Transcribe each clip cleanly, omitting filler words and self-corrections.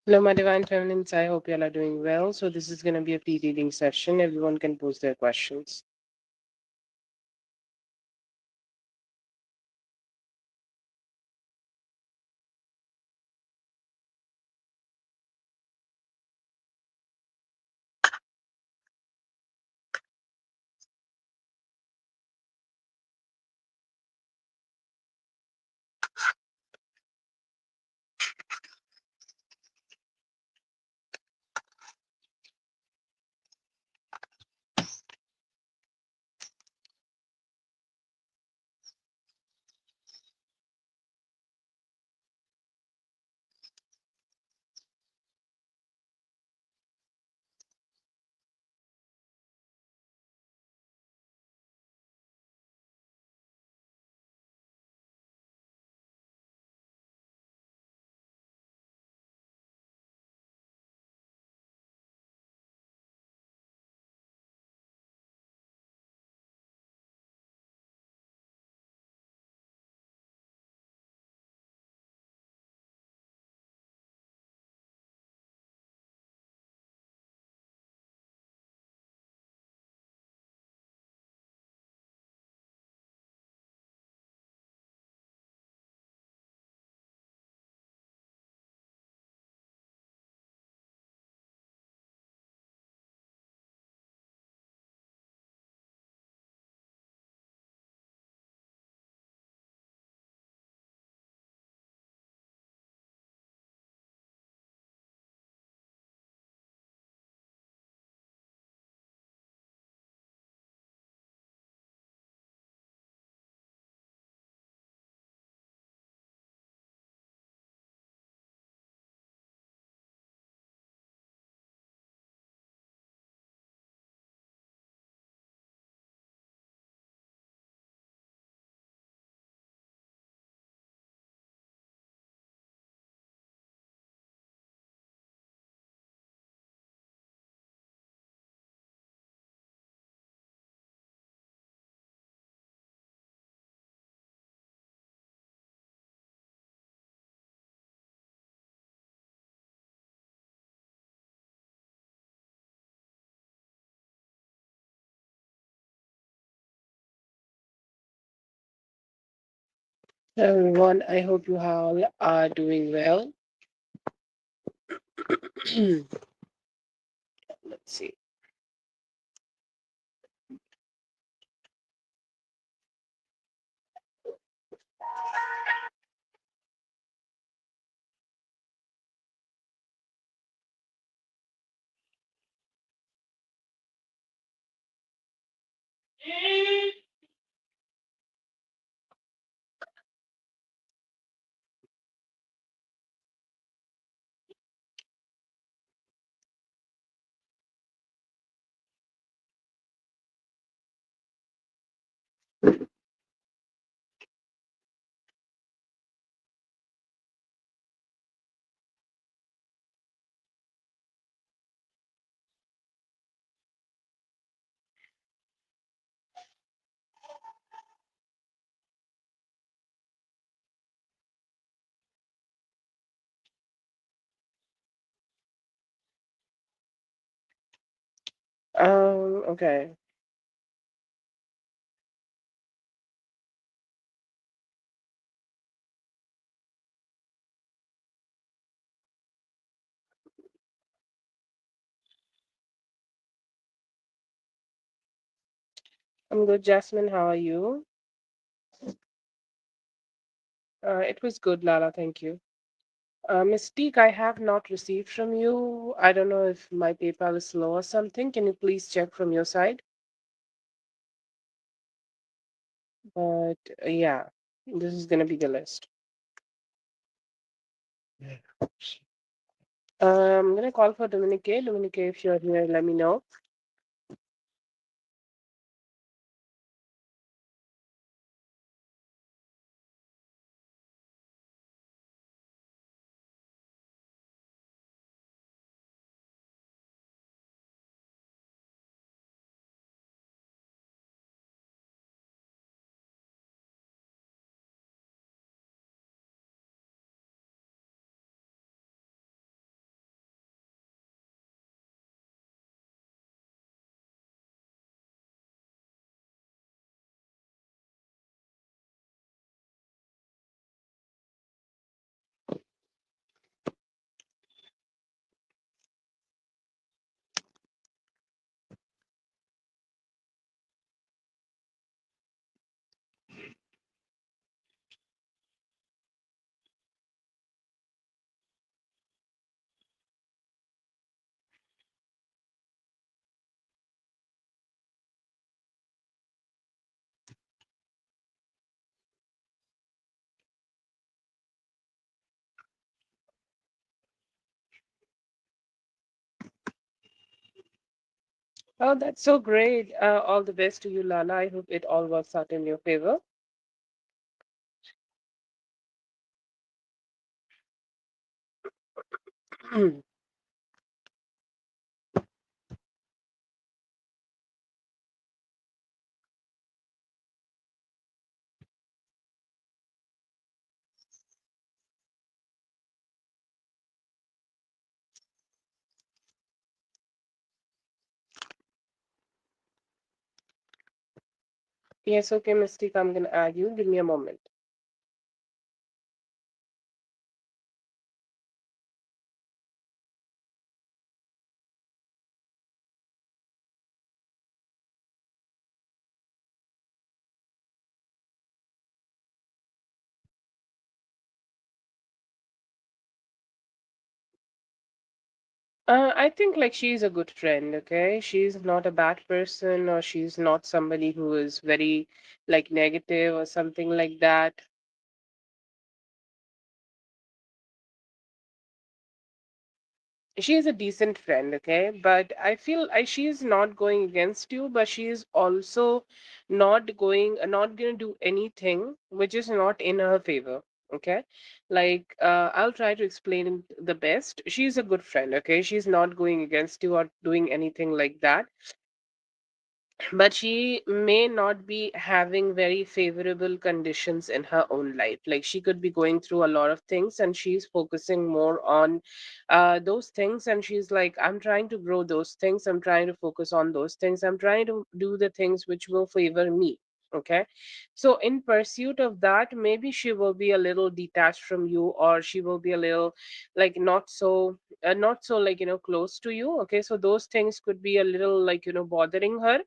Hello, my divine feminines. I hope you all are doing well. So, this is going to be a pre-reading session. Everyone can post their questions. Hello, everyone. I hope you all are doing well. Let's see. Okay. I'm good, Jasmine. How are you? It was good, Lala. Thank you. Mystique, I have not received from you. I don't know if my PayPal is slow or something. Can you please check from your side? But yeah, this is going to be the list. I'm gonna call for Dominique. Dominique, if you're here, let me know. Oh, that's so great. All the best to you, Lala. I hope it all works out in your favor. Yes, okay, Mystique, I'm gonna add you. Give me a moment. I think like she's a good friend, okay? She's not a bad person, or she's not somebody who is very like negative or something like that. She's a decent friend, okay? But I feel she's not going against you, but she's also not going to do anything which is not in her favor, okay? Like, I'll try to explain it the best. She's a good friend, okay? She's not going against you or doing anything like that, but she may not be having very favorable conditions in her own life. Like she could be going through a lot of things and she's focusing more on those things, and she's like, I'm trying to grow those things, I'm trying to focus on those things, I'm trying to do the things which will favor me, okay? So in pursuit of that, maybe she will be a little detached from you, or she will be a little like not so like close to you, okay? So those things could be a little like bothering her.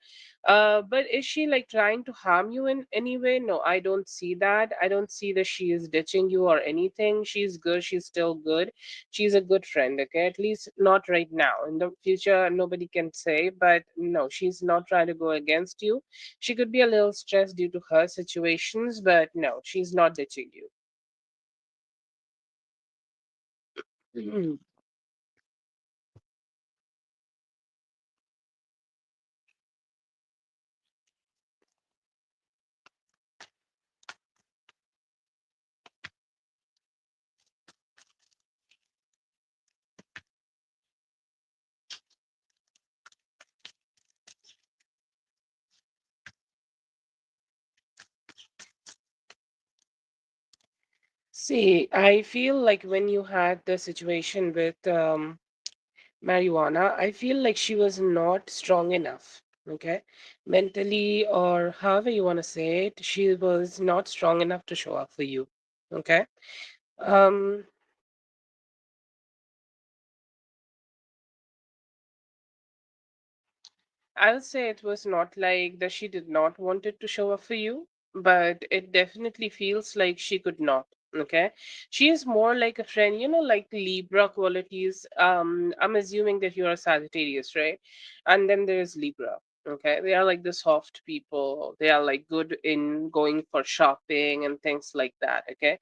But is she like trying to harm you in any way? No, I don't see that. I don't see that she is ditching you or anything. She's good. She's still good. She's a good friend, okay? At least not right now. In the future, nobody can say, but no, she's not trying to go against you. She could be a little stressed due to her situations, but no, she's not ditching you. See, I feel like when you had the situation with marijuana, I feel like she was not strong enough, okay? Mentally, or however you want to say it, she was not strong enough to show up for you, okay? Um, I'll say it was not like that she did not wanted to show up for you, but it definitely feels like she could not. Okay. She is more like a friend, like Libra qualities. I'm assuming that you're a Sagittarius, right? And then there's Libra. Okay. They are like the soft people. They are like good in going for shopping and things like that. Okay.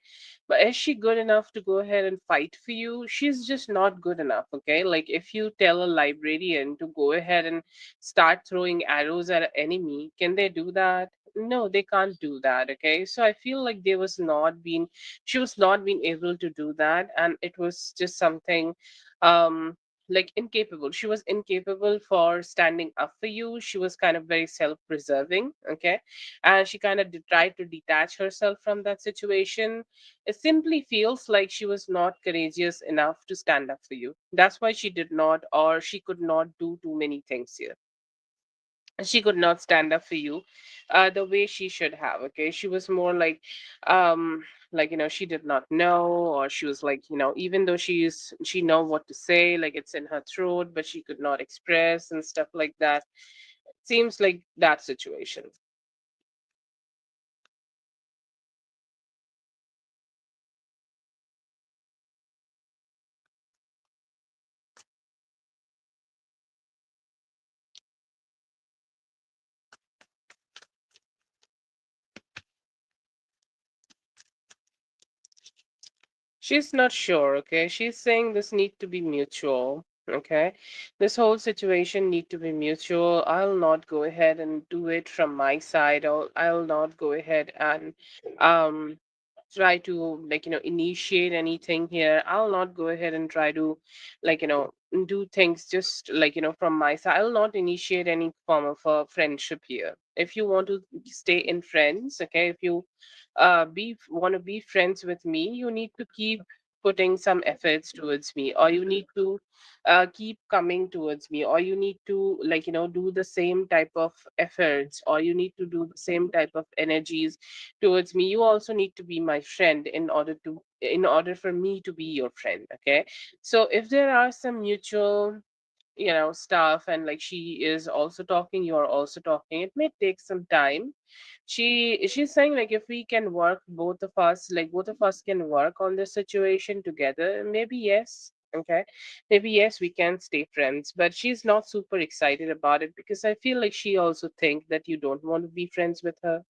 But is she good enough to go ahead and fight for you? She's just not good enough. Okay. Like if you tell a librarian to go ahead and start throwing arrows at an enemy, can they do that? No, they can't do that. Okay, so I feel like she was not being able to do that, and it was just something um like incapable. She was incapable for standing up for you. She was kind of very self-preserving, okay? And she kind of tried to detach herself from that situation. It simply feels like she was not courageous enough to stand up for you. That's why she did not, or she could not do too many things here. She could not stand up for you the way she should have. Okay, she was more like she did not know, or she was like even though she know what to say, like it's in her throat, but she could not express and stuff like that. Seems like that situation. She's not sure. Okay, she's saying this need to be mutual. Okay, this whole situation need to be mutual. I'll not go ahead and do it from my side, or I'll not go ahead and um try to, like, initiate anything here. I'll not go ahead and try to, like, do things just, like, from my side. I'll not initiate any form of a friendship here. If you want to stay in friends, okay, if you be want to be friends with me, you need to keep putting some efforts towards me, or you need to keep coming towards me, or you need to, like, do the same type of efforts, or you need to do the same type of energies towards me. You also need to be my friend in order for me to be your friend. Okay, so if there are some mutual, stuff, and like she is also talking, you are also talking, it may take some time. She's saying, like, if we can work, both of us can work on this situation together, maybe yes. Okay, maybe yes, we can stay friends. But she's not super excited about it, because I feel like she also think that you don't want to be friends with her.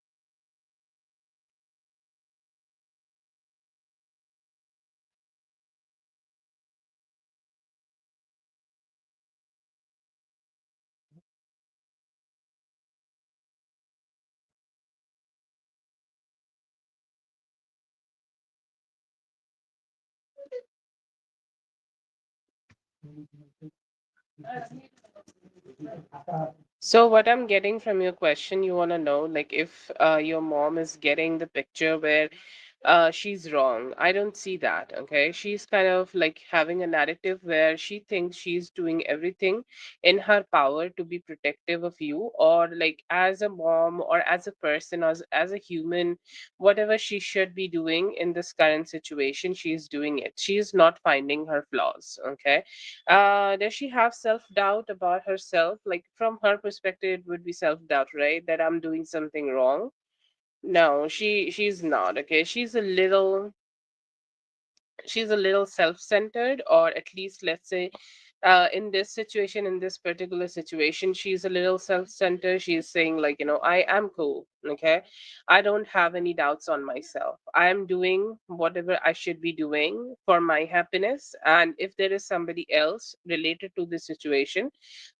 So what I'm getting from your question, you want to know, like, if your mom is getting the picture where she's wrong. I don't see that. Okay, she's kind of like having a narrative where she thinks she's doing everything in her power to be protective of you, or like as a mom, or as a person, as a human, whatever she should be doing in this current situation, she's doing it. She's not finding her flaws. Okay, does she have self doubt about herself? Like, from her perspective, it would be self doubt, right? That I'm doing something wrong. No, she's not. Okay, she's a little self-centered, or at least, let's say, in this situation, in this particular situation, she's a little self-centered. She's saying, like, I am cool. Okay, I don't have any doubts on myself. I am doing whatever I should be doing for my happiness, and if there is somebody else related to this situation,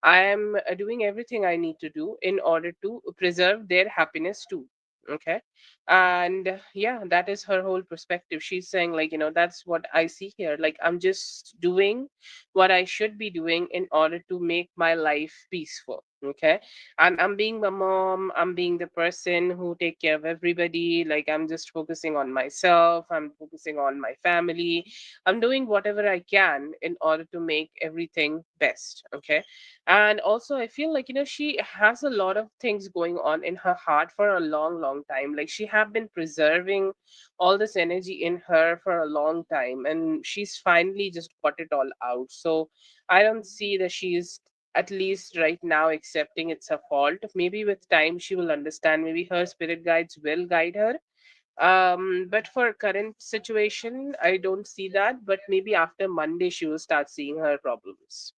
I am doing everything I need to do in order to preserve their happiness too. Okay, and yeah, that is her whole perspective. She's saying, like, that's what I see here. Like, I'm just doing what I should be doing in order to make my life peaceful. Okay, I'm being the mom, I'm being the person who take care of everybody. Like, I'm just focusing on myself, I'm focusing on my family. I'm doing whatever I can in order to make everything best. Okay, and also I feel like, she has a lot of things going on in her heart for a long, long time. Like, she have been preserving all this energy in her for a long time, and she's finally just got it all out. So I don't see that she's, at least right now, accepting it's her fault. Maybe with time she will understand, maybe her spirit guides will guide her. But for current situation, I don't see that. But maybe after Monday she will start seeing her problems.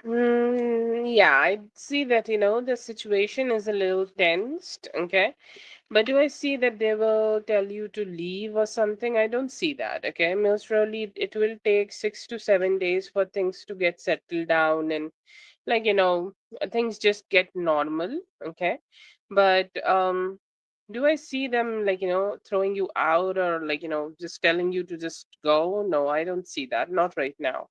Yeah, I see that, the situation is a little tensed. Okay. But do I see that they will tell you to leave or something? I don't see that. Okay. Most probably it will take 6 to 7 days for things to get settled down, and, like, things just get normal. Okay. But do I see them, like, throwing you out, or, like, just telling you to just go? No, I don't see that. Not right now.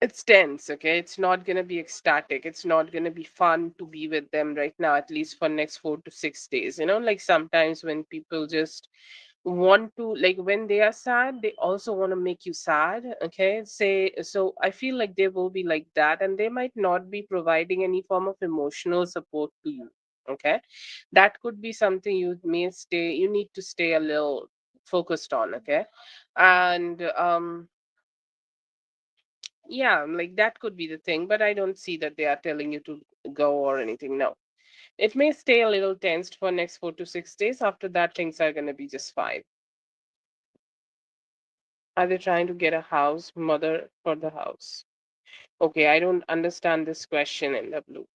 It's tense. Okay, it's not going to be ecstatic, it's not going to be fun to be with them right now, at least for next 4 to 6 days. Like, sometimes when people just want to, like, when they are sad, they also want to make you sad. Okay, say, so I feel like they will be like that, and they might not be providing any form of emotional support to you. Okay, that could be something you need to stay a little focused on. Okay, and Yeah, like that could be the thing, but I don't see that they are telling you to go or anything. No. It may stay a little tensed for next 4 to 6 days. After that, things are gonna be just fine. Are they trying to get a house mother for the house? Okay, I don't understand this question in the blue.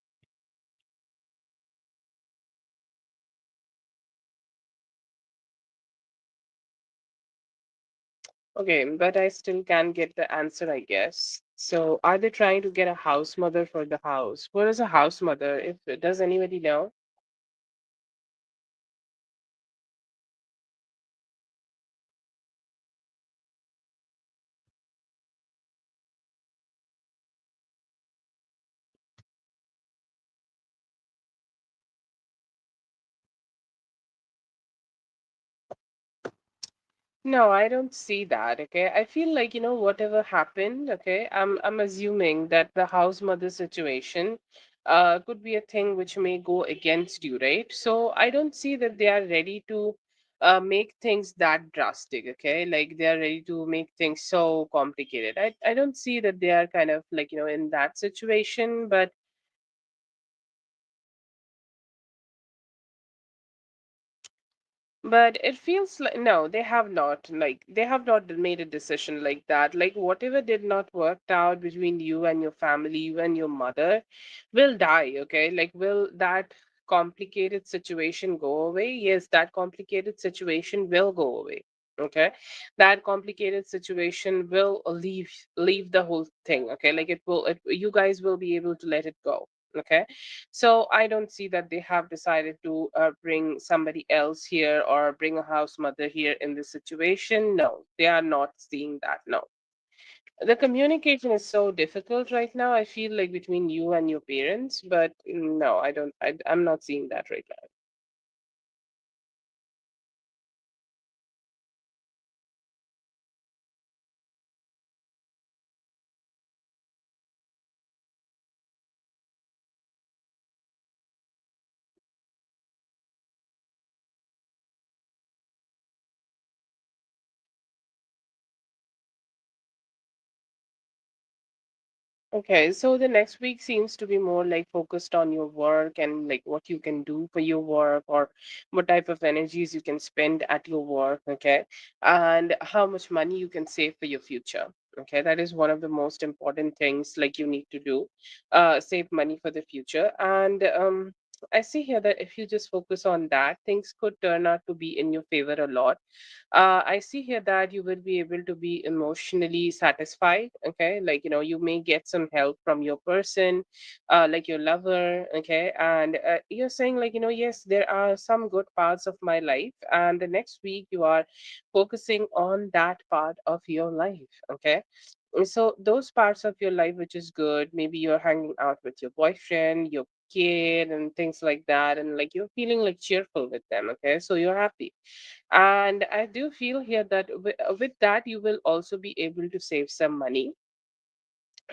Okay, but I still can get the answer, I guess. So, are they trying to get a house mother for the house? What is a house mother? If does anybody know? No, I don't see that. Okay. I feel like, whatever happened, okay, I'm assuming that the house mother situation could be a thing which may go against you, right? So I don't see that they are ready to make things that drastic, okay? Like they are ready to make things so complicated. I don't see that they are kind of like, in that situation, but it feels like no, they have not. Like they have not made a decision like that. Like whatever did not work out between you and your family, you and your mother, will die. Okay, like will that complicated situation go away? Yes, that complicated situation will go away. Okay, that complicated situation will leave the whole thing. Okay, like you guys will be able to let it go. Okay, so I don't see that they have decided to bring somebody else here or bring a house mother here in this situation. No, they are not seeing that. No. The communication is so difficult right now. I feel like between you and your parents, but no, I don't. I'm not seeing that right now. Okay, so the next week seems to be more like focused on your work and like what you can do for your work or what type of energies you can spend at your work, okay? And how much money you can save for your future. Okay, that is one of the most important things like you need to do. Save money for the future. And I see here that if you just focus on that, things could turn out to be in your favor a lot. I see here that you will be able to be emotionally satisfied. Okay, like you may get some help from your person, like your lover. Okay, and you're saying like yes, there are some good parts of my life, and the next week you are focusing on that part of your life. Okay, so those parts of your life which is good, maybe you're hanging out with your boyfriend, your kid, and things like that, and like you're feeling like cheerful with them. Okay, so you're happy, and I do feel here that with that, you will also be able to save some money.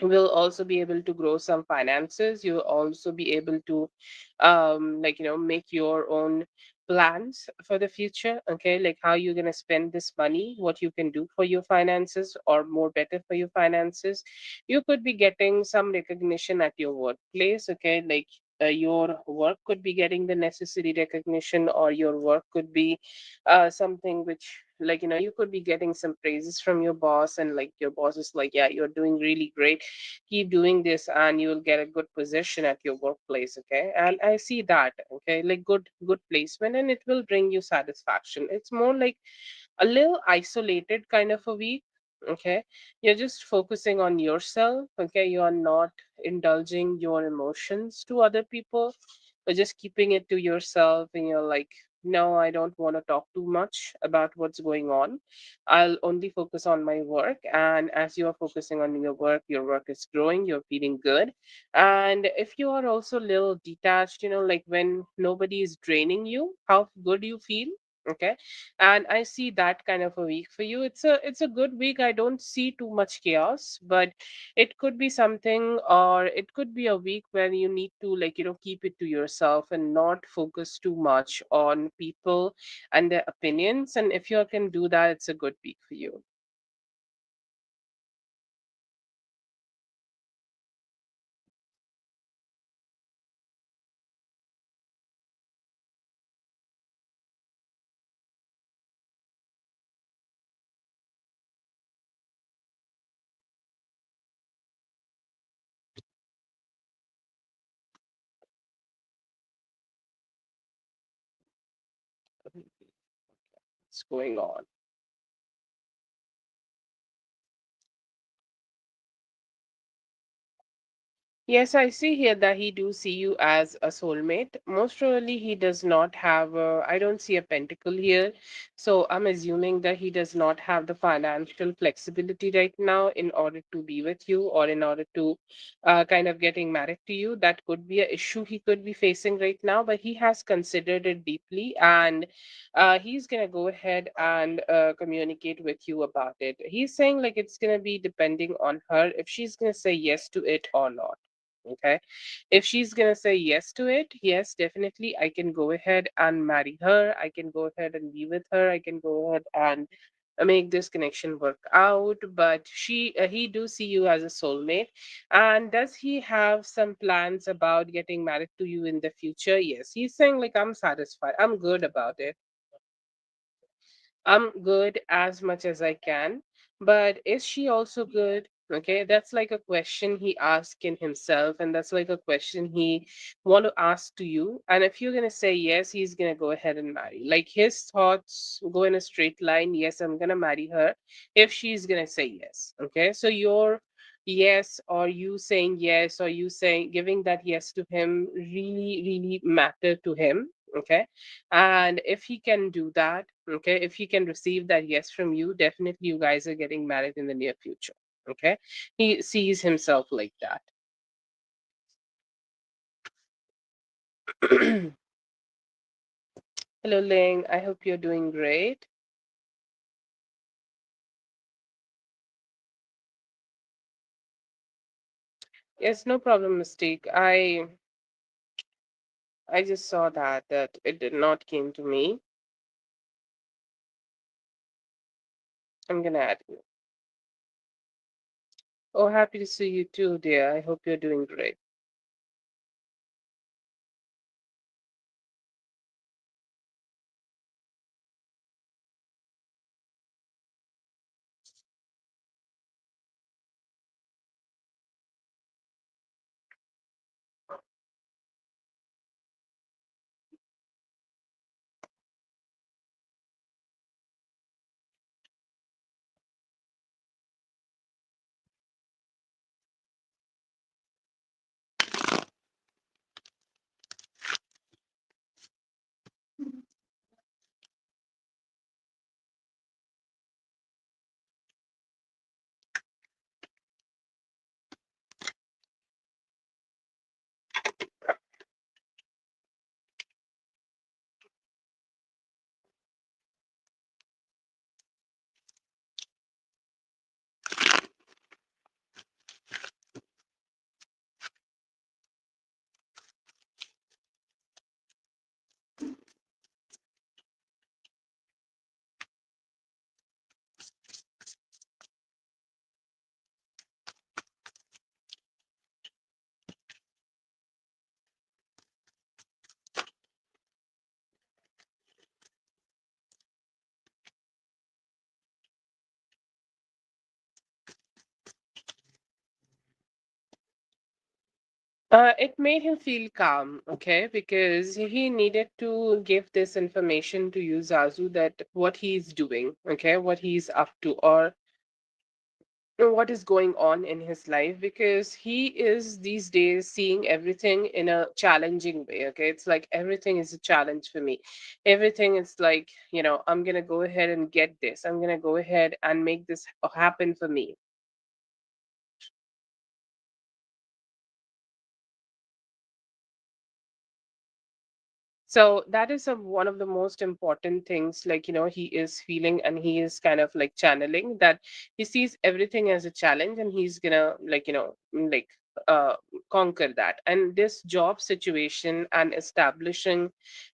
You will also be able to grow some finances. You'll also be able to, like, make your own plans for the future. Okay. Like how you're going to spend this money, what you can do for your finances or more better for your finances. You could be getting some recognition at your workplace. Okay. Like, your work could be getting the necessary recognition, or your work could be something which, like, you could be getting some praises from your boss, and like your boss is like, yeah, you're doing really great, keep doing this and you will get a good position at your workplace. Okay, and I see that. Okay, like good placement, and it will bring you satisfaction. It's more like a little isolated kind of a week. Okay, you're just focusing on yourself. Okay, you are not indulging your emotions to other people, but just keeping it to yourself, and you're like, no, I don't want to talk too much about what's going on. I'll only focus on my work. And as you are focusing on your work is growing, you're feeling good. And if you are also a little detached, like when nobody is draining you, how good you feel. Okay, and I see that kind of a week for you. It's a good week. I don't see too much chaos, but it could be something, or it could be a week where you need to, like, keep it to yourself and not focus too much on people and their opinions. And if you can do that, it's a good week for you. what's going on. Yes, I see here that he do see you as a soulmate. Most probably he does not have I don't see a pentacle here. So I'm assuming that he does not have the financial flexibility right now in order to be with you or in order to kind of getting married to you. That could be an issue he could be facing right now, but he has considered it deeply and he's gonna go ahead and communicate with you about it. He's saying like it's gonna be depending on her if she's gonna say yes to it or not. Okay. If she's going to say yes to it, yes, definitely, I can go ahead and marry her. I can go ahead and be with her. I can go ahead and make this connection work out. But he do see you as a soulmate. And does he have some plans about getting married to you in the future? Yes. He's saying, like, I'm satisfied. I'm good about it. I'm good as much as I can, but is she also good? Okay, that's like a question he asked in himself, and that's like a question he want to ask to you. And if you're gonna say yes, he's gonna go ahead and marry. Like his thoughts go in a straight line. Yes, I'm gonna marry her if she's gonna say yes. Okay, so your yes or you saying yes or you saying giving that yes to him really matter to him. Okay, and if he can do that, okay, if he can receive that yes from you, definitely you guys are getting married in the near future. Okay, he sees himself like that. Hello, Ling. I hope you're doing great. Yes, no problem, mistake. I just saw that it did not came to me. I'm gonna add you. Oh, happy to see you too, dear. I hope you're doing great. It made him feel calm, okay, because he needed to give this information to you, Zazu, that what he's doing, okay, what he's up to, or what is going on in his life, because he is these days seeing everything in a challenging way. Okay, it's like everything is a challenge for me. Everything is like, I'm gonna go ahead and get this. I'm gonna go ahead and make this happen for me. So that is one of the most important things, like, he is feeling and he is kind of like channeling that he sees everything as a challenge and he's gonna, like, like uh, conquer that. And this job situation and establishing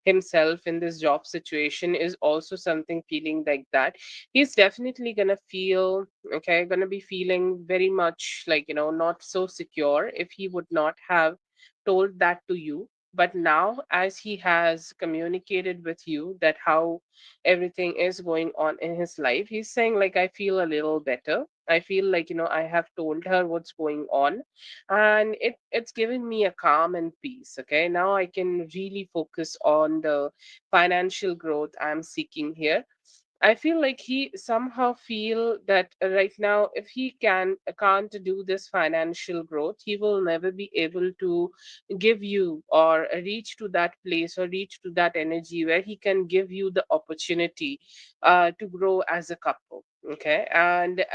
himself in this job situation is also something feeling like that. He's definitely gonna feel, okay, gonna be feeling very much like, not so secure if he would not have told that to you. But now, as he has communicated with you that how everything is going on in his life, he's saying like, I feel a little better. I feel like, I have told her what's going on, and it's given me a calm and peace. Okay, now I can really focus on the financial growth I'm seeking here. I feel like he somehow feel that right now, if he can't do this financial growth, he will never be able to give you or reach to that place or reach to that energy where he can give you the opportunity to grow as a couple. Okay, and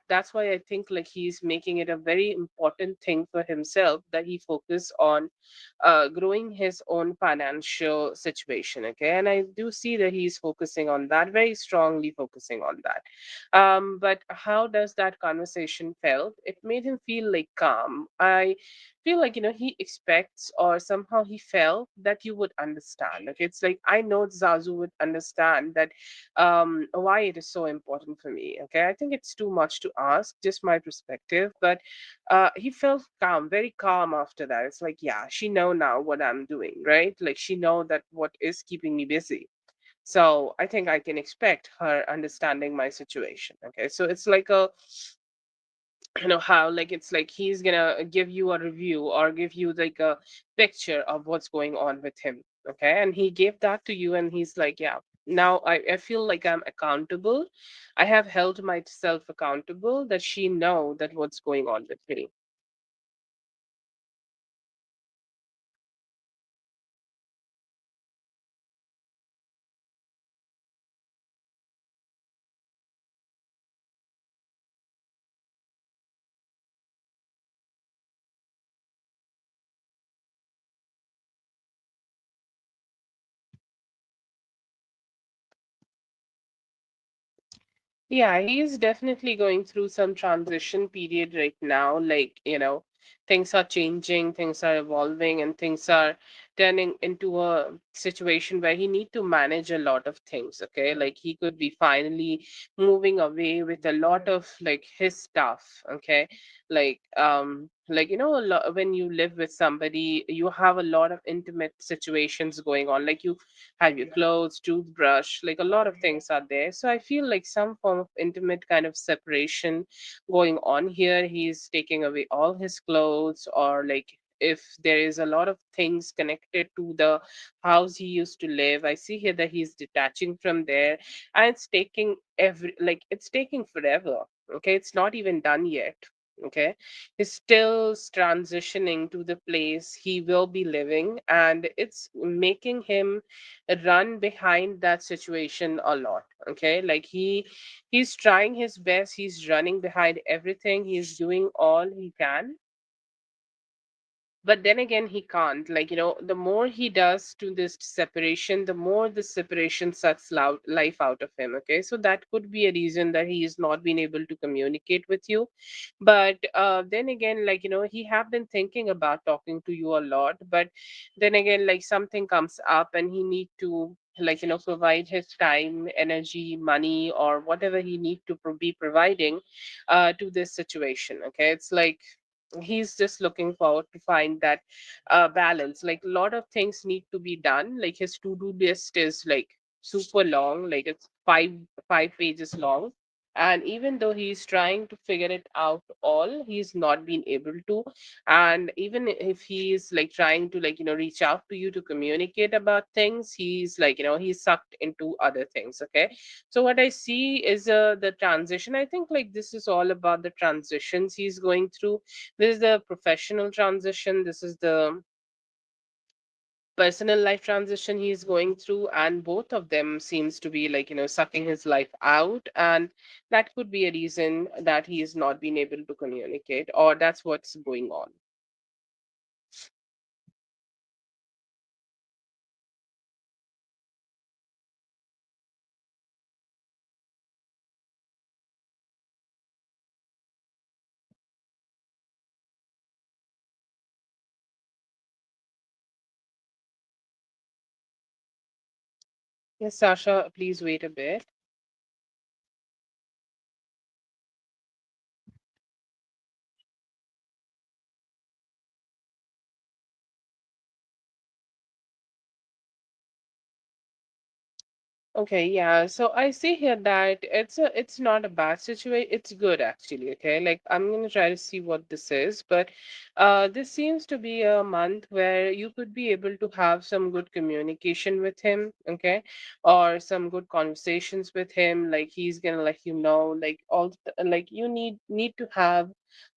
that's why I think like he's making it a very important thing for himself that he focus on growing his own financial situation. Okay, and I do see that he's focusing on that, very strongly focusing on that. But how does that conversation felt? It made him feel like calm. I feel like, he expects, or somehow he felt that you would understand. Okay, it's like I know Zazu would understand that why it is so important for me. Okay, I think it's too much to ask, just my perspective, but he felt calm, very calm after that. It's like, yeah, she know now what I'm doing, right? Like she know that what is keeping me busy. So I think I can expect her understanding my situation. Okay, so it's like a, how like it's like he's gonna give you a review or give you like a picture of what's going on with him. Okay, and he gave that to you, and he's like, yeah, now I feel like I'm accountable. I have held myself accountable that she know that what's going on with me. Yeah, he's definitely going through some transition period right now. Like, things are changing, things are evolving, and things are turning into a situation where he need to manage a lot of things. Okay, like he could be finally moving away with a lot of like his stuff. Okay, like when you live with somebody, you have a lot of intimate situations going on. Like you have your clothes, toothbrush, like a lot of things are there. So I feel like some form of intimate kind of separation going on here. He's taking away all his clothes, or like if there is a lot of things connected to the house he used to live, I see here that he's detaching from there, and it's taking it's taking forever. Okay, it's not even done yet. Okay, he's still transitioning to the place he will be living, and it's making him run behind that situation a lot. Okay, like he's trying his best, he's running behind everything, he's doing all he can, but then again he can't. Like, the more he does to this separation, the more the separation sucks life out of him. Okay, so that could be a reason that he is not being able to communicate with you. But then again, like, he have been thinking about talking to you a lot, but then again, like, something comes up and he need to, like, provide his time, energy, money, or whatever he need to be providing to this situation. Okay, it's like he's just looking forward to find that balance. Like, a lot of things need to be done. Like, his to-do list is like super long, like it's five pages long, and even though he's trying to figure it out all, he's not been able to. And even if he's like trying to, like, reach out to you to communicate about things, he's like, he's sucked into other things. Okay, so what I see is the transition. I think like this is all about the transitions he's going through. This is the professional transition, this is the personal life transition he's going through, and both of them seems to be like, sucking his life out, and that could be a reason that he is not being able to communicate, or that's what's going on. Yes, Sasha, please wait a bit. Okay, yeah. So I see here that it's not a bad situation. It's good actually. Okay, like I'm gonna try to see what this is, but this seems to be a month where you could be able to have some good communication with him. Okay, or some good conversations with him. Like he's gonna let you know, like like you need to have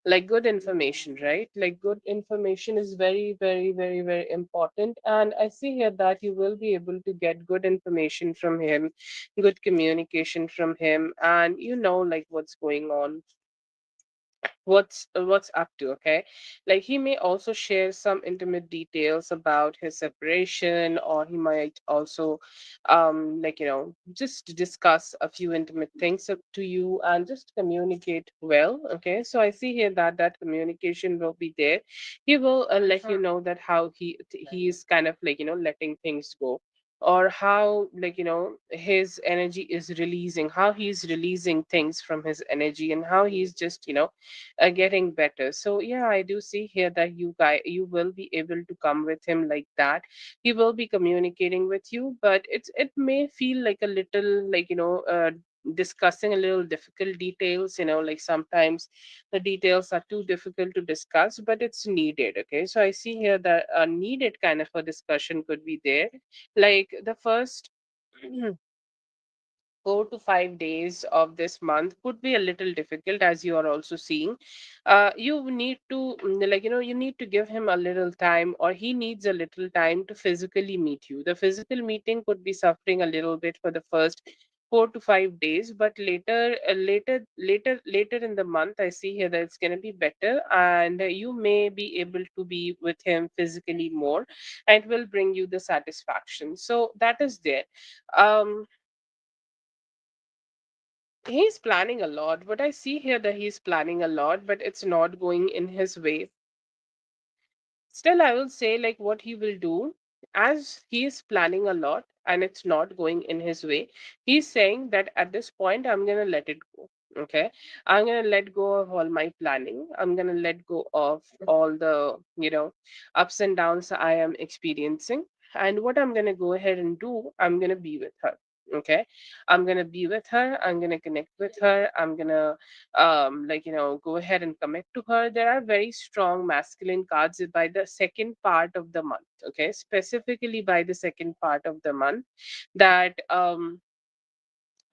like good information, right? Like good information is very, very, very, very important. And I see here that you will be able to get good information from him, good communication from him, and you know like what's going on, what's up to. Okay, like he may also share some intimate details about his separation, or he might also like just discuss a few intimate things up to you and just communicate well. Okay, so I see here that that communication will be there. He will let you know that how he is kind of like letting things go, or how like his energy is releasing, how he's releasing things from his energy, and how he's just getting better. So yeah, I do see here that you will be able to come with him like that. He will be communicating with you, but it may feel like a little like discussing a little difficult details. Like sometimes the details are too difficult to discuss, but it's needed. Okay, so I see here that a needed kind of a discussion could be there, like the first 4 to 5 days of this month could be a little difficult, as you are also seeing. You need to you need to give him a little time, or he needs a little time to physically meet you. The physical meeting could be suffering a little bit for the first 4 to 5 days, but later in the month, I see here that it's going to be better, and you may be able to be with him physically more, and it will bring you the satisfaction. So that is there. um He's planning a lot, but I see here that he's planning a lot, but it's not going in his way. Still, I will say like what he will do, as he is planning a lot and it's not going in his way. He's saying that at this point, I'm gonna let it go. Okay, I'm gonna let go of all my planning. I'm gonna let go of all the ups and downs I am experiencing. And what I'm gonna go ahead and do, I'm gonna be with her. Okay, I'm gonna be with her. I'm gonna connect with her. I'm gonna go ahead and commit to her. There are very strong masculine cards by the second part of the month. Okay, specifically by the second part of the month, that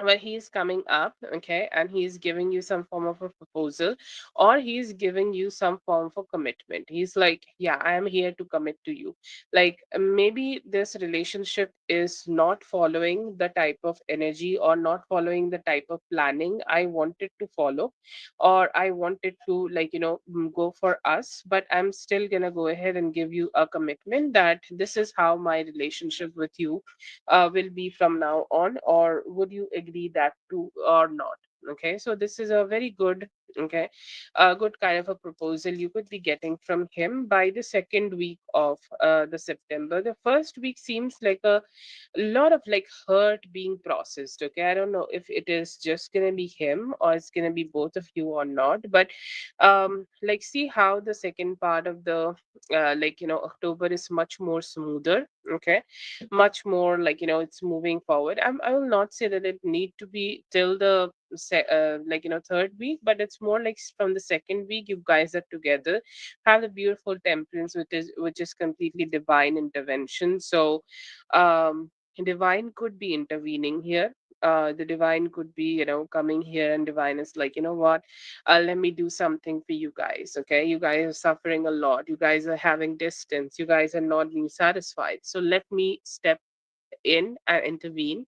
where he's coming up, okay, and he's giving you some form of a proposal, or he's giving you some form of a commitment. He's like, yeah, I am here to commit to you. Like maybe this relationship is not following the type of energy, or not following the type of planning I wanted to follow, or I wanted to go for us, but I'm still gonna go ahead and give you a commitment that this is how my relationship with you will be from now on, or would you agree that too or not? Okay, so this is a very good, okay, a good kind of a proposal you could be getting from him by the second week of the September. The first week seems like a lot of like hurt being processed. Okay, I don't know if it is just gonna be him or it's gonna be both of you or not, but like see how the second part of the October is much more smoother. Okay, much more it's moving forward. I will not say that it need to be till the third week, but it's more like from the second week you guys are together, have the beautiful temperance, which is completely divine intervention. So divine could be intervening here. The divine could be coming here, and divine is like, you know what, let me do something for you guys. Okay, you guys are suffering a lot, you guys are having distance, you guys are not being satisfied, so let me step in and intervene.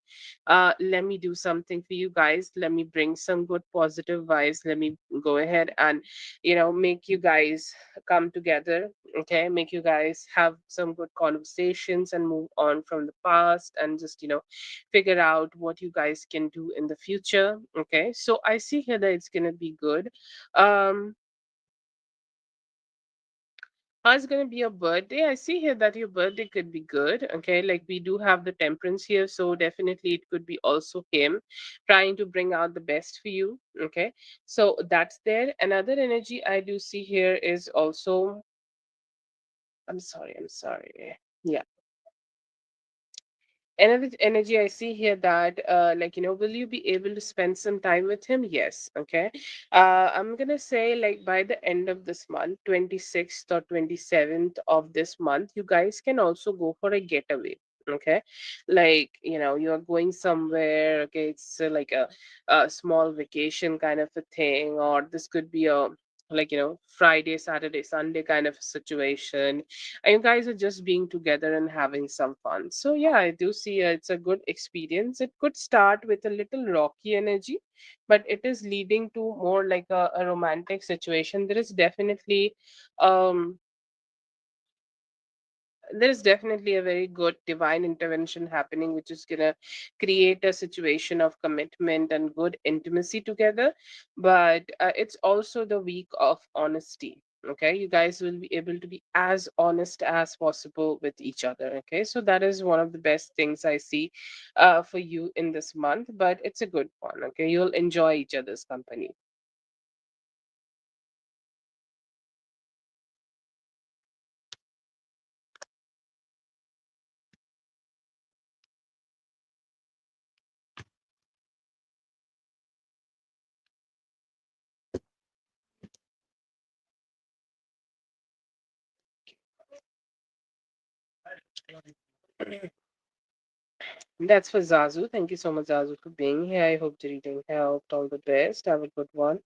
Let me do something for you guys. Let me bring some good positive vibes. Let me go ahead and, make you guys come together. Okay, make you guys have some good conversations and move on from the past, and just, figure out what you guys can do in the future. Okay, so I see here that it's gonna be good. Um, it's going to be your birthday. I see here that your birthday could be good. Okay, like we do have the temperance here, so definitely it could be also him trying to bring out the best for you. Okay, so that's there. Another energy I do see here is also, I'm sorry. Yeah. Another energy I see here, that will you be able to spend some time with him? Yes. Okay. I'm gonna say, like, by the end of this month, 26th or 27th of this month, you guys can also go for a getaway. Okay. Like, you're going somewhere. Okay. It's like a small vacation kind of a thing, or this could be a, Friday, Saturday, Sunday kind of a situation, and you guys are just being together and having some fun. So yeah, I do see it's a good experience. It could start with a little rocky energy, but it is leading to more like a romantic situation. Um there is definitely a very good divine intervention happening, which is going to create a situation of commitment and good intimacy together. But it's also the week of honesty. Okay, you guys will be able to be as honest as possible with each other. Okay, so that is one of the best things I see for you in this month, but it's a good one. Okay, you'll enjoy each other's company. That's for Zazu. Thank you so much, Zazu, for being here. I hope the reading helped. All the best. Have a good one.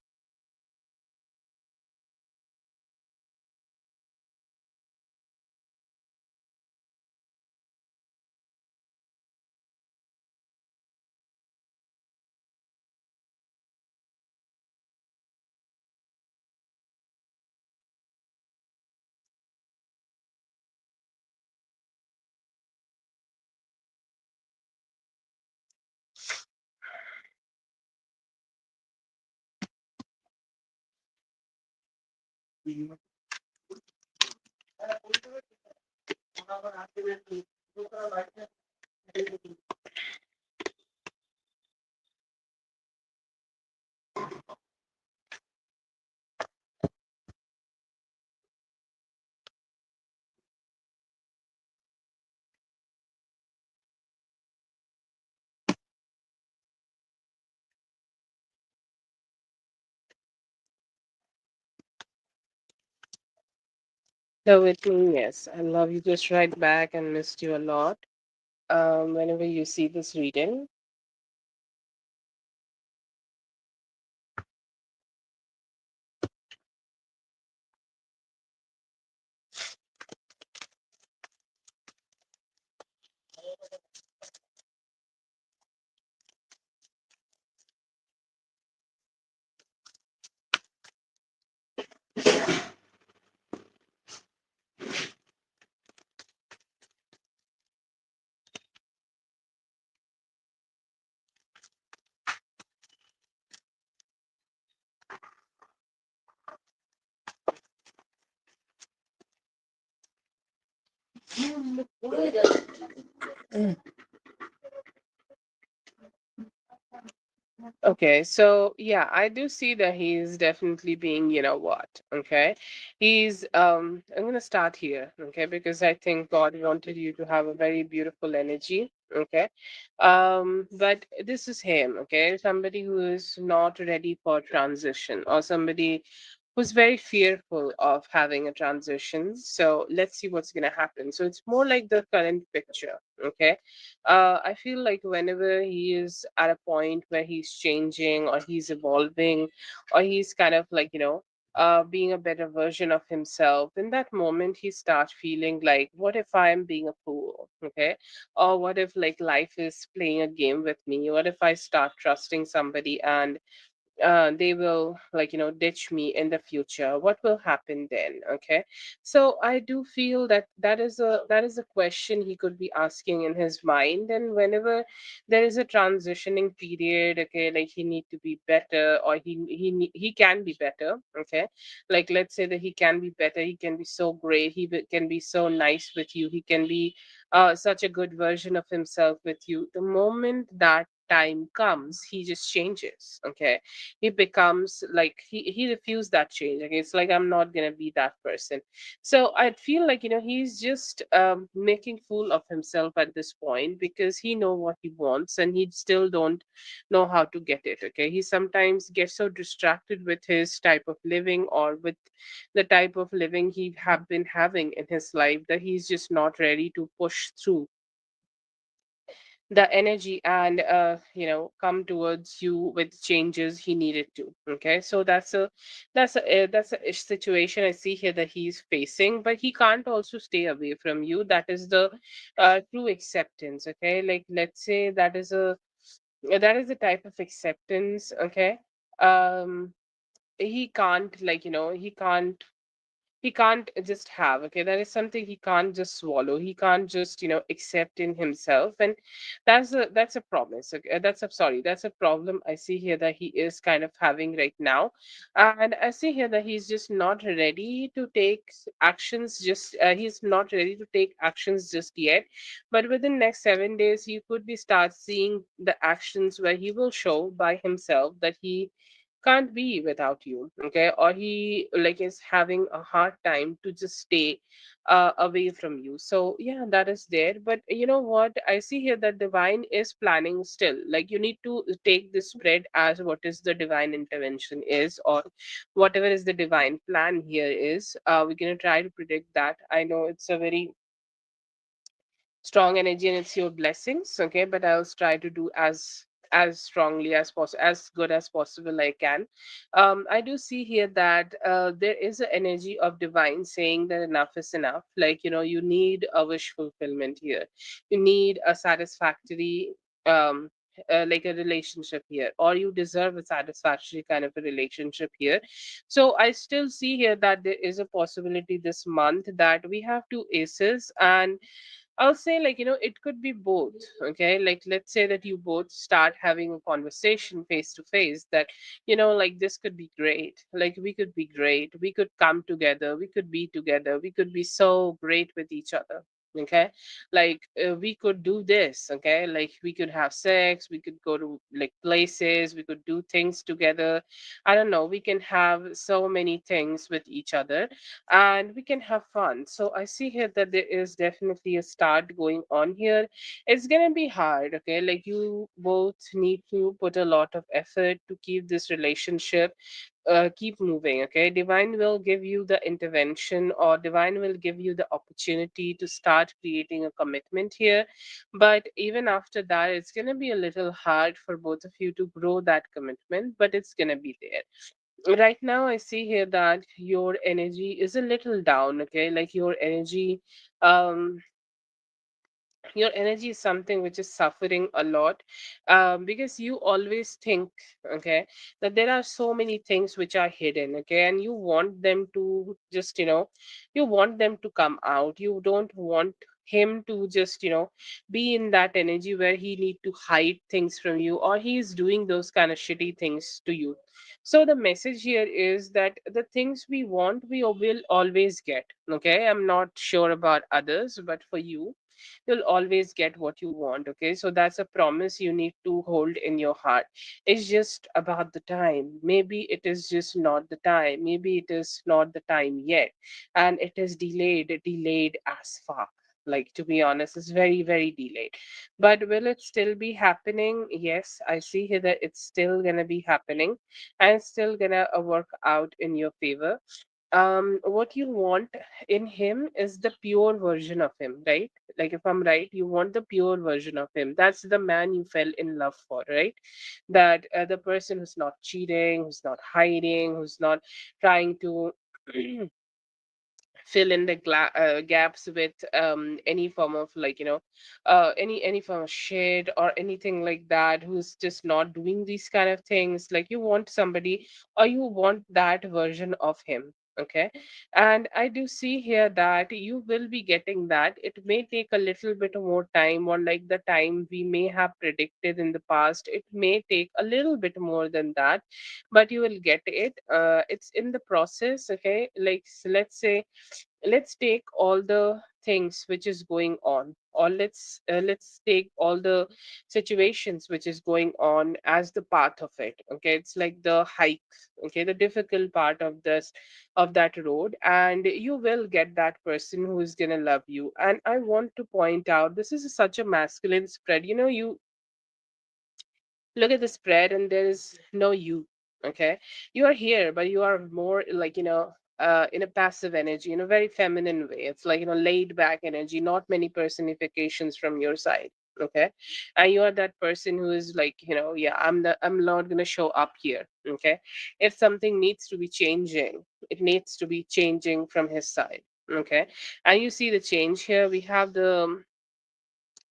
So it means yes, I love you. Just right back and missed you a lot. Whenever you see this reading, okay, so yeah, I do see that he's definitely being, you know what, okay? I'm gonna start here, okay, because I think God wanted you to have a very beautiful energy, okay? But this is him, okay? Somebody who is not ready for transition, or somebody who's very fearful of having a transition. So let's see what's gonna happen. So it's more like the current picture, okay? I feel like whenever he is at a point where he's changing, or he's evolving, or he's kind of like, being a better version of himself, in that moment he starts feeling like, what if I'm being a fool? Okay. Or what if, like, life is playing a game with me? What if I start trusting somebody and they will, like, ditch me in the future? What will happen then? Okay, so I do feel that that is a question he could be asking in his mind. And whenever there is a transitioning period, okay, like, he need to be better, or he can be better. Okay, like, let's say that he can be better, he can be so great, can be so nice with you, he can be such a good version of himself with you. The moment that time comes, he just changes. Okay, he becomes like he refused that change. Okay, it's like I'm not gonna be that person. So I feel like he's just making fool of himself at this point because he know what he wants and he still don't know how to get it. Okay, he sometimes gets so distracted with his type of living or with the type of living he have been having in his life that he's just not ready to push through the energy and come towards you with changes he needed to. Okay, so that's a ish situation I see here that he's facing, but he can't also stay away from you. That is the true acceptance. Okay, like let's say that is a type of acceptance. Okay, um he can't he can't just have. Okay, that is something he can't just swallow. He can't just accept in himself, and that's a promise. Okay, that's a problem I see here that he is kind of having right now. And I see here that he's just not ready to take actions. Just he's not ready to take actions just yet, but within next 7 days you could be start seeing the actions where he will show by himself that he can't be without you. Okay, or he like is having a hard time to just stay away from you. So yeah, that is there. But you know what, I see here that divine is planning still. Like you need to take this spread as what is the divine intervention is, or whatever is the divine plan here is. We're going to try to predict that. I know it's a very strong energy and it's your blessings. Okay, but I'll try to do as strongly as possible, as good as possible I can. I do see here that there is an energy of divine saying that enough is enough. Like you need a wish fulfillment here. You need a satisfactory um like a relationship here, or you deserve a satisfactory kind of a relationship here. So I still see here that there is a possibility this month that we have two aces, and I'll say, like, it could be both. Okay. Like, let's say that you both start having a conversation face to face that, like, this could be great. Like, we could be great. We could come together. We could be together. We could be so great with each other. Okay. Like, we could do this. Okay. Like, we could have sex. We could go to, like, places. We could do things together. I don't know. We can have so many things with each other and we can have fun. So I see here that there is definitely a start going on here. It's gonna be hard, okay? Like you both need to put a lot of effort to keep this relationship keep moving. Okay, divine will give you the intervention, or divine will give you the opportunity to start creating a commitment here. But even after that, it's gonna be a little hard for both of you to grow that commitment, but it's gonna be there. Right now I see here that your energy is a little down. Okay, like um your energy is something which is suffering a lot, because you always think, okay, that there are so many things which are hidden. Okay, and you want them to just you want them to come out. You don't want him to just be in that energy where he need to hide things from you, or he is doing those kind of shitty things to you. So the message here is that the things we want we will always get. Okay, I'm not sure about others, but for you, you'll always get what you want. Okay, so that's a promise you need to hold in your heart. It's just about the time. Maybe it is just not the time. Maybe it is not the time yet, and it is delayed as fuck. Like, to be honest, it's very very delayed. But will it still be happening? Yes, I see here that it's still gonna be happening, and it's still gonna work out in your favor. What you want in him is the pure version of him, right? Like, if I'm right, you want the pure version of him. That's the man you fell in love for, right? That the person who's not cheating, who's not hiding, who's not trying to fill in the gaps with any form of, like, any form of shade or anything like that, who's just not doing these kind of things. Like, you want somebody, or you want that version of him. Okay, and I do see here that you will be getting that. It may take a little bit more time, or like the time we may have predicted in the past, it may take a little bit more than that, but you will get it. It's in the process. Okay, like, let's say, let's take all the things which is going on. or let's take all the situations which is going on as the path of it. Okay, it's like the hike, okay, the difficult part of this, of that road, and you will get that person who is gonna love you. And I want to point out, this is such a masculine spread. You know, you look at the spread and there is no you. Okay, you are here but you are more like, in a passive energy, in a very feminine way. It's like, laid back energy, not many personifications from your side. Okay, and you are that person who is like, yeah, I'm not gonna show up here. Okay, if something needs to be changing, it needs to be changing from his side. Okay, and you see the change here. We have the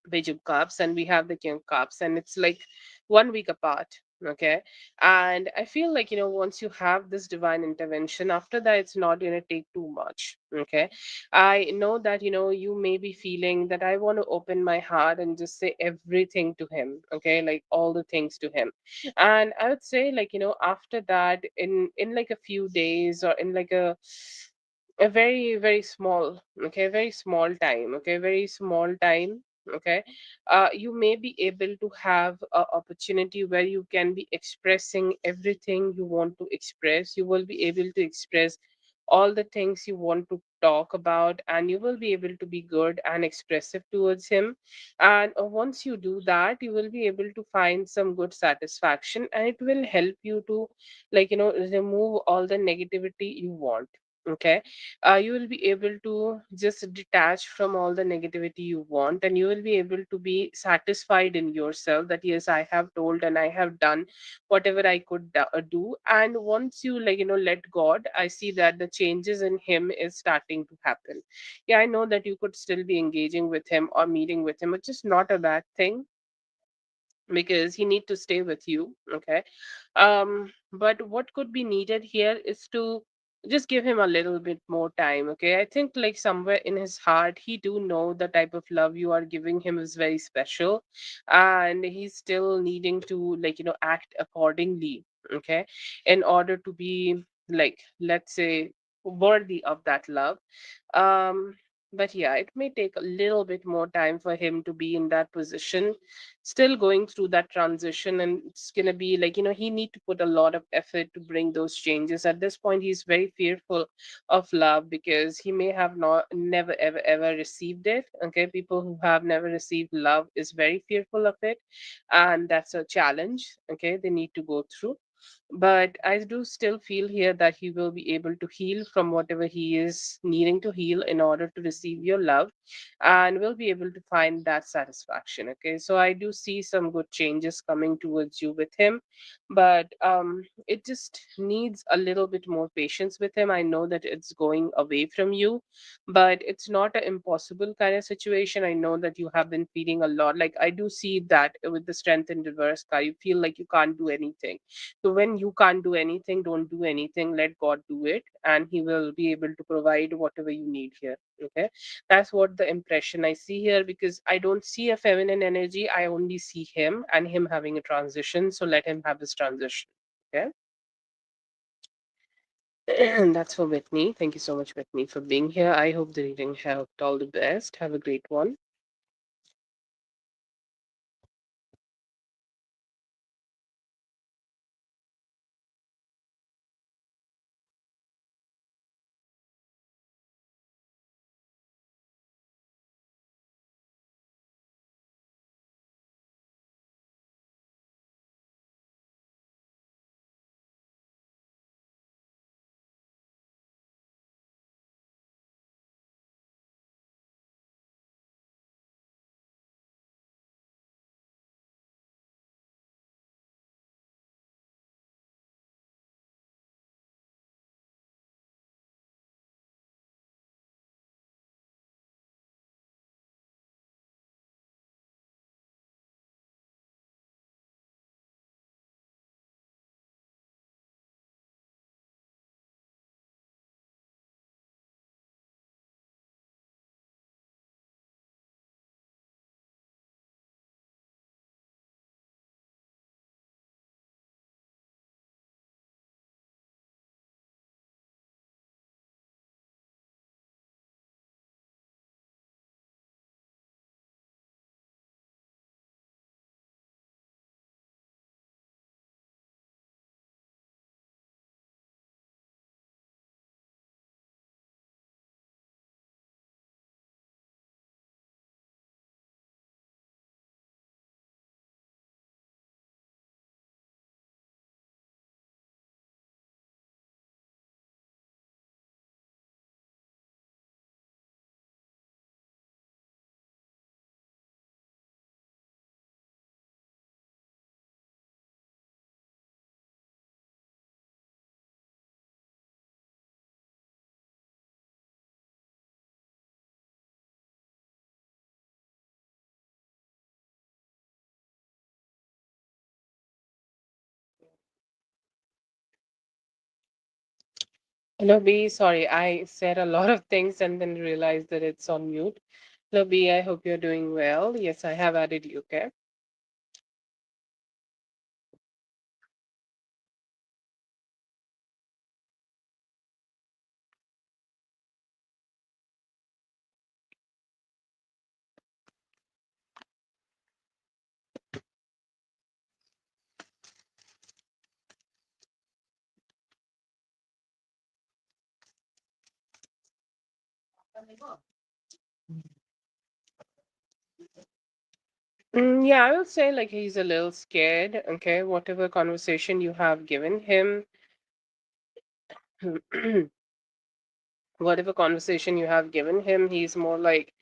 Page of Cups and we have the King of Cups, and it's like 1 week apart. Okay, and I feel like, once you have this divine intervention, after that it's not going to take too much. Okay, I know that, you may be feeling that I want to open my heart and just say everything to him. Okay, like all the things to him. And I would say, like, after that, in like a few days, or in like a very very small, okay, very small time, okay, very small time. Okay, you may be able to have a opportunity where you can be expressing everything you want to express. You will be able to express all the things you want to talk about, and you will be able to be good and expressive towards him. And once you do that, you will be able to find some good satisfaction, and it will help you to, like, remove all the negativity you want. Okay, you will be able to just detach from all the negativity you want, and you will be able to be satisfied in yourself that yes, I have told and I have done whatever I could do. And once you, like, let God, I see that the changes in him is starting to happen. Yeah, I know that you could still be engaging with him or meeting with him, which is not a bad thing, because he need to stay with you. Okay, but what could be needed here is to just give him a little bit more time. Okay, I think like somewhere in his heart he do know the type of love you are giving him is very special, and he's still needing to, like, act accordingly. Okay, in order to be, like, let's say, worthy of that love. um but yeah, it may take a little bit more time for him to be in that position, still going through that transition. And it's going to be like, he need to put a lot of effort to bring those changes. At this point he's very fearful of love, because he may have not never ever ever received it. Okay, people who have never received love is very fearful of it, and that's a challenge, okay, they need to go through. But I do still feel here that he will be able to heal from whatever he is needing to heal in order to receive your love, and will be able to find that satisfaction. Okay, so I do see some good changes coming towards you with him, but it just needs a little bit more patience with him. I know that it's going away from you, but it's not an impossible kind of situation. I know that you have been feeling a lot, like I do see that with the strength in reverse card, you feel like you can't do anything. So when you can't do anything, don't do anything. Let God do it, and He will be able to provide whatever you need here. Okay, that's what the impression I see here, because I don't see a feminine energy. I only see him and him having a transition. So let him have his transition. Okay, and that's for Whitney. Thank you so much, Whitney, for being here. I hope the reading helped. All the best. Have a great one. Hello, B. Sorry, I said a lot of things and then realized that it's on mute. Hello, B. I hope you're doing well. Yes, I have added you, okay? Yeah, I will say like he's a little scared, okay? Whatever conversation you have given him, whatever conversation you have given him, he's more like,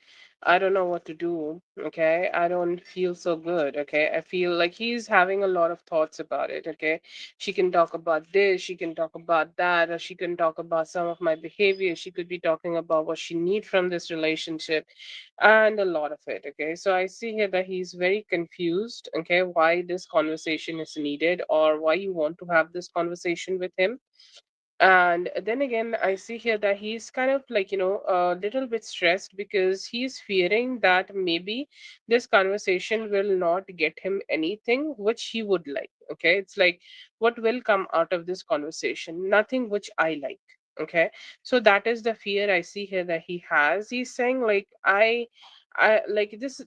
I don't know what to do. Okay. I don't feel so good. Okay. I feel like he's having a lot of thoughts about it. Okay. She can talk about this, she can talk about that, or she can talk about some of my behavior. She could be talking about what she needs from this relationship and a lot of it. Okay. So I see here that he's very confused. Okay. Why this conversation is needed or why you want to have this conversation with him. And then again, I see here that he's kind of like, a little bit stressed because he's fearing that maybe this conversation will not get him anything which he would like. Okay. It's like, what will come out of this conversation? Nothing which I like. Okay. So that is the fear I see here that he has. He's saying, like, I like this.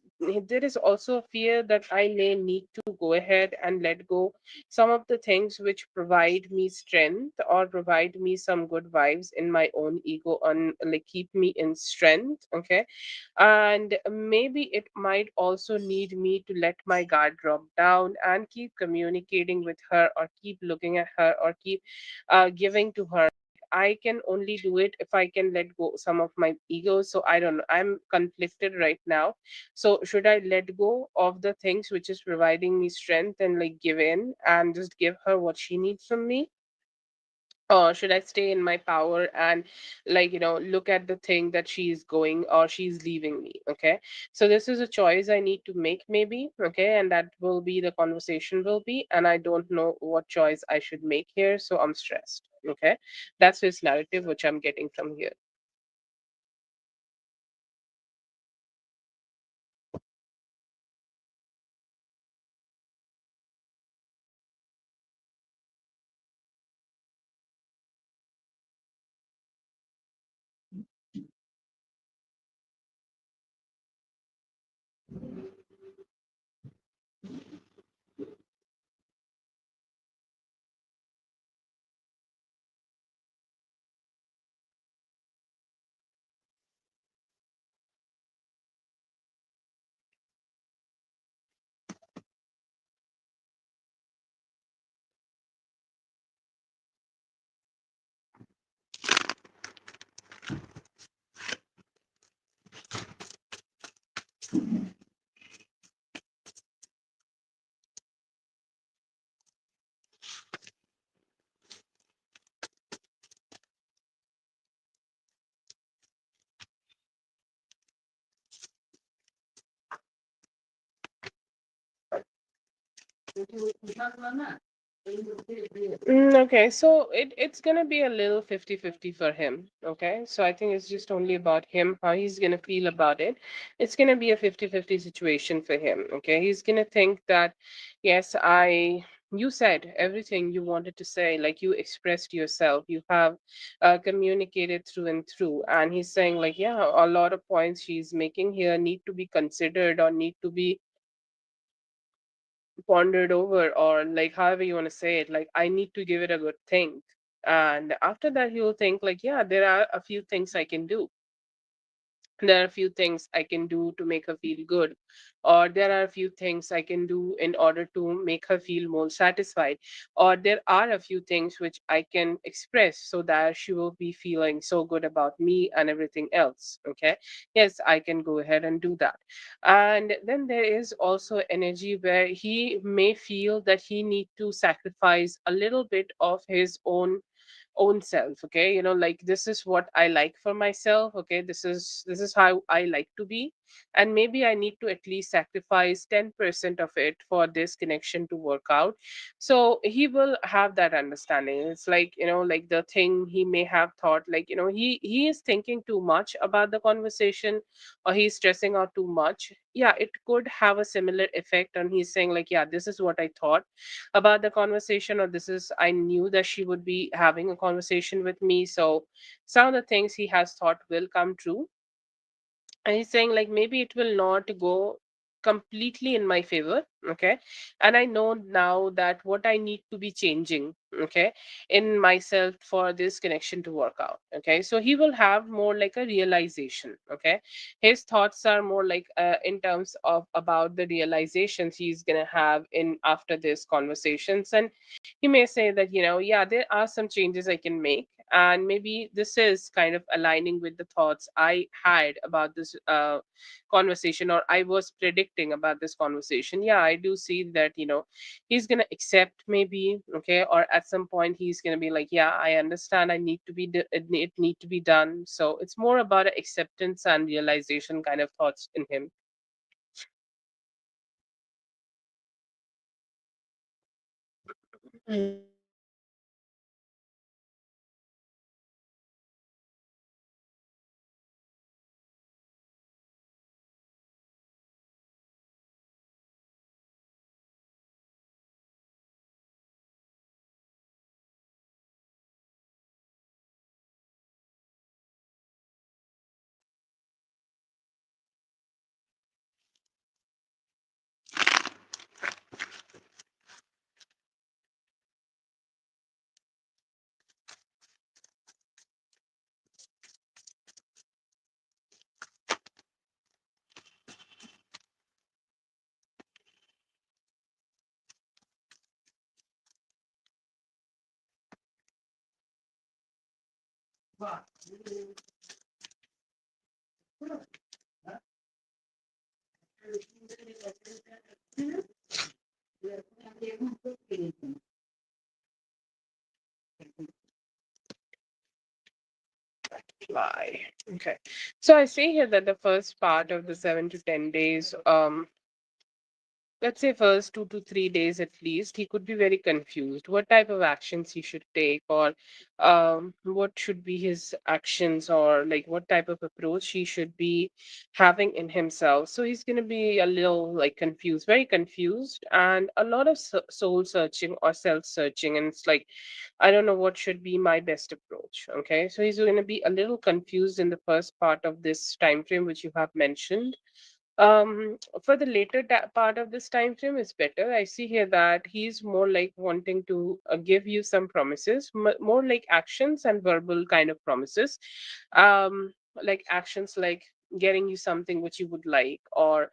There is also a fear that I may need to go ahead and let go some of the things which provide me strength or provide me some good vibes in my own ego on like keep me in strength. Okay. And maybe it might also need me to let my guard drop down and keep communicating with her or keep looking at her or keep giving to her. I can only do it if I can let go some of my ego. So I don't know, I'm conflicted right now. So should I let go of the things which is providing me strength and like give in and just give her what she needs from me? Or should I stay in my power and like, look at the thing that she's going or she's leaving me? Okay. So this is a choice I need to make maybe. Okay. And that will be the conversation will be. And I don't know what choice I should make here. So I'm stressed. Okay. That's his narrative, which I'm getting from here. Okay, so it's gonna be a little 50-50 for him. Okay, so I think it's just only about him, how he's gonna feel about it. It's gonna be a 50-50 situation for him. Okay, he's gonna think that, yes, you said everything you wanted to say, like you expressed yourself, you have communicated through and through. And he's saying, like, yeah, a lot of points she's making here need to be considered or need to be pondered over or like however you want to say it, like I need to give it a good think. And after that he will think like, yeah, there are a few things I can do, there are a few things I can do to make her feel good, or there are a few things I can do in order to make her feel more satisfied, or there are a few things which I can express so that she will be feeling so good about me and everything else. Okay, yes, I can go ahead and do that. And then there is also energy where he may feel that he need to sacrifice a little bit of his own own self. Okay, like this is what I like for myself. Okay, this is how I like to be, and maybe I need to at least sacrifice 10% of it for this connection to work out. So he will have that understanding. It's like, like the thing he may have thought, like, he is thinking too much about the conversation, or he's stressing out too much. Yeah, it could have a similar effect on he's saying like, yeah, this is what I thought about the conversation, or this is, I knew that she would be having a conversation with me. So some of the things he has thought will come true, and he's saying like maybe it will not go completely in my favor. Okay, and I know now that what I need to be changing, okay, in myself for this connection to work out. Okay, so he will have more like a realization. Okay, his thoughts are more like in terms of about the realizations he's gonna have in after this conversations. And he may say that, yeah, there are some changes I can make, and maybe this is kind of aligning with the thoughts I had about this conversation, or I was predicting about this conversation. Yeah, I do see that, he's gonna accept maybe. Okay, or at some point he's gonna be like, yeah, I understand, I need to be it need to be done. So it's more about a acceptance and realization kind of thoughts in him. Why? Okay. So I see here that the first part of the 7 to 10 days, let's say first 2 to 3 days at least, he could be very confused what type of actions he should take, or what should be his actions, or like what type of approach he should be having in himself. So he's going to be a little like confused, very confused, and a lot of soul searching or self searching. And it's like, I don't know what should be my best approach. Okay, so he's going to be a little confused in the first part of this time frame which you have mentioned. For the later part of this time frame is better. I see here that he's more like wanting to give you some promises, more like actions and verbal kind of promises. Like actions like getting you something which you would like, or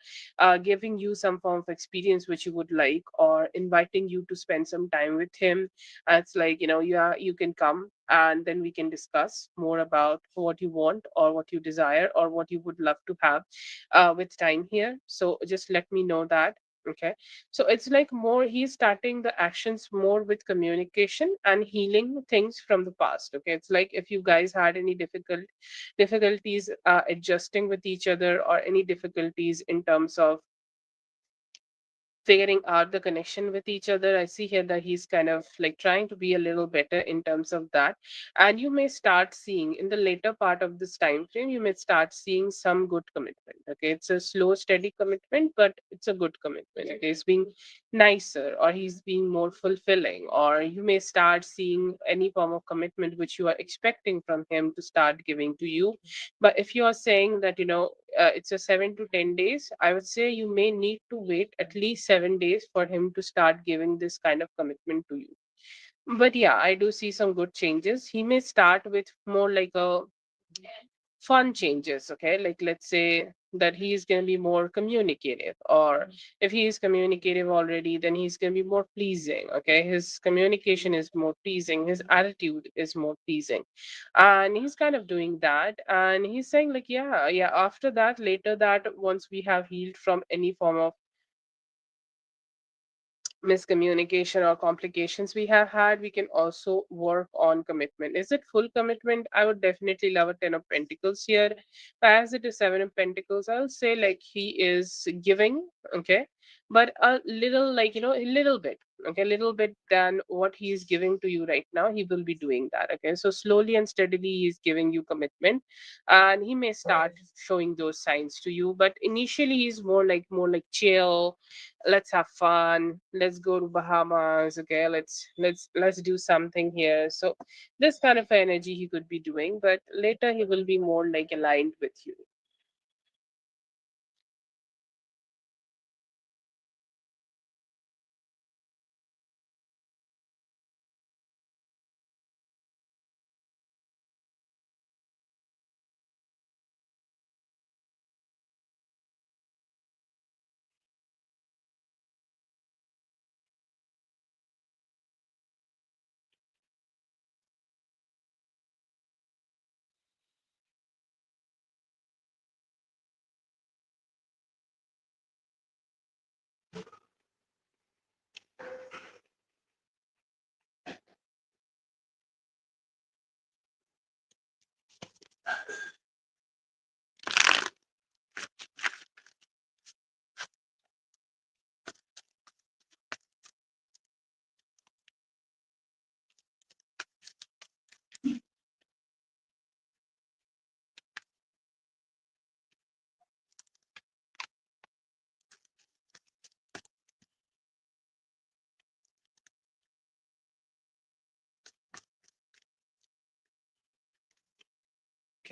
giving you some form of experience which you would like, or inviting you to spend some time with him. It's like, you can come and then we can discuss more about what you want, or what you desire, or what you would love to have with time here. So just let me know that. Okay, so it's like more he's starting the actions more with communication and healing things from the past. Okay, it's like if you guys had any difficulties adjusting with each other, or any difficulties in terms of figuring out the connection with each other. I see here that he's kind of like trying to be a little better in terms of that. And you may start seeing in the later part of this time frame, you may start seeing some good commitment. Okay, it's a slow, steady commitment, but it's a good commitment. Okay, he's being nicer, or he's being more fulfilling, or you may start seeing any form of commitment which you are expecting from him to start giving to you. But if you are saying that, it's a 7 to 10 days, I would say you may need to wait at least 7 days for him to start giving this kind of commitment to you. But yeah, I do see some good changes. He may start with more like a fun changes. Okay, like let's say that he is going to be more communicative, or if he is communicative already, then he's going to be more pleasing. Okay, his communication is more pleasing, his attitude is more pleasing, and he's kind of doing that. And he's saying like, yeah, yeah, after that, later, that once we have healed from any form of miscommunication or complications we have had, we can also work on commitment. Is it full commitment? I would definitely love a 10 of Pentacles here. But as it is 7 of Pentacles, I'll say like he is giving, okay, but a little, like, a little bit, okay, a little bit than what he is giving to you right now. He will be doing that, okay. So slowly and steadily, he is giving you commitment, and he may start showing those signs to you. But initially, he's more like chill, let's have fun, let's go to Bahamas, okay, let's do something here. So this kind of energy he could be doing, but later he will be more like aligned with you.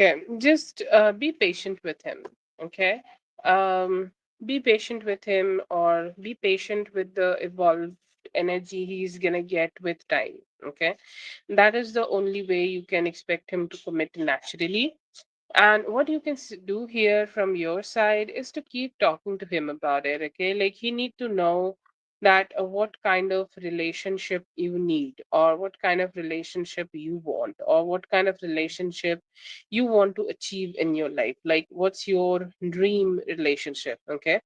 Okay, just be patient with him. Okay, um, be patient with him, or be patient with the evolved energy he's gonna get with time. Okay, that is the only way you can expect him to commit naturally. And what you can do here from your side is to keep talking to him about it, okay? Like he need to know that what kind of relationship you need, or what kind of relationship you want, or what kind of relationship you want to achieve in your life. Like what's your dream relationship, okay?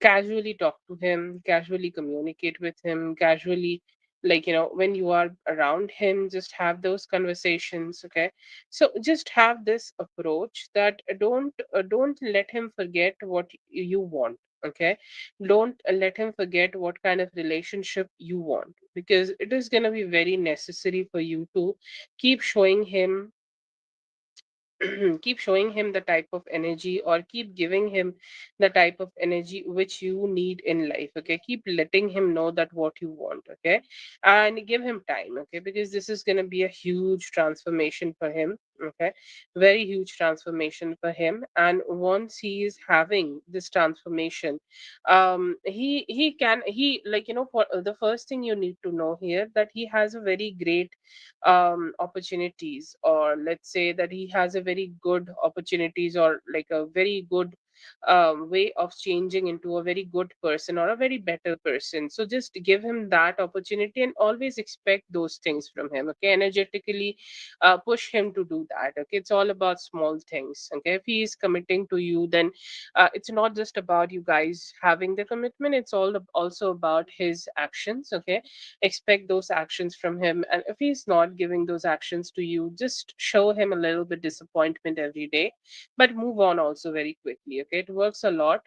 Casually talk to him, casually communicate with him, casually, like, when you are around him, just have those conversations, okay? So just have this approach that don't let him forget what you want, okay? Don't let him forget what kind of relationship you want, because it is going to be very necessary for you to keep showing him keep showing him the type of energy, or keep giving him the type of energy which you need in life, okay? Keep letting him know that what you want, okay? And give him time, okay? Because this is going to be a huge transformation for him, okay? Very huge transformation for him. And once he is having this transformation, he like, for the first thing you need to know here, that he has a very great opportunities, or let's say that he has a very good opportunities, or like a very good way of changing into a very good person, or a very better person. So just give him that opportunity, and always expect those things from him, okay? Energetically push him to do that, okay? It's all about small things, okay? If he is committing to you, then it's not just about you guys having the commitment, it's also about his actions, okay? Expect those actions from him. And if he's not giving those actions to you, just show him a little bit disappointment every day, but move on also very quickly, okay? It works a lot,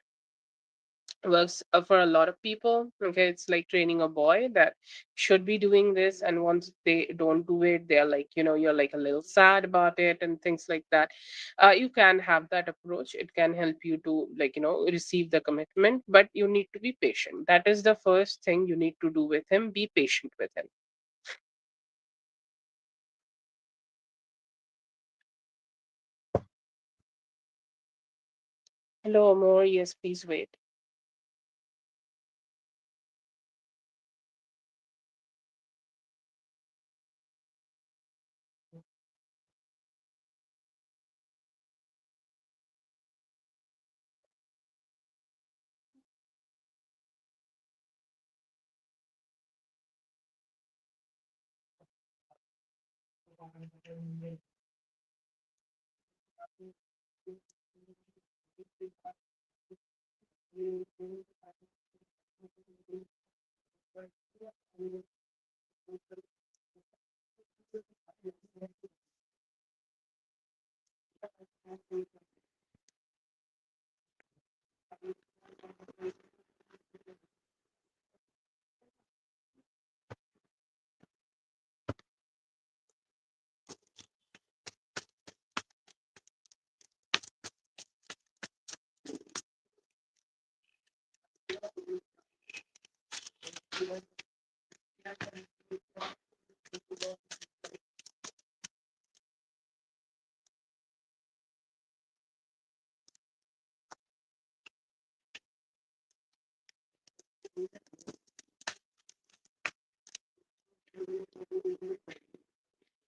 works for a lot of people, okay? It's like training a boy that should be doing this, and once they don't do it, they're like, you're like a little sad about it and things like that. You can have that approach. It can help you to, like, receive the commitment, but you need to be patient. That is the first thing you need to do with him. Be patient with him. Hello, Amor. Yes, please wait.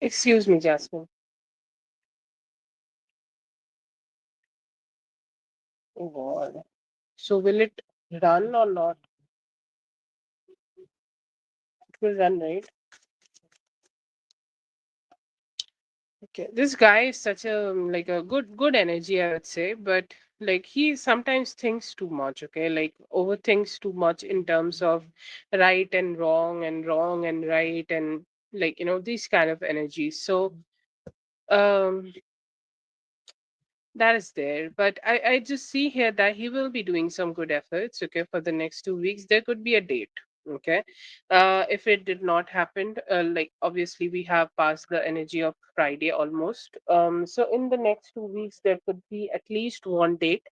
Excuse me, Jasmine. Oh God. So will it run or not? It will run, right? Okay. This guy is such a like a good energy, I would say, but like he sometimes thinks too much, okay? Like overthinks too much in terms of right and wrong and right and like these kind of energies. So um that is there, but I just see here that he will be doing some good efforts, okay, for the next 2 weeks. There could be a date, okay. If it did not happen, like obviously we have passed the energy of Friday almost. So in the next 2 weeks, there could be at least one date.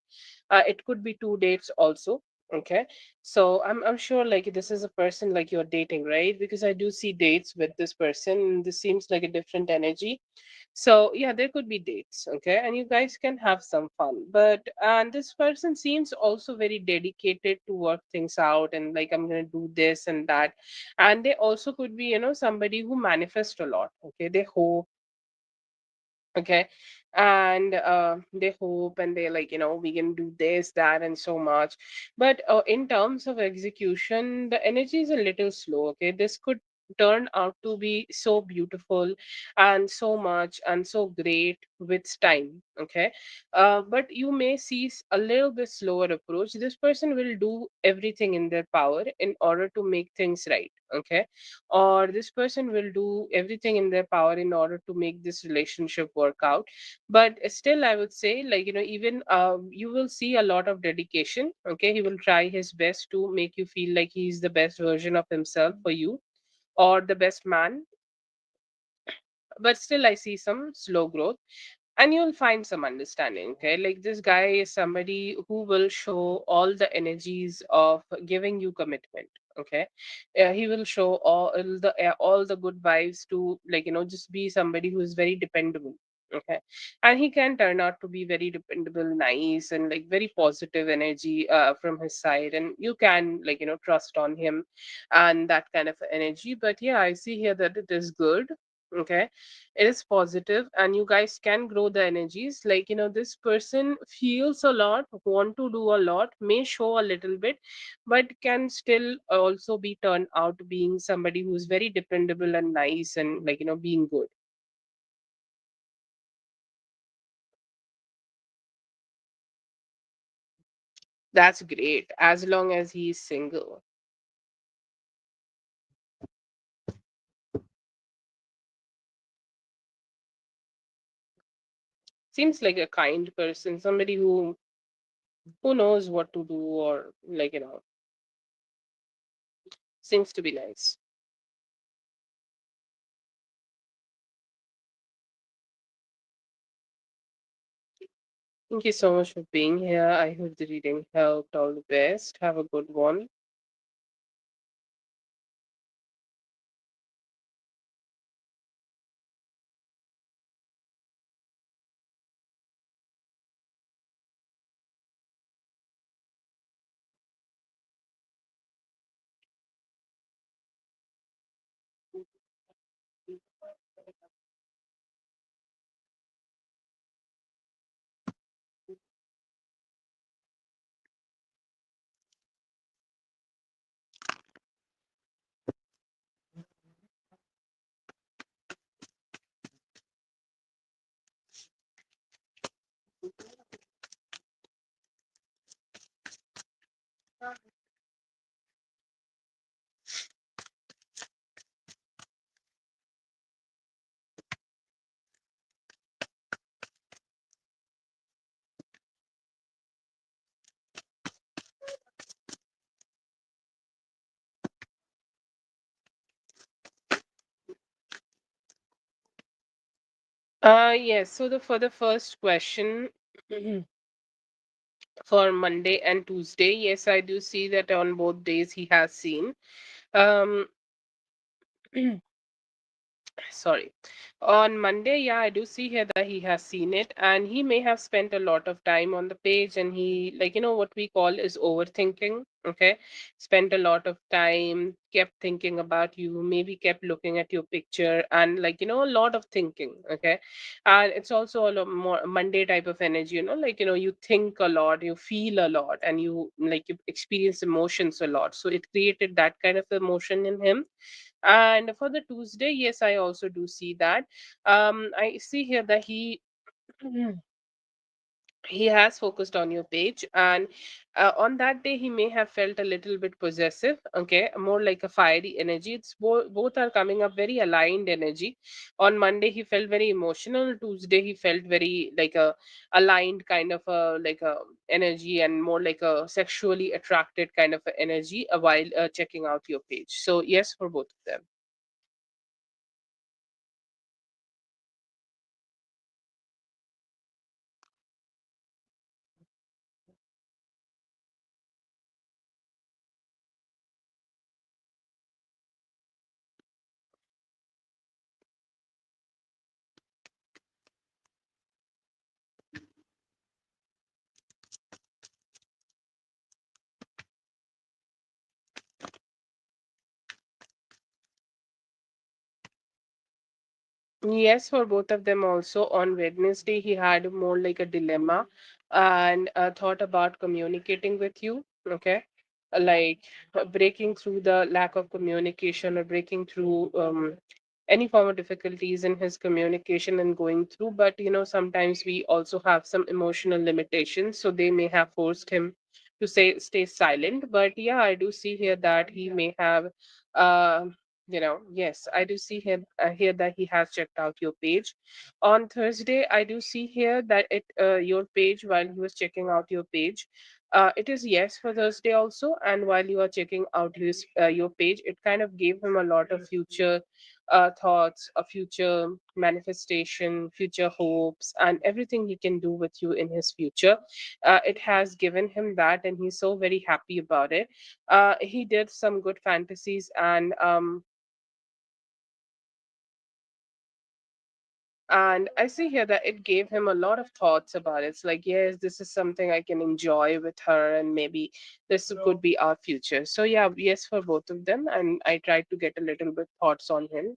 It could be two dates also. Okay, so I'm sure like this is a person like you're dating, right? Because I do see dates with this person. And this seems like a different energy, so yeah, there could be dates, okay, and you guys can have some fun. But and this person seems also very dedicated to work things out and like I'm gonna do this and that. And they also could be, somebody who manifests a lot. Okay, they hope, okay, and they hope and they like we can do this that and so much. But in terms of execution, the energy is a little slow. Okay, this could turn out to be so beautiful and so much and so great with time. Okay, but you may see a little bit slower approach. This person will do everything in their power in order to make things right. Okay, or this person will do everything in their power in order to make this relationship work out. But still I would say like even you will see a lot of dedication. Okay, he will try his best to make you feel like he's the best version of himself for you, or the best man. But still I see some slow growth, and you'll find some understanding. Okay, like this guy is somebody who will show all the energies of giving you commitment. Okay, he will show all the good vibes to like just be somebody who is very dependable. Okay, and he can turn out to be very dependable, nice, and like very positive energy from his side, and you can like trust on him and that kind of energy. But yeah, I see here that it is good. Okay, it is positive and you guys can grow the energies. Like this person feels a lot, want to do a lot, may show a little bit, but can still also be turned out being somebody who's very dependable and nice and like being good. That's great as long as he's single. Seems like a kind person, somebody who knows what to do, or like seems to be nice. Thank you so much for being here. I hope the reading helped. All the best. Have a good one. Yes. So the for the first question, for Monday and Tuesday, yes, I do see that on both days he has seen. Um, sorry, on Monday, yeah, I do see here that he has seen it, and he may have spent a lot of time on the page, and he, like, what we call is overthinking. Okay, spent a lot of time, kept thinking about you, maybe kept looking at your picture, and, like, a lot of thinking. Okay, and it's also a lot more Monday type of energy, like, you think a lot, you feel a lot, and you, like, you experience emotions a lot, so it created that kind of emotion in him. And for the Tuesday, yes, I also do see that. I see here that he has focused on your page, and on that day he may have felt a little bit possessive. Okay, more like a fiery energy. It's both are coming up very aligned energy. On Monday he felt very emotional. Tuesday he felt very like a aligned kind of a, like a energy, and more like a sexually attracted kind of a energy while checking out your page. So yes, for both of them. Yes, for both of them also. On Wednesday, he had more like a dilemma and thought about communicating with you. Okay. Like breaking through the lack of communication, or breaking through any form of difficulties in his communication and going through. But, sometimes we also have some emotional limitations. So they may have forced him to stay silent. But yeah, I do see here that he may have. Uh, yes, I do see here that he has checked out your page. On Thursday, I do see here that your page, while he was checking out your page, it is yes for Thursday also. And while you are checking out your page, it kind of gave him a lot of future thoughts, a future manifestation, future hopes, and everything he can do with you in his future. It has given him that, and he's so very happy about it. He did some good fantasies, and I see here that it gave him a lot of thoughts about it. It's like, yes, this is something I can enjoy with her, and maybe this could be our future. So yeah, yes for both of them, and I tried to get a little bit thoughts on him.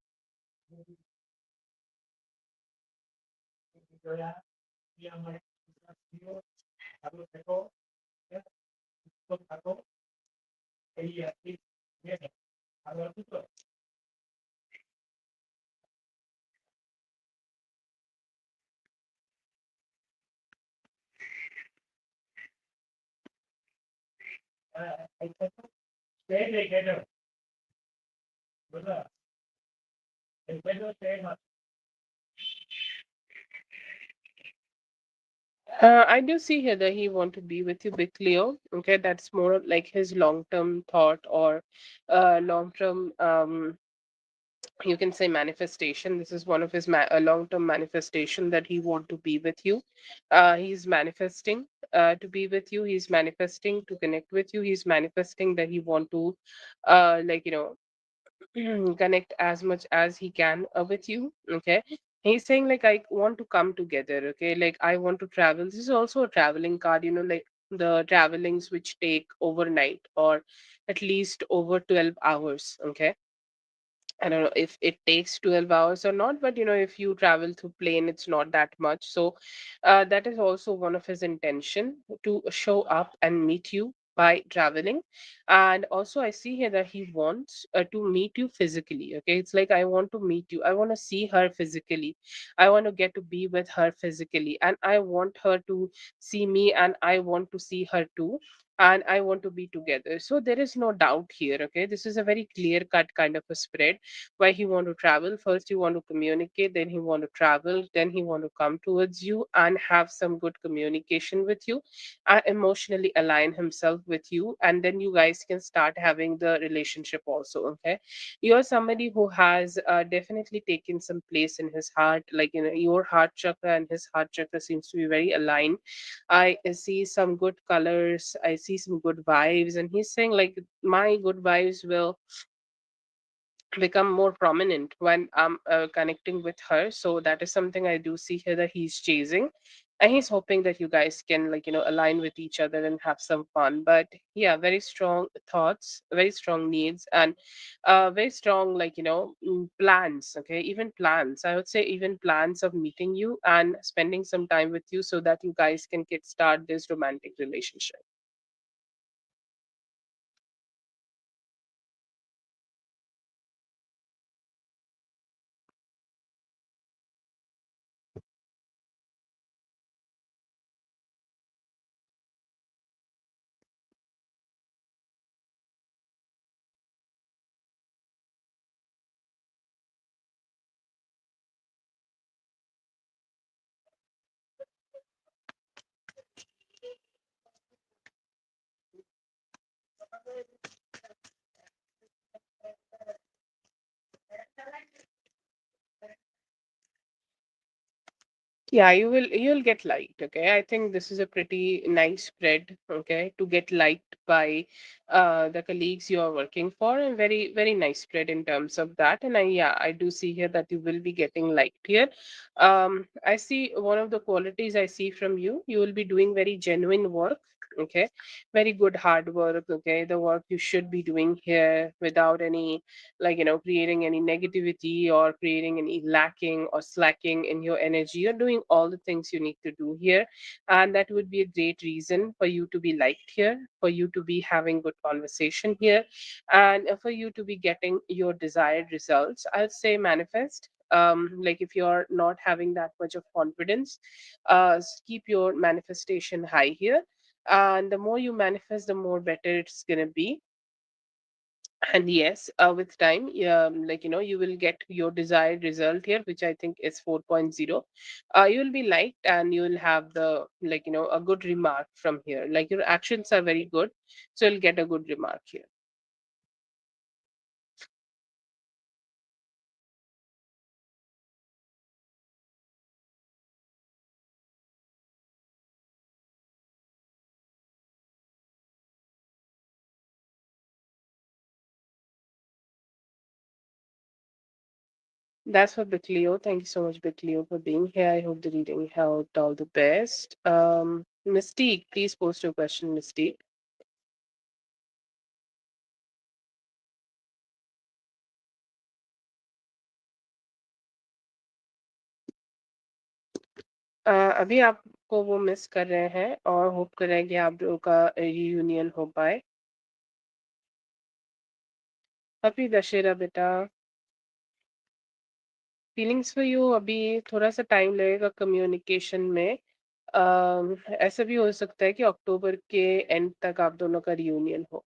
I do see here that he want to be with you, Big Leo. Okay, that's more of like his long-term thought, or long-term, you can say, manifestation. This is one of his a long-term manifestation, that he want to be with you. He's manifesting to be with you. He's manifesting to connect with you. He's manifesting that he want to, like, connect as much as he can with you. Okay, he's saying like, I want to come together. Okay, like, I want to travel. This is also a traveling card, like the travelings which take overnight, or at least over 12 hours. Okay, I don't know if it takes 12 hours or not, but, if you travel through plane, it's not that much. So that is also one of his intention, to show up and meet you by traveling. And also, I see here that he wants to meet you physically. Okay, it's like, I want to meet you. I want to see her physically. I want to get to be with her physically, and I want her to see me, and I want to see her too. and I want to be together. So there is no doubt here. Okay, this is a very clear cut kind of a spread. Why he want to travel? First he want to communicate, then he want to travel, then he want to come towards you and have some good communication with you, emotionally align himself with you, and then you guys can start having the relationship also. Okay, you're somebody who has definitely taken some place in his heart, like your heart chakra and his heart chakra seems to be very aligned. I see some good colors, I see some good vibes, and he's saying like my good vibes will become more prominent when I'm connecting with her. So that is something I do see here that he's chasing. And he's hoping that you guys can, like, align with each other and have some fun. But yeah, very strong thoughts, very strong needs, and very strong, like, plans. Okay, even plans. I would say even plans of meeting you and spending some time with you so that you guys can kickstart this romantic relationship. Yeah, you'll get liked. Okay, I think this is a pretty nice spread. Okay, to get liked by the colleagues you are working for, and very nice spread in terms of that. And I do see here that you will be getting liked here. I see one of the qualities I see from you. You will be doing very genuine work. Okay, very good hard work. Okay, the work you should be doing here without any, like, creating any negativity or creating any lacking or slacking in your energy. You're doing all the things you need to do here, and that would be a great reason for you to be liked here, for you to be having good conversation here, and for you to be getting your desired results. I'll say manifest. Like, if you're not having that much of confidence, keep your manifestation high here, and the more you manifest, the more better it's gonna be. And yes, with time, like, you will get your desired result here, which I think is 4.0. You'll be liked, and you will have the, like, a good remark from here. Like, your actions are very good, so you'll get a good remark here. That's for Big Leo. Thank you so much, Big Leo, for being here. I hope the reading helped. All the best. Mystique, please post your question, Mystique. अभी आपको वो miss कर रहे हैं और hope कर रहे हैं कि आप लोगों का रियूनियन हो पाए. हैप्पी दशहरा बेटा. फीलिंग्स फॉर यू अभी थोड़ा सा टाइम लगेगा कम्युनिकेशन में. ऐसा भी हो सकता है कि अक्टूबर के एंड तक आप दोनों का रियूनियन हो.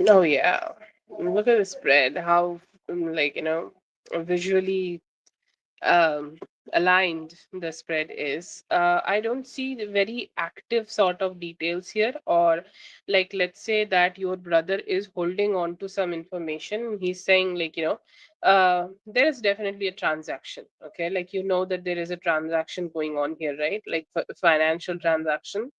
Oh yeah, look at the spread. How, like, visually um, aligned the spread is. I don't see the very active sort of details here, or like, let's say that your brother is holding on to some information. He's saying, like, there is definitely a transaction. Okay, like, that there is a transaction going on here, right? Like, financial transaction.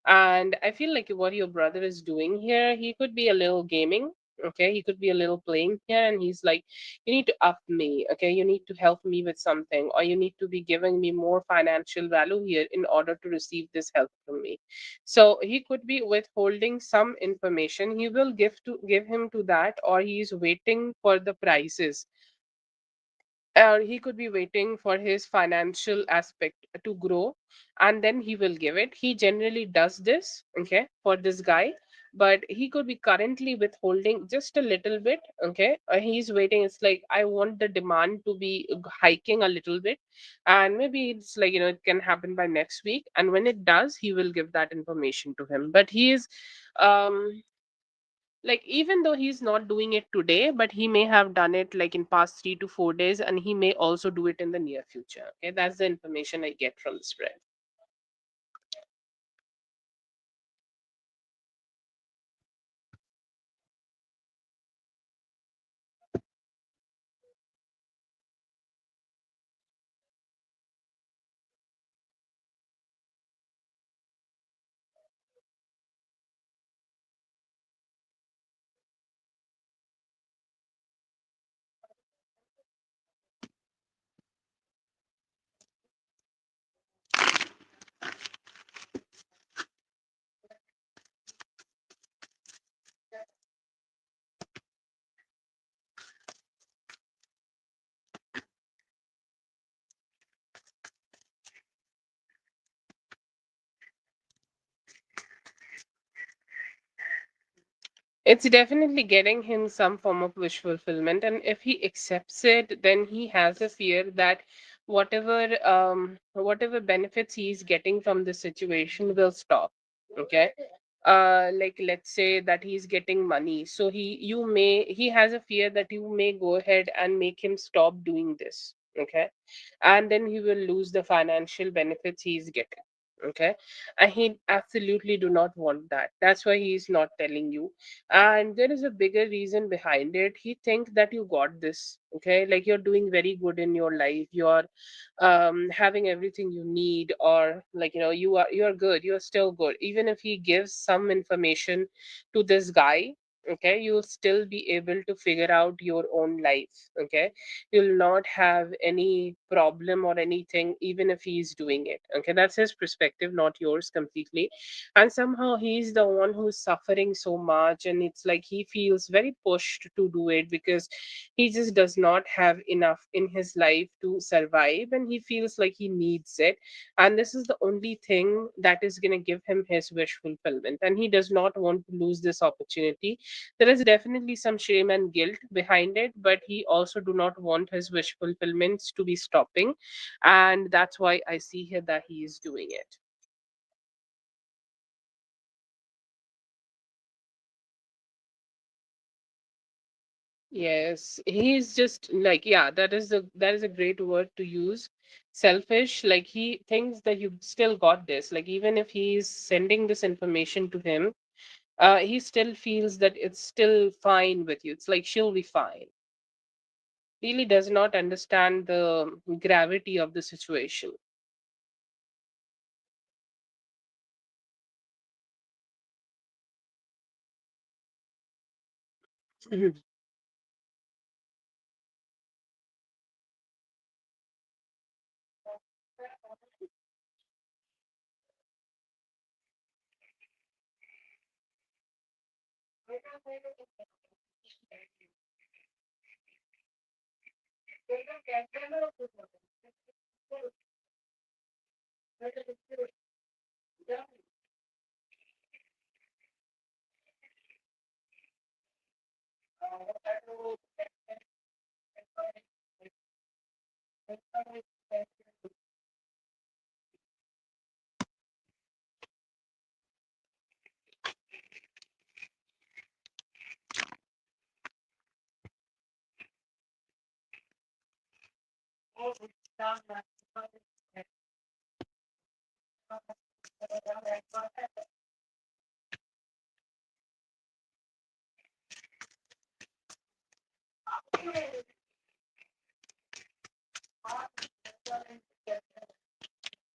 And I feel like what your brother is doing here, he could be a little gaming. Okay, he could be a little playing here, and he's like, you need to up me. Okay, you need to help me with something, or you need to be giving me more financial value here in order to receive this help from me. So he could be withholding some information. He will give him to that, or he is waiting for the prices, or he could be waiting for his financial aspect to grow, and then he will give it. He generally does this, okay, for this guy. But he could be currently withholding just a little bit. Okay, he's waiting. It's like, I want the demand to be hiking a little bit, and maybe it's like, it can happen by next week, and when it does, he will give that information to him. But he is um like, even though he's not doing it today, but he may have done it like in past 3 to 4 days, and he may also do it in the near future. Okay, that's the information I get from the spread. It's definitely getting him some form of wish fulfillment, and if he accepts it, then he has a fear that whatever benefits he's getting from the situation will stop. Okay, like, let's say that he's getting money, so he has a fear that you may go ahead and make him stop doing this. Okay, and then he will lose the financial benefits he's getting. Okay, and he absolutely do not want that. That's why he's not telling you. And there is a bigger reason behind it. He thinks that you got this. Okay, like, you're doing very good in your life, you're having everything you need, or like, you're good, you're still good. Even if he gives some information to this guy, okay, you'll still be able to figure out your own life. Okay, you'll not have any problem or anything, even if he's doing it. Okay, that's his perspective, not yours completely. And somehow he's the one who's suffering so much, and it's like he feels very pushed to do it because he just does not have enough in his life to survive, and he feels like he needs it. And this is the only thing that is going to give him his wish fulfillment, and he does not want to lose this opportunity. There is definitely some shame and guilt behind it, but he also do not want his wish fulfillments to be stopping, and that's why I see here that he is doing it. Yes, he's just like, yeah, that is a great word to use. Selfish, like, he thinks that you still got this. Like, even if he's sending this information to him, he still feels that it's still fine with you. It's like she'll be fine. Really does not understand the gravity of the situation.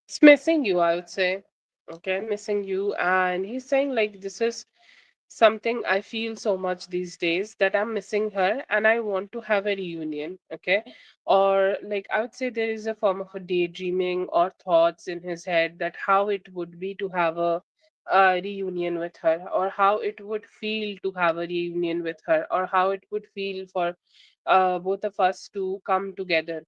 It's missing you, I would say. Okay, missing you. And he's saying, like, this is something I feel so much these days, that I'm missing her and I want to have a reunion. Okay. Or, like, I would say there is a form of a daydreaming or thoughts in his head that how it would be to have a reunion with her, or how it would feel to have a reunion with her, or how it would feel for both of us to come together.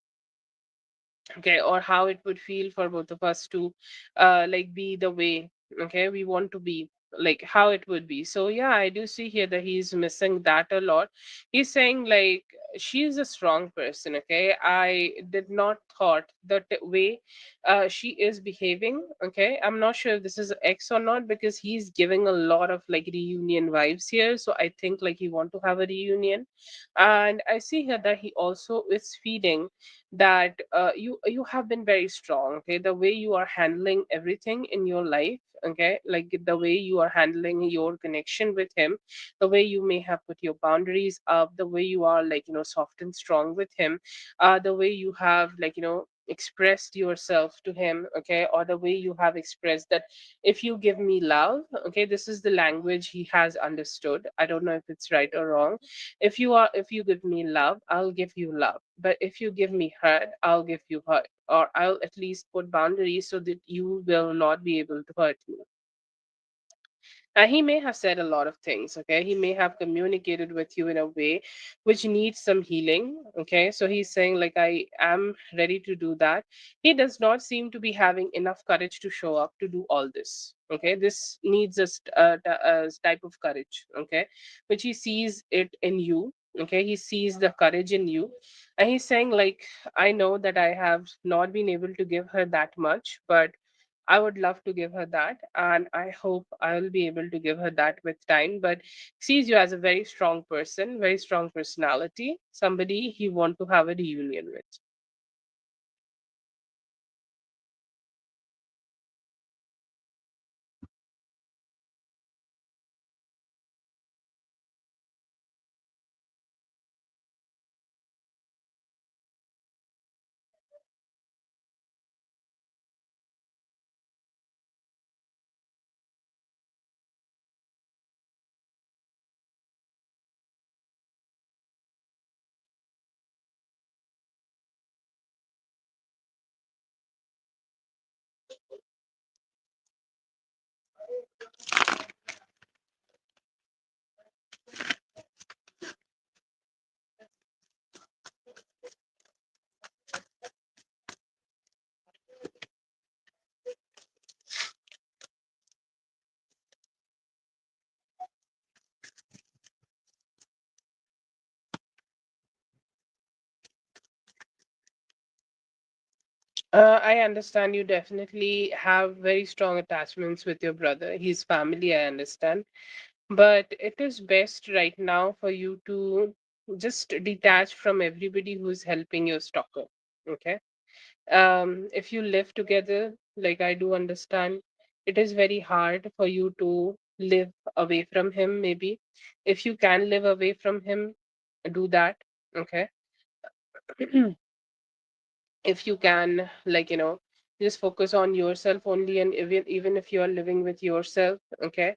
Okay, or how it would feel for both of us to like be the way, okay, we want to be, like how it would be. So yeah, I do see here that he's missing that a lot. He's saying, like, she's a strong person. Okay, I did not thought that the way she is behaving. Okay, I'm not sure if this is X or not, because he's giving a lot of like reunion vibes here, so I think like he want to have a reunion. And I see here that he also is feeding that you have been very strong. Okay, the way you are handling everything in your life, okay, like the way you are handling your connection with him, the way you may have put your boundaries up, the way you are, like, soft and strong with him, the way you have, like, expressed yourself to him. Okay, or the way you have expressed that if you give me love, okay, this is the language he has understood. I don't know if it's right or wrong. If you give me love, I'll give you love, but if you give me hurt, I'll give you hurt, or I'll at least put boundaries so that you will not be able to hurt me. He may have said a lot of things. Okay, he may have communicated with you in a way which needs some healing. Okay, so he's saying, like, I am ready to do that. He does not seem to be having enough courage to show up to do all this. Okay, this needs a type of courage. Okay, which he sees it in you. Okay, he sees the courage in you, and he's saying, like, I know that I have not been able to give her that much, but I would love to give her that, and I hope I'll be able to give her that with time. But sees you as a very strong person, very strong personality, somebody he want to have a reunion with. I understand you definitely have very strong attachments with your brother. His family, I understand. But it is best right now for you to just detach from everybody who's helping your stalker. Okay, if you live together, like, I do understand, it is very hard for you to live away from him. Maybe if you can live away from him, do that. Okay. If you can, like, just focus on yourself only, and even if you are living with yourself, okay,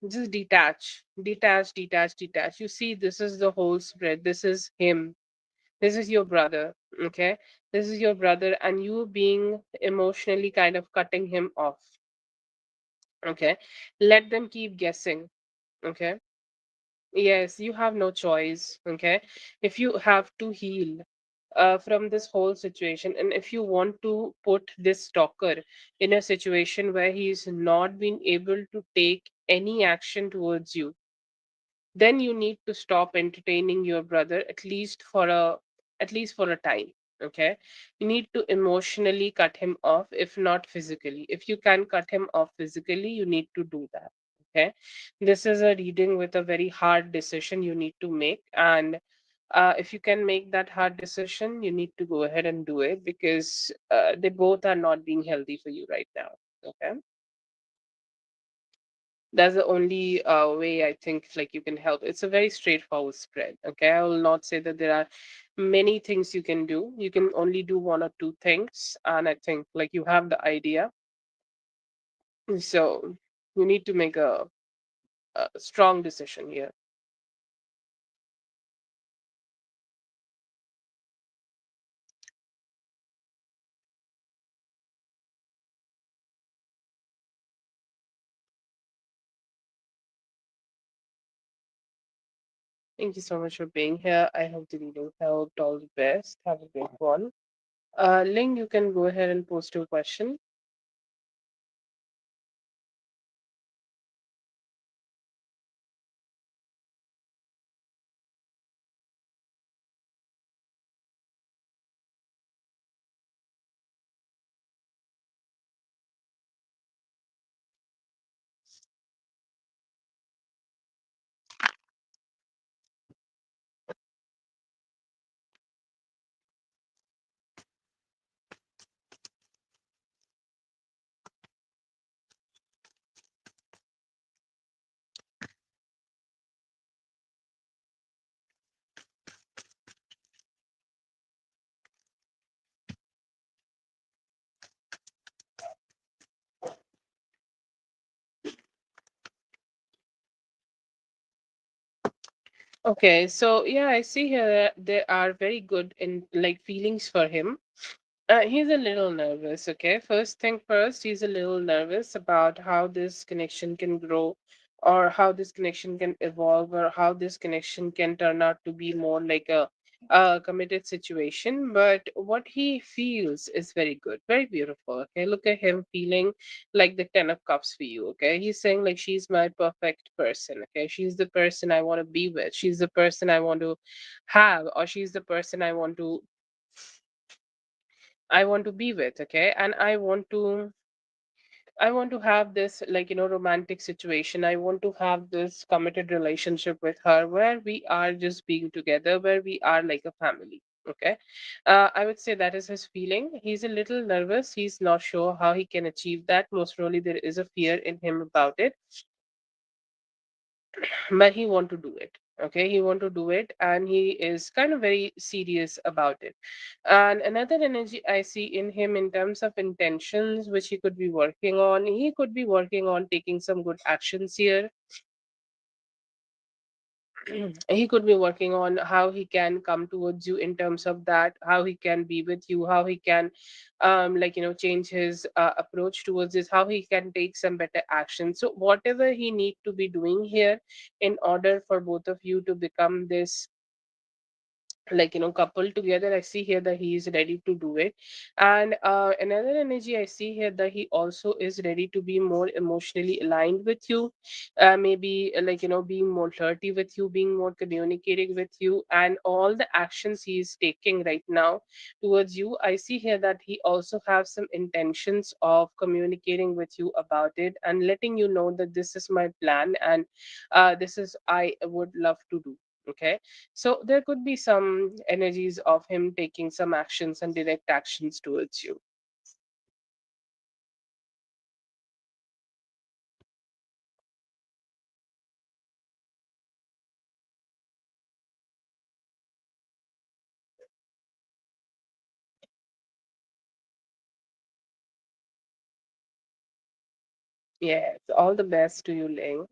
just detach. You see, this is the whole spread. This is him. This is your brother. Okay, this is your brother, and you being emotionally kind of cutting him off. Okay, let them keep guessing. Okay, yes, you have no choice. Okay, if you have to heal from this whole situation, and if you want to put this stalker in a situation where he's not been able to take any action towards you, then you need to stop entertaining your brother, at least for a time. Okay, you need to emotionally cut him off, if not physically. If you can cut him off physically, you need to do that. Okay, this is a reading with a very hard decision you need to make, and if you can make that hard decision, you need to go ahead and do it, because they both are not being healthy for you right now. Okay, that's the only way I think, like, you can help. It's a very straightforward spread. Okay, I will not say that there are many things you can do. You can only do one or two things, and I think, like, you have the idea. So you need to make a strong decision here. Thank you so much for being here. I hope the reading helped. All the best. Have a great one. Ling, you can go ahead and post your question. Okay, so yeah, I see here that there are very good in like feelings for him. He's a little nervous, okay? First thing first, he's a little nervous about how this connection can grow, or how this connection can evolve, or how this connection can turn out to be more like a committed situation. But what he feels is very good, very beautiful, okay? Look at him feeling like the 10 of cups for you, okay? He's saying like she's my perfect person, okay? She's the person I want to be with. She's the person I want to have, or she's the person I want to be with, okay? And I want to have this like romantic situation. I want to have this committed relationship with her where we are just being together, where we are like a family. Okay. I would say that is his feeling. He's a little nervous. He's not sure how he can achieve that. Most probably there is a fear in him about it, but he want to do it. Okay, he want to do it, and he is kind of very serious about it. And another energy I see in him in terms of intentions which he could be working on, he could be working on taking some good actions here. He could be working on how he can come towards you in terms of that, how he can be with you, how he can change his approach towards this, how he can take some better action. So whatever he need to be doing here in order for both of you to become this couple together, I see here that he is ready to do it. And another energy I see here that he also is ready to be more emotionally aligned with you, maybe being more flirty with you, being more communicating with you, and all the actions he is taking right now towards you. I see here that he also have some intentions of communicating with you about it and letting you know that this is my plan, and this is I would love to do. Okay, so there could be some energies of him taking some actions and direct actions towards you. Yes, all the best to you, Ling.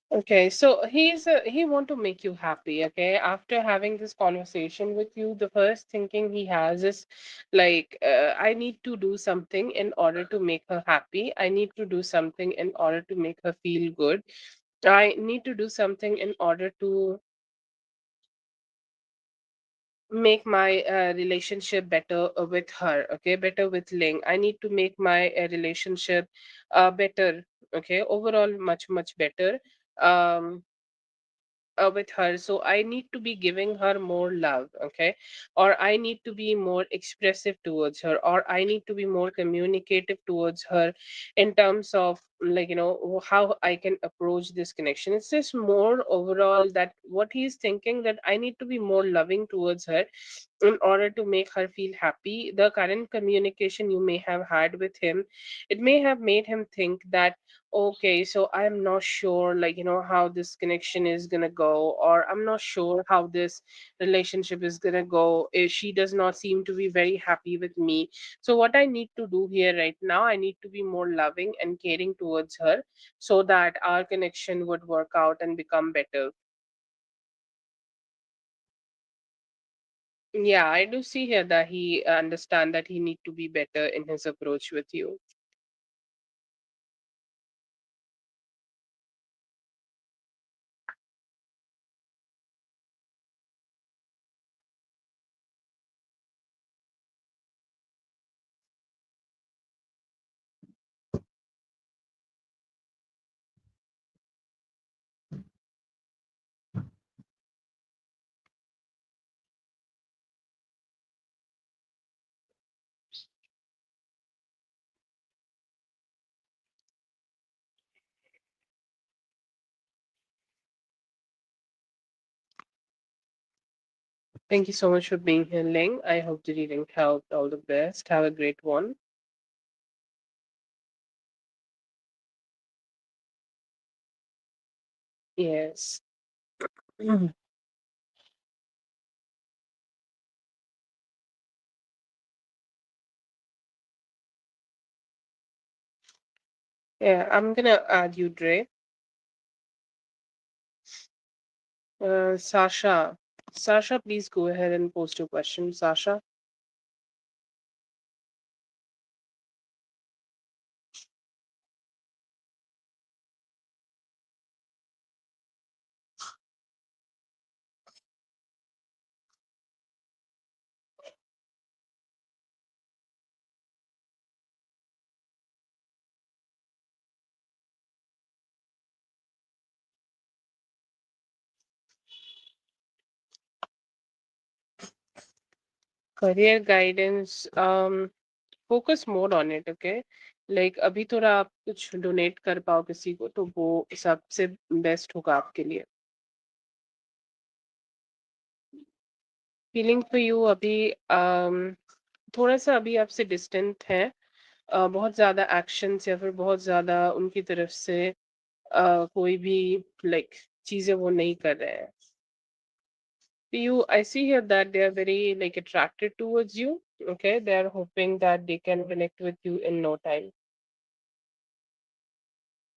Okay, so he want to make you happy. Okay, after having this conversation with you, the first thinking he has is I need to do something in order to make her happy. I need to do something in order to make her feel good. I need to do something in order to make my relationship better with her. Okay, better with Ling. I need to make my relationship better. Okay, overall much better. um with her, so I need to be giving her more love, okay? Or I need to be more expressive towards her, or I need to be more communicative towards her in terms of, like, how I can approach this connection. It's just more overall that what he's thinking, that I need to be more loving towards her in order to make her feel happy. The current communication you may have had with him, it may have made him think that, okay, so I'm not sure, like, how this connection is gonna go, or I'm not sure how this relationship is gonna go. She does not seem to be very happy with me. So what I need to do here right now, I need to be more loving and caring towards her, so that our connection would work out and become better. Yeah, I do see here that he understand that he need to be better in his approach with you. Thank you so much for being here, Ling. I hope the reading helped. All the best. Have a great one. Yes. Mhm. Yeah, I'm gonna add you, Dre. Sasha. Sasha, please go ahead and post your question. Sasha. Career guidance. Focus more on it, okay? Like अभी थोड़ा आप कुछ donate कर पाओ किसी को, तो वो सबसे बेस्ट होगा आपके लिए. फीलिंग फॉर यू अभी थोड़ा सा अभी आपसे डिस्टेंट है. बहुत ज़्यादा एक्शंस या फिर बहुत ज़्यादा उनकी तरफ से कोई भी लाइक चीज़ें वो नहीं कर रहे हैं. You, I see here that they are very like attracted towards you. Okay, they are hoping that they can connect with you in no time.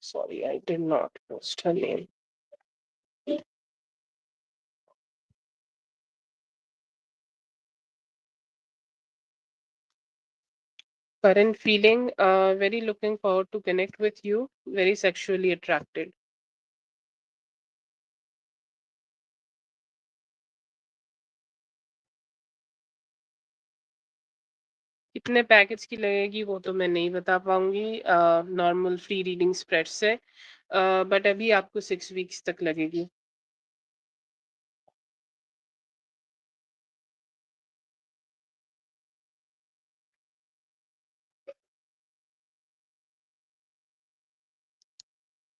Sorry, I did not post her name. Current feeling, very looking forward to connect with you. Very sexually attracted. कितने package की लगेगी वो तो मैं नहीं बता पाऊंगी normal free reading spread से. बट अभी आपको 6 वीक्स तक लगेगी.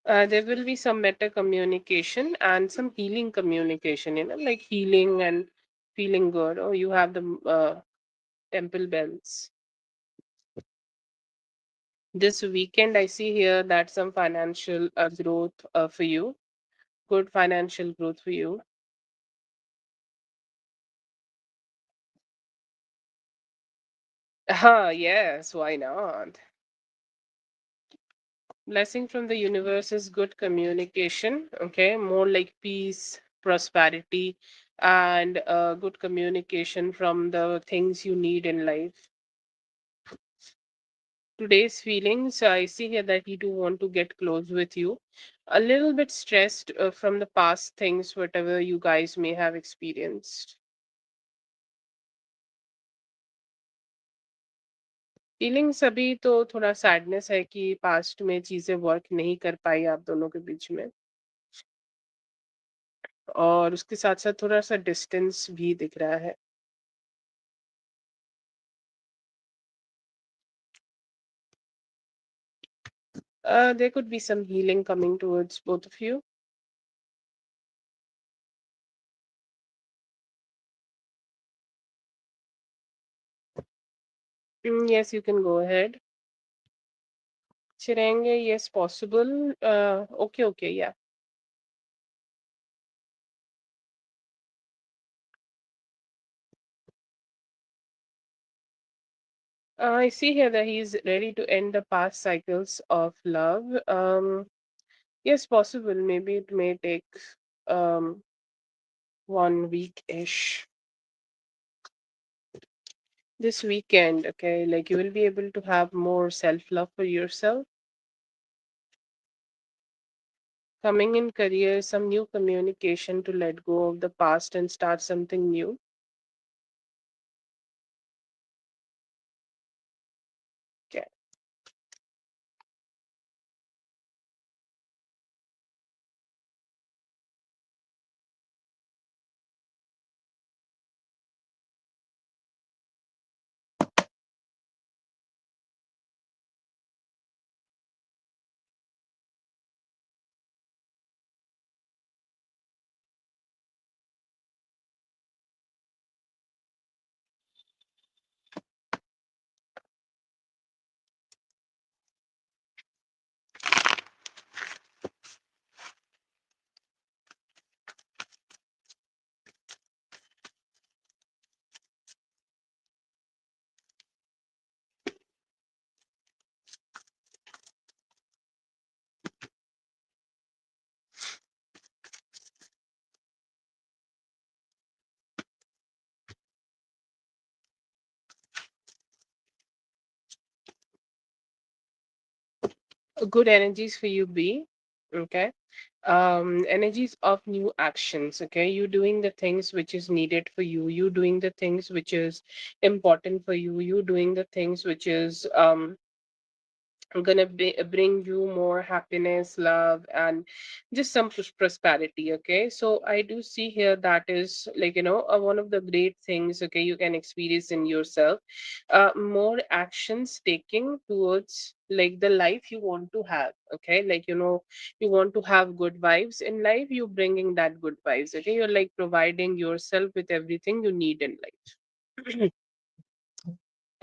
There will be some better communication and some healing communication, like healing and feeling good. Oh, you have the temple bells. This weekend, I see here that some financial growth for you, good financial growth for you. Yes, why not? Blessing from the universe is good communication, okay? More like peace, prosperity, and good communication from the things you need in life. Today's feelings, I see here that he do want to get close with you. A little bit stressed from the past things, whatever you guys may have experienced. Feelings अभी तो थोड़ा sadness है कि past में चीजें work नहीं कर पाई आप दोनों के बीच में. और उसके साथ साथ थोड़ा सा डिस्टेंस भी दिख रहा है. There could be some healing coming towards both of you. Yes, you can go ahead. Chirenge, yes, possible. Okay, okay, yeah. I see here that he's ready to end the past cycles of love. Yes, possible. Maybe it may take 1 week-ish. This weekend, okay, like you will be able to have more self-love for yourself. Coming in career, some new communication to let go of the past and start something new. Okay. Good energies for you, B. Okay. Energies of new actions. Okay. You doing the things which is needed for you. You doing the things which is important for you. You doing the things which is gonna bring you more happiness, love, and just some prosperity. Okay, so I do see here that is like one of the great things, okay, you can experience in yourself. More actions taking towards like the life you want to have. Okay, like you want to have good vibes in life, you bringing that good vibes. Okay, you're like providing yourself with everything you need in life.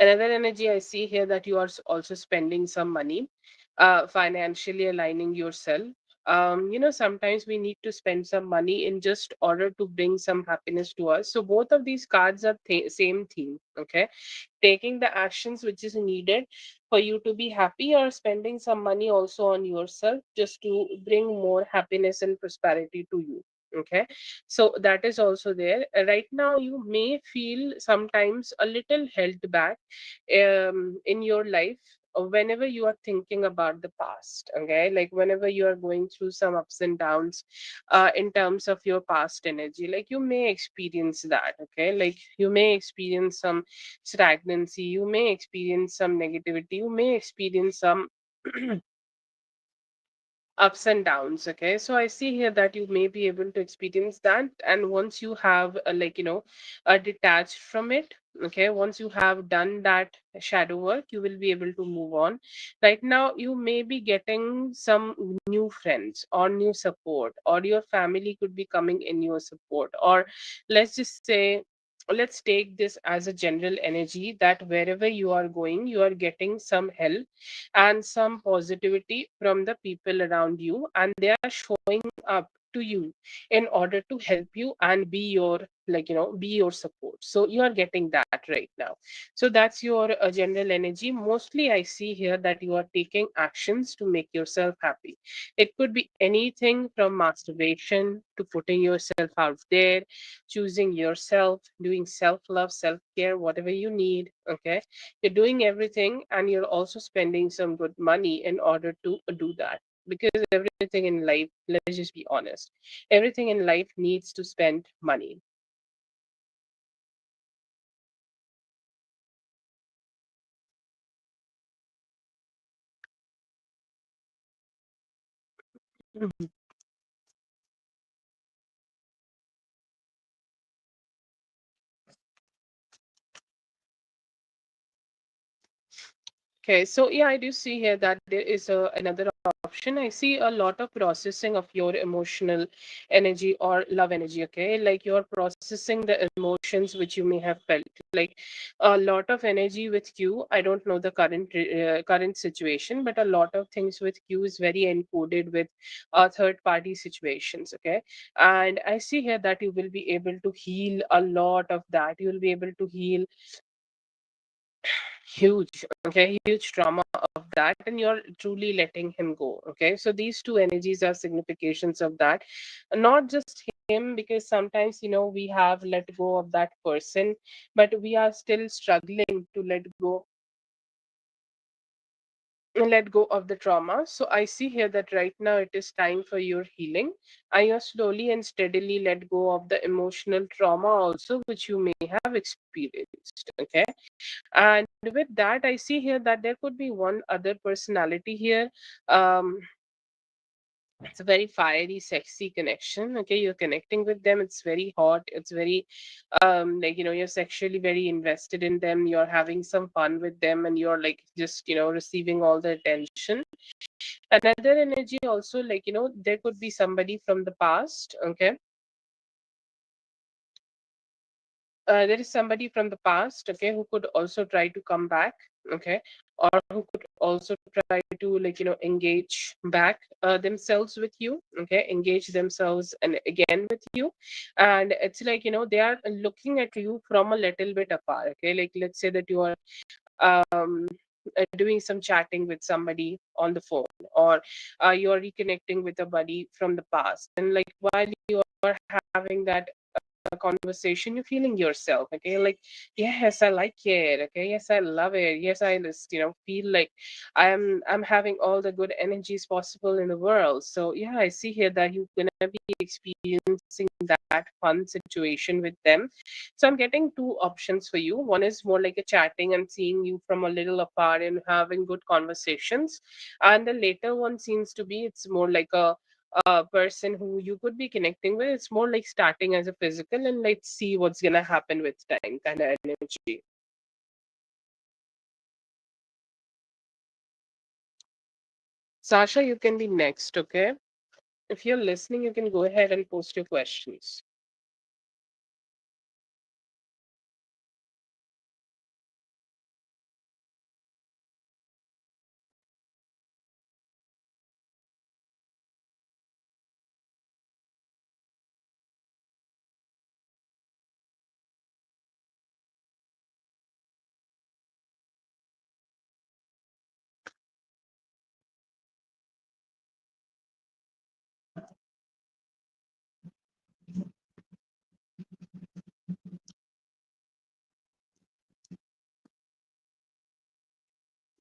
Another energy I see here that you are also spending some money, financially aligning yourself. Sometimes we need to spend some money in just order to bring some happiness to us. So both of these cards are same theme. Okay, taking the actions which is needed for you to be happy, or spending some money also on yourself just to bring more happiness and prosperity to you. Okay, so that is also there. Right now you may feel sometimes a little held back in your life, whenever you are thinking about the past. Okay, like whenever you are going through some ups and downs in terms of your past energy, like you may experience that. Okay, like you may experience some stagnancy, you may experience some negativity, you may experience some ups and downs. Okay, so I see here that you may be able to experience that, and once you have detached from it, okay, once you have done that shadow work, you will be able to move on. Right now you may be getting some new friends or new support, or your family could be coming in your support, or let's just say, let's take this as a general energy that wherever you are going, you are getting some help and some positivity from the people around you, and they are showing up to you in order to help you and be your be your support. So you are getting that right now. So that's your general energy. Mostly I see here that you are taking actions to make yourself happy. It could be anything from masturbation to putting yourself out there, choosing yourself, doing self love, self care, whatever you need. Okay, you're doing everything, and you're also spending some good money in order to do that, because everything in life, let's just be honest, everything in life needs to spend money. Mhm. Okay, so yeah, I do see here that there is another option. I see a lot of processing of your emotional energy or love energy. Okay, like you're processing the emotions which you may have felt. Like a lot of energy with Q. I don't know the current situation, but a lot of things with Q is very encoded with third party situations. Okay, and I see here that you will be able to heal a lot of that. You will be able to heal huge trauma of that, and you're truly letting him go. Okay, so these two energies are significations of that. Not just him, because sometimes we have let go of that person, but we are still struggling to let go of the trauma. So I see here that right now it is time for your healing, and you slowly and steadily let go of the emotional trauma also which you may have experienced. Okay, and with that, I see here that there could be one other personality here. Um, it's a very fiery, sexy connection. Okay, you're connecting with them. It's very hot. It's very, you're sexually very invested in them. You're having some fun with them, and you're like just receiving all the attention. Another energy also, there could be somebody from the past. Okay, there is somebody from the past, okay, who could also try to come back. Okay, or who could also try to engage back themselves with you. Okay, engage themselves and again with you. And it's like they are looking at you from a little bit apart. Okay, like let's say that you are um doing some chatting with somebody on the phone, or you're reconnecting with a buddy from the past, and like while you are having that conversation, you're feeling yourself. Okay, like yes, I like it. Okay, yes, I love it. Yes, I just feel like I'm having all the good energies possible in the world. So yeah, I see here that you're gonna be experiencing that fun situation with them. So I'm getting two options for you. One is more like a chatting and seeing you from a little apart and having good conversations, and the later one seems to be it's more like a person who you could be connecting with. It's more like starting as a physical, and let's see what's gonna happen with time kind of energy. Sasha, you can be next. Okay, if you're listening, you can go ahead and post your questions.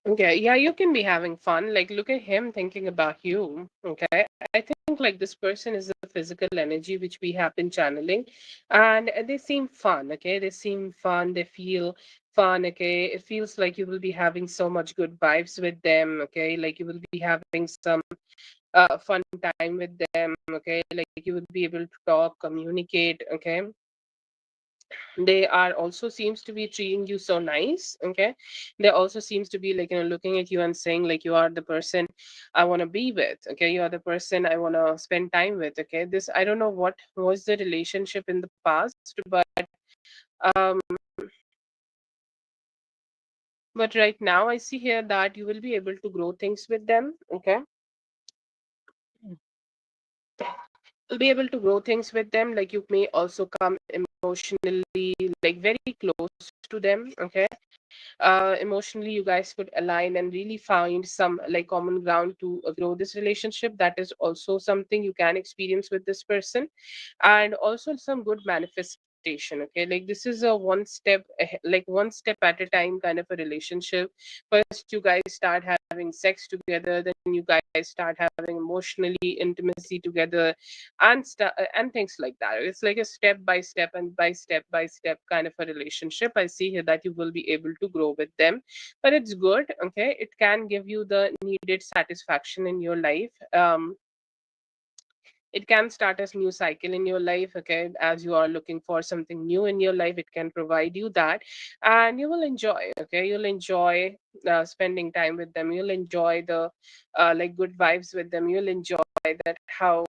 Okay, yeah, you can be having fun. Like, look at him thinking about you. Okay, I think like this person is a physical energy which we have been channeling, and they seem fun. Okay, they seem fun. They feel fun. Okay, it feels like you will be having so much good vibes with them. Okay, like you will be having some fun time with them. Okay, like you will be able to talk, communicate. Okay, they are also seems to be treating you so nice. Okay, they also seems to be like looking at you and saying like you are the person I want to be with. Okay, you are the person I want to spend time with. Okay, this I don't know what was the relationship in the past, um but right now I see here that you will be able to grow things with them. Okay, you'll be able to grow things with them. Like you may also come emotionally like very close to them. Okay, emotionally you guys could align and really find some like common ground to grow this relationship. That is also something you can experience with this person. And also some good manifestation. Okay, like this is a one step like one step at a time kind of a relationship. First you guys start having sex together, then you guys start having emotionally intimacy together, and things like that. It's like a step by step and by step kind of a relationship. I see here that you will be able to grow with them, but it's good. Okay, it can give you the needed satisfaction in your life. It can start a new cycle in your life, okay, as you are looking for something new in your life. It can provide you that, and you will enjoy, okay, you'll enjoy spending time with them. You'll enjoy the like good vibes with them. You'll enjoy that how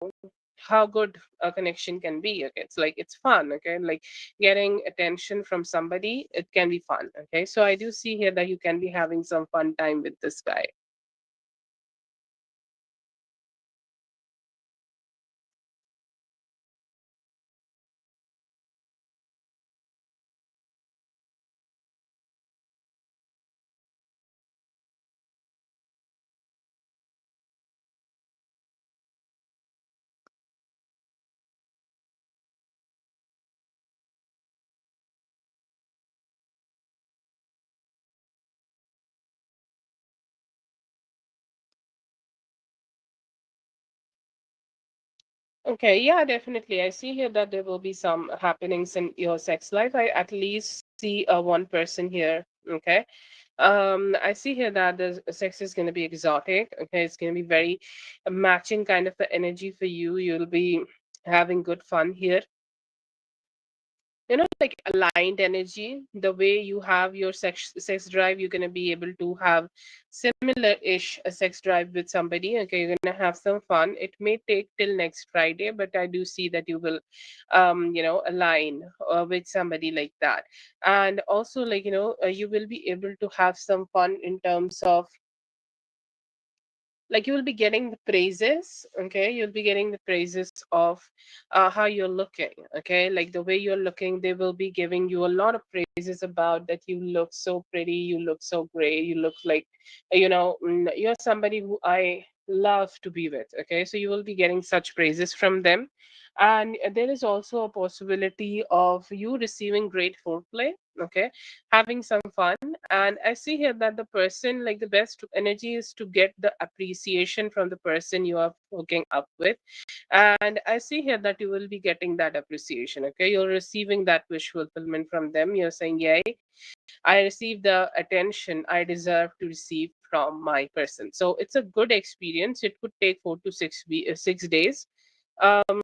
good a connection can be. Okay, it's like it's fun. Okay, like getting attention from somebody, it can be fun. Okay, so I do see here that you can be having some fun time with this guy. Okay, yeah, definitely. I see here that there will be some happenings in your sex life. I at least see one person here. Okay. I see here that the sex is going to be exotic. Okay, it's going to be very matching kind of a energy for you. You'll be having good fun here. Like aligned energy. The way you have your sex drive, you're going to be able to have similar-ish a sex drive with somebody. Okay, you're going to have some fun. It may take till next Friday, but I do see that you will align with somebody like that. And also, like, you will be able to have some fun in terms of, like, you will be getting the praises. Okay, you'll be getting the praises of how you're looking. Okay, like the way you're looking, they will be giving you a lot of praises about that. You look so pretty, you look so great, you look like, you're somebody who I love to be with. Okay, so you will be getting such praises from them. And there is also a possibility of you receiving great foreplay. Okay, having some fun. And I see here that the person, like, the best energy is to get the appreciation from the person you are hooking up with. And I see here that you will be getting that appreciation. Okay, you're receiving that wish fulfillment from them. You're saying, yay, I received the attention I deserve to receive from my person. So it's a good experience. It could take 6 days. um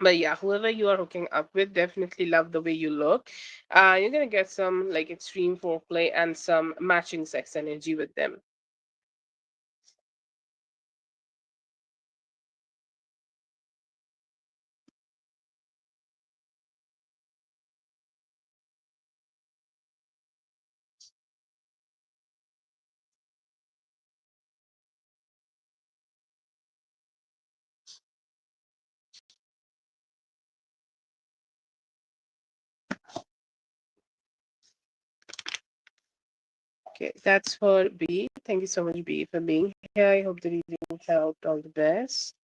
But yeah, whoever you are hooking up with, definitely love the way you look. You're gonna get some like extreme foreplay and some matching sex energy with them. Okay, that's for B. Thank you so much, B, for being here. I hope the reading helped. All the best.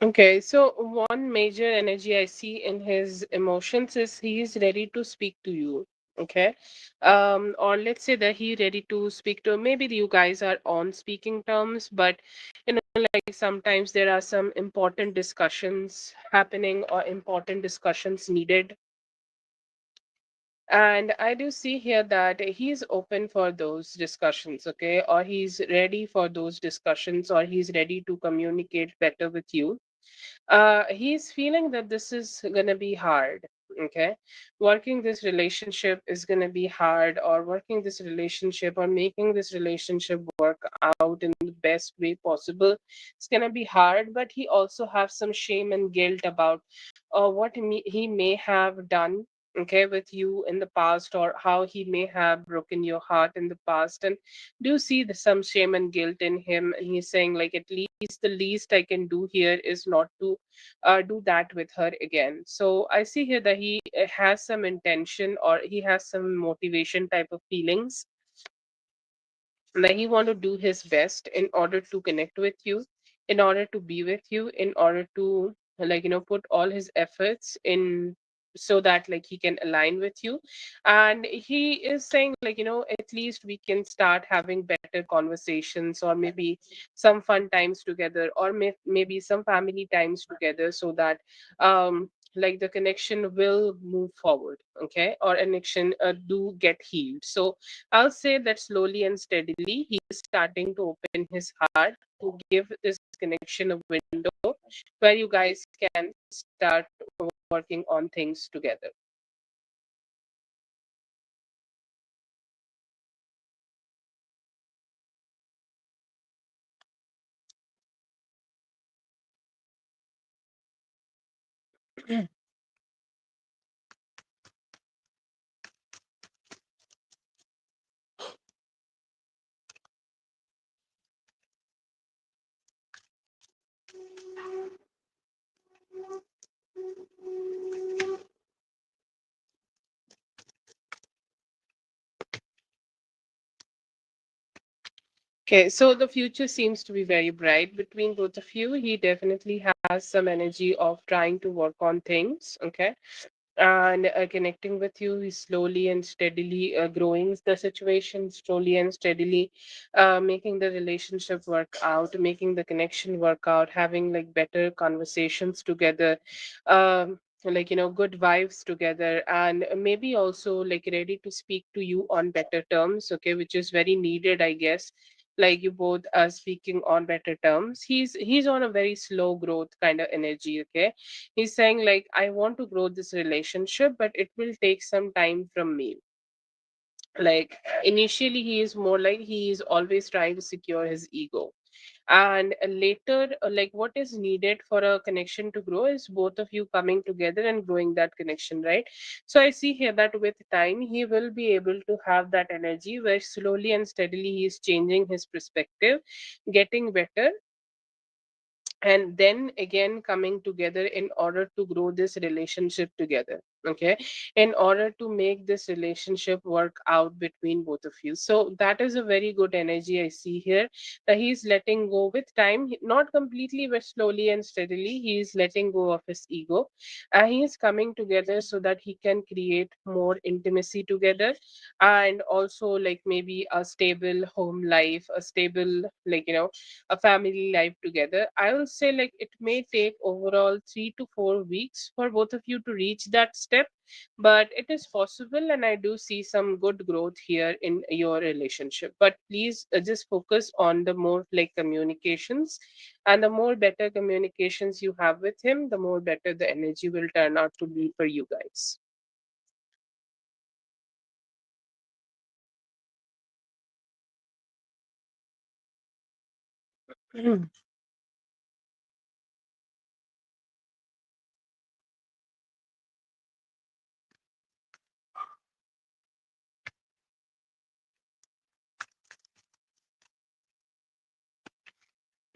Okay, so one major energy I see in his emotions is he is ready to speak to you. Okay. Or let's say that he ready to speak to, maybe you guys are on speaking terms, but like sometimes there are some important discussions happening or important discussions needed. And I do see here that he's open for those discussions, okay? Or he's ready for those discussions, or he's ready to communicate better with you. He's feeling that this is gonna be hard. Okay, working this relationship is going to be hard, or working this relationship or making this relationship work out in the best way possible, it's going to be hard. But he also have some shame and guilt about what he may have done, okay, with you in the past, or how he may have broken your heart in the past. And do you see some shame and guilt in him, and he's saying like, at least the least I can do here is not to do that with her again. So I see here that he has some intention, or he has some motivation type of feelings, that he want to do his best in order to connect with you, in order to be with you, in order to, like, put all his efforts in, so that like he can align with you. And he is saying like, at least we can start having better conversations, or maybe some fun times together, or maybe some family times together, so that like the connection will move forward, okay, or connection do get healed. So I'll say that slowly and steadily, he is starting to open his heart to give this connection a window where you guys can start working on things together. Okay, so the future seems to be very bright between both of you. He definitely has some energy of trying to work on things, okay, and connecting with you. He's slowly and steadily growing the situation, slowly and steadily making the relationship work out, making the connection work out, having like better conversations together, like, good vibes together, and maybe also like ready to speak to you on better terms, okay, which is very needed, I guess. Like you both are speaking on better terms. He's on a very slow growth kind of energy, okay. He's saying like, I want to grow this relationship, but it will take some time from me. Like initially he is more like, he is always trying to secure his ego, and later, like what is needed for a connection to grow is both of you coming together and growing that connection, right? So I see here that with time he will be able to have that energy where slowly and steadily he is changing his perspective, getting better, and then again coming together in order to grow this relationship together, okay, in order to make this relationship work out between both of you. So that is a very good energy I see here, that he's letting go with time, not completely but slowly and steadily he is letting go of his ego, and he is coming together so that he can create more intimacy together, and also like maybe a stable home life, a stable, like, a family life together. I will say like it may take overall 3 to 4 weeks for both of you to reach that step, but it is possible, and I do see some good growth here in your relationship. But please just focus on the more like communications, and the more better communications you have with him, the more better the energy will turn out to be for you guys.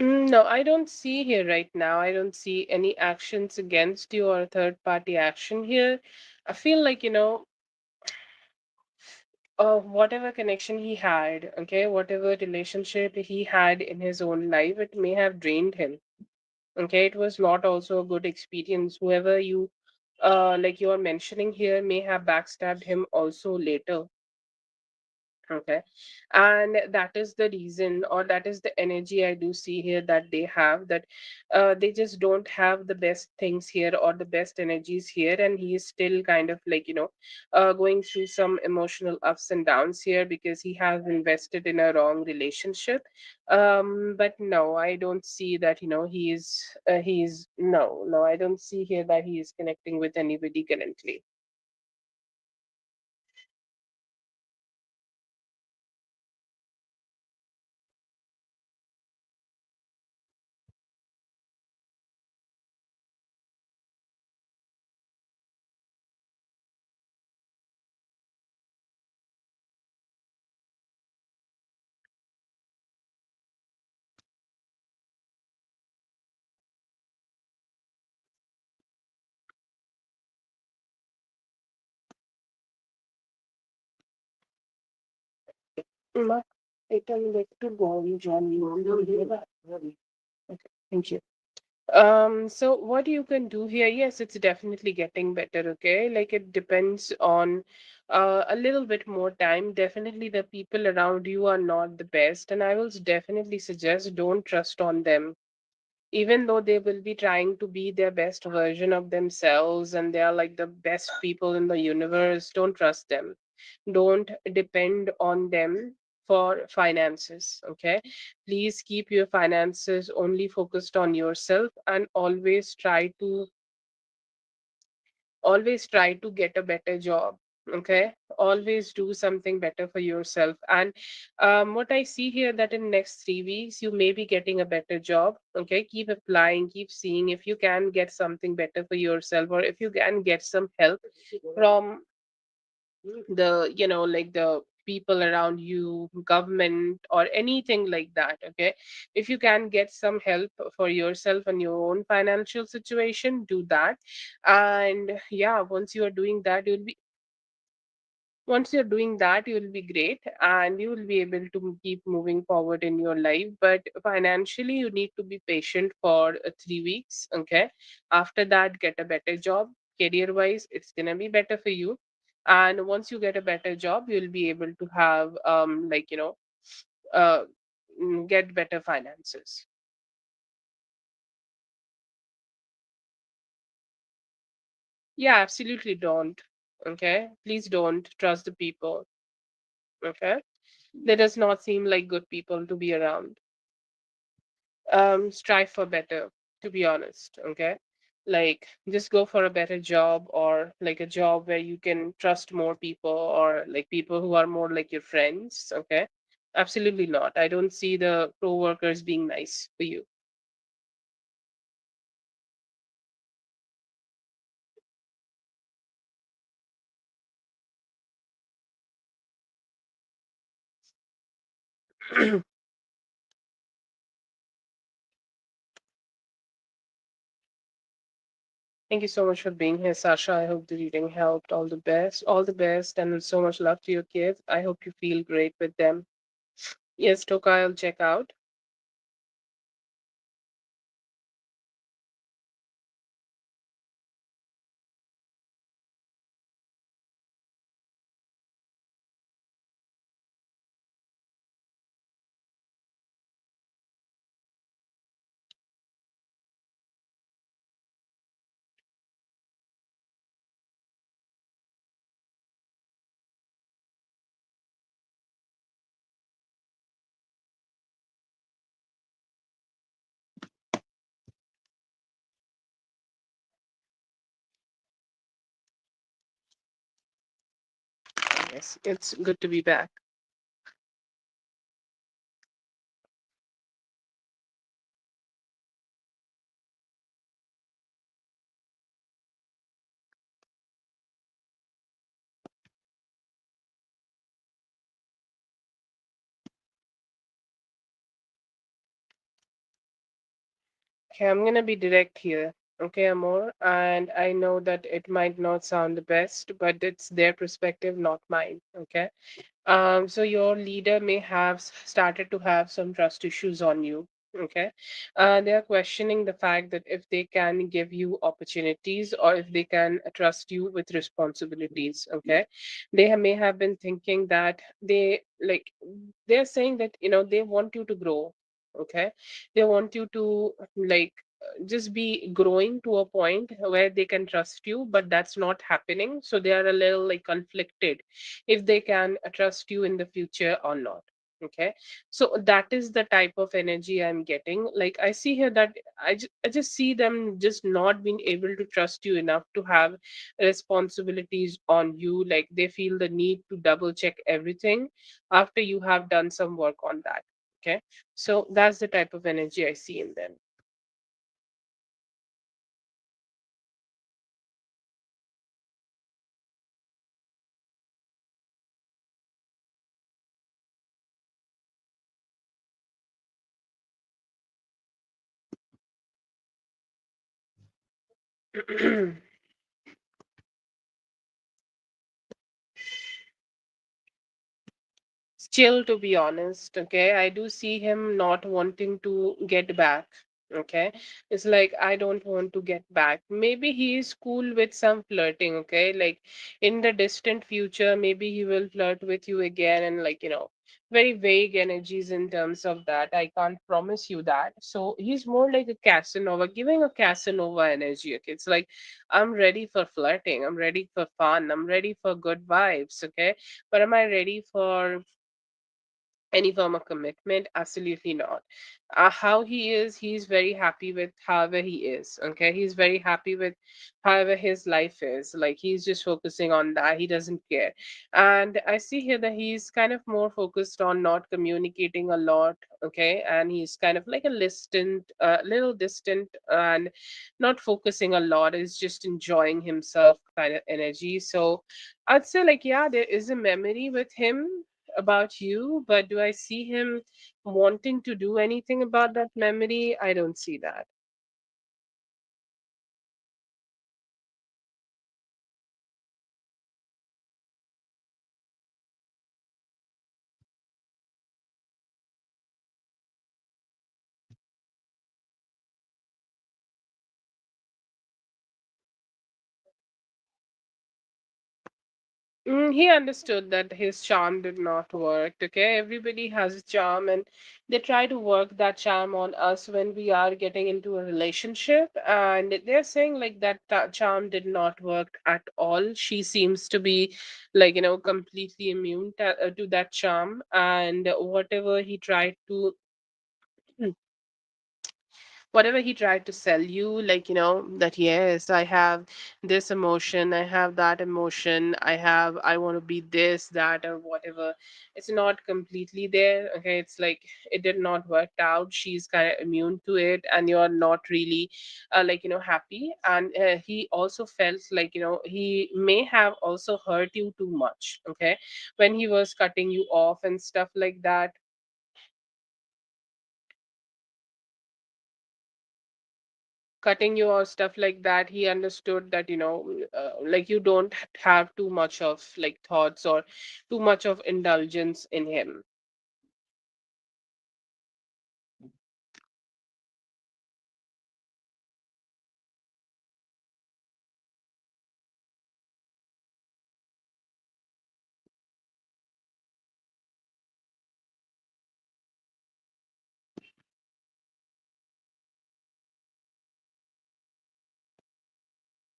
No, I don't see here right now. I don't see any actions against you or third party action here. I feel like, whatever connection he had, okay, whatever relationship he had in his own life, it may have drained him. Okay, it was not also a good experience. Whoever you, like you are mentioning here, may have backstabbed him also later. Okay. And that is the reason, or that is the energy I do see here that they have, that they just don't have the best things here or the best energies here. And he is still kind of like, going through some emotional ups and downs here because he has invested in a wrong relationship. But no, I don't see that, no, I don't see here that he is connecting with anybody currently. Ma, it'll like to go on, John. You want to hear that? Okay, thank you. So what you can do here, yes, it's definitely getting better, okay? Like it depends on a little bit more time. Definitely the people around you are not the best, and I will definitely suggest don't trust on them. Even though they will be trying to be their best version of themselves and they are like the best people in the universe, don't trust them. Don't depend on them for finances, okay? Please keep your finances only focused on yourself, and always try to get a better job, okay? Always do something better for yourself. And what I see here, that in next 3 weeks you may be getting a better job, okay? Keep applying, keep seeing if you can get something better for yourself, or if you can get some help from the like the people around you, government, or anything like that, okay? If you can get some help for yourself and your own financial situation, do that. And yeah, once you're doing that, you will be great, and you will be able to keep moving forward in your life. But financially, you need to be patient for 3 weeks, okay? After that, get a better job. Career wise, it's gonna be better for you. And once you get a better job, you'll be able to have uh, get better finances. Yeah, absolutely don't. Okay, please don't trust the people. Okay, they does not seem like good people to be around. Strive for better, to be honest, okay? Like just go for a better job, or like a job where you can trust more people, or like people who are more like your friends, okay? Absolutely not. I don't see the co-workers being nice for you. Thank you so much for being here, Sasha. I hope the reading helped. All the best, and so much love to your kids. I hope you feel great with them. Yes, Toka, I'll check out. Yes, it's good to be back. Okay, I'm gonna be direct here. Okay, Amor, and I know that it might not sound the best, but it's their perspective, not mine. Okay. So your leader may have started to have some trust issues on you. Okay. They are questioning the fact that if they can give you opportunities or if they can trust you with responsibilities. Okay. May have been thinking that they're saying that, they want you to grow. Okay. They want you to just be growing to a point where they can trust you, but that's not happening. So they are a little like conflicted if they can trust you in the future or not. Okay. So that is the type of energy I'm getting. Like I see here that I just see them just not being able to trust you enough to have responsibilities on you. Like they feel the need to double check everything after you have done some work on that. Okay. So that's the type of energy I see in them. Still, to be honest, okay, I do see him not wanting to get back. Okay, it's like I don't want to get back. Maybe he is cool with some flirting. Okay, like in the distant future, maybe he will flirt with you again, and very vague energies in terms of that. I can't promise you that. So he's more like a Casanova, giving a Casanova energy. Okay, it's like I'm ready for flirting, I'm ready for fun, I'm ready for good vibes. Okay, but am I ready for any form of commitment? Absolutely not. How he is, he's very happy with however he is. Okay, he's very happy with however his life is. Like he's just focusing on that, he doesn't care. And I see here that he's kind of more focused on not communicating a lot. Okay, and he's kind of like a little distant, and not focusing a lot, is just enjoying himself kind of energy. So I'd say, like, yeah, there is a memory with him about you, but do I see him wanting to do anything about that memory? I don't see that. He understood that his charm did not work. Okay, everybody has a charm, and they try to work that charm on us when we are getting into a relationship. And they're saying like that charm did not work at all. She seems to be completely immune to that charm, and whatever he tried to sell you, that yes, I have this emotion, I have that emotion, I want to be this, that, or whatever, it's not completely there. Okay, it's like it did not work out. She's kind of immune to it, and you're not really happy. And he also felt like he may have also hurt you too much. Okay, when he was cutting you off and stuff like that, cutting you or stuff like that, he understood that like you don't have too much of like thoughts or too much of indulgence in him.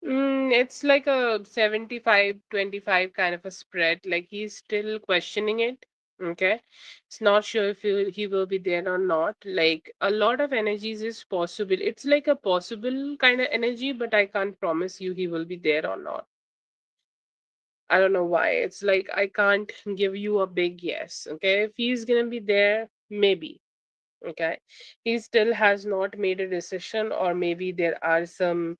It's like a 75-25 kind of a spread. Like he's still questioning it. Okay. It's not sure if he will be there or not. Like a lot of energies is possible. It's like a possible kind of energy, but I can't promise you he will be there or not. I don't know why. It's like I can't give you a big yes. Okay. If he's gonna be there, maybe. Okay. He still has not made a decision, or um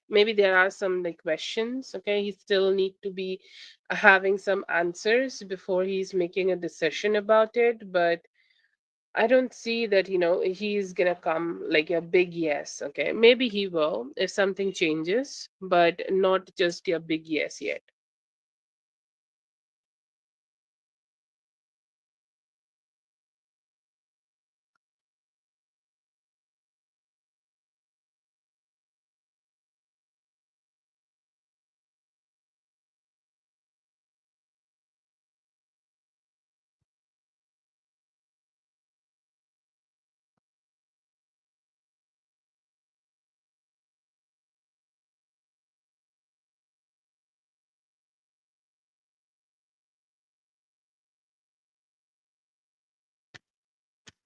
maybe there are some like questions. Okay. He still need to be having some answers before he's making a decision about it. But I don't see that, he's gonna come like a big yes. Okay. Maybe he will if something changes, but not just a big yes yet.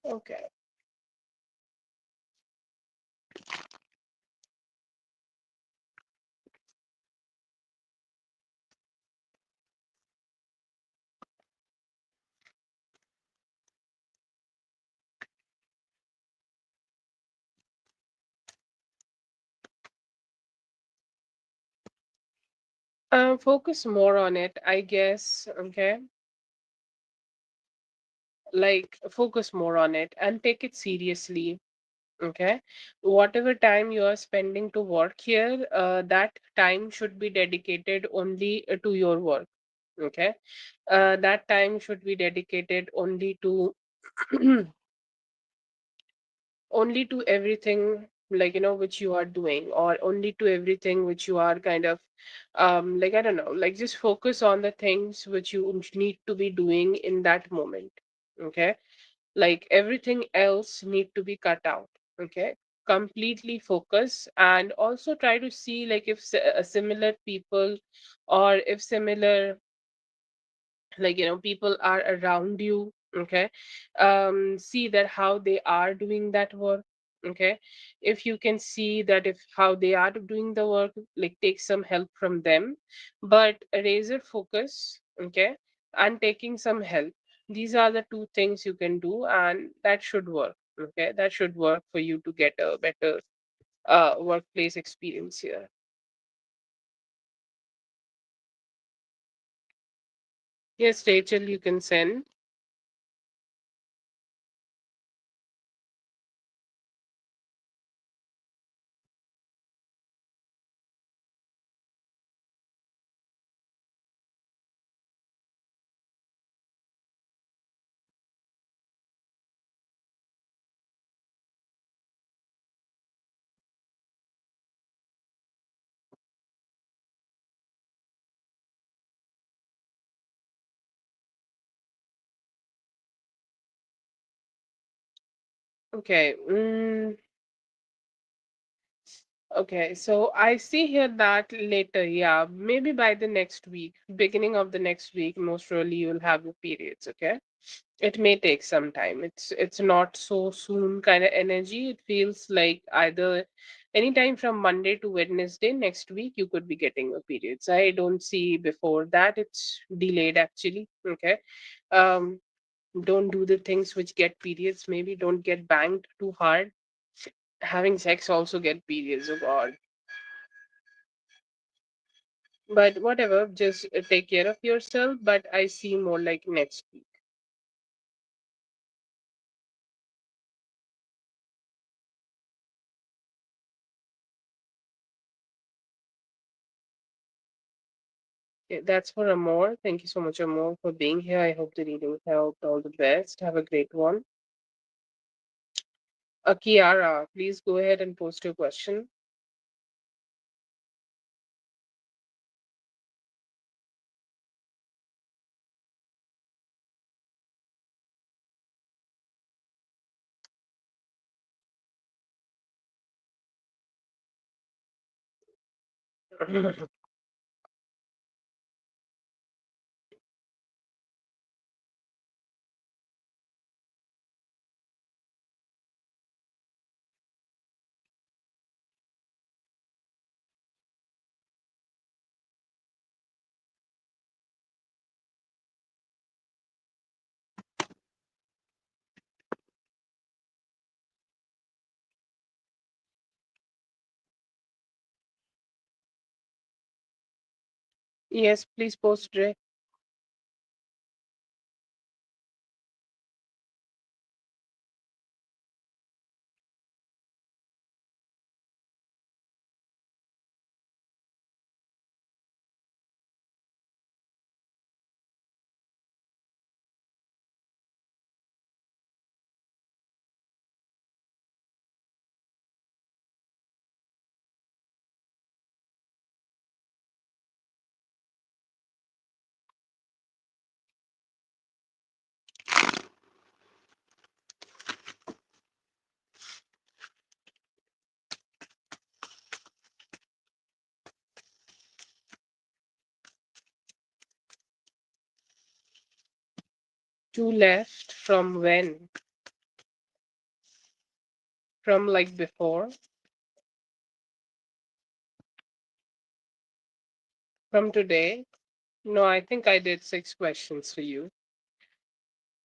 Okay. Focus more on it, I guess. Okay. Like, focus more on it and take it seriously. Okay. Whatever time you are spending to work here, that time should be dedicated only to your work. Okay. That time should be dedicated only to only to everything, like, which you are doing, or only to everything which you are kind of like, I don't know, like, just focus on the things which you need to be doing in that moment. Okay. Like, everything else need to be cut out. Okay. Completely focus, and also try to see, like, if similar people, or if similar, like, people are around you. Okay. See that how they are doing that work. Okay. If you can see that, if how they are doing the work, like, take some help from them, but razor focus. Okay. And taking some help, these are the two things you can do, and that should work. Okay. That should work for you to get a better workplace experience here. Yes, Rachel, you can send. Okay. Okay, so I see here that later, yeah, maybe by the next week, beginning of the next week, most probably you'll have your periods, okay? It may take some time. It's not so soon kind of energy. It feels like either anytime from Monday to Wednesday next week you could be getting your periods. I don't see before that. It's delayed actually, okay? Um, don't do the things which get periods. Maybe don't get banged too hard. Having sex also get periods, oh God. But whatever, just take care of yourself. But I see more like next week. Okay, that's for Amor. Thank you so much, Amor, for being here. I hope the reading helped. All the best. Have a great one. Kiara, please go ahead and post your question. Yes, please post, Dre. Two left from when? from like before, from today. No, I think I did 6 questions for you.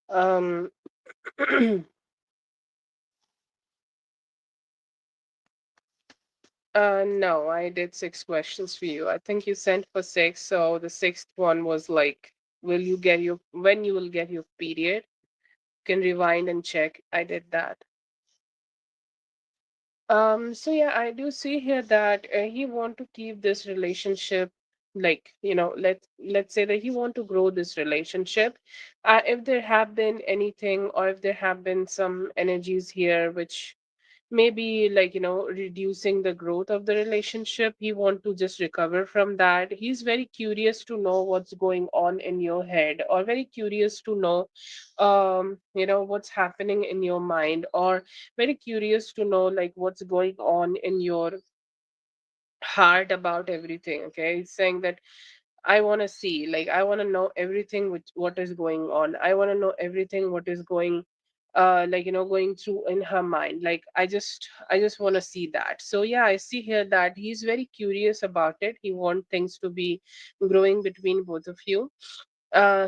Um, no, I did 6 questions for you. I think you sent for six, so the sixth one was like, will you get your when you will get your period? You can rewind and check. I did that. So yeah, I do see here that he want to keep this relationship, like, let's say that he want to grow this relationship. If there have been anything, or if there have been some energies here which maybe, like, reducing the growth of the relationship, he want to just recover from that. He's very curious to know what's going on in your head, or very curious to know what's happening in your mind, or very curious to know like what's going on in your heart about everything. Okay, he's saying that I want to see, like, I want to know everything which what is going on. I want to know everything what is going going through in her mind. Like, I just want to see that. So yeah, I see here that he's very curious about it. He want things to be growing between both of you.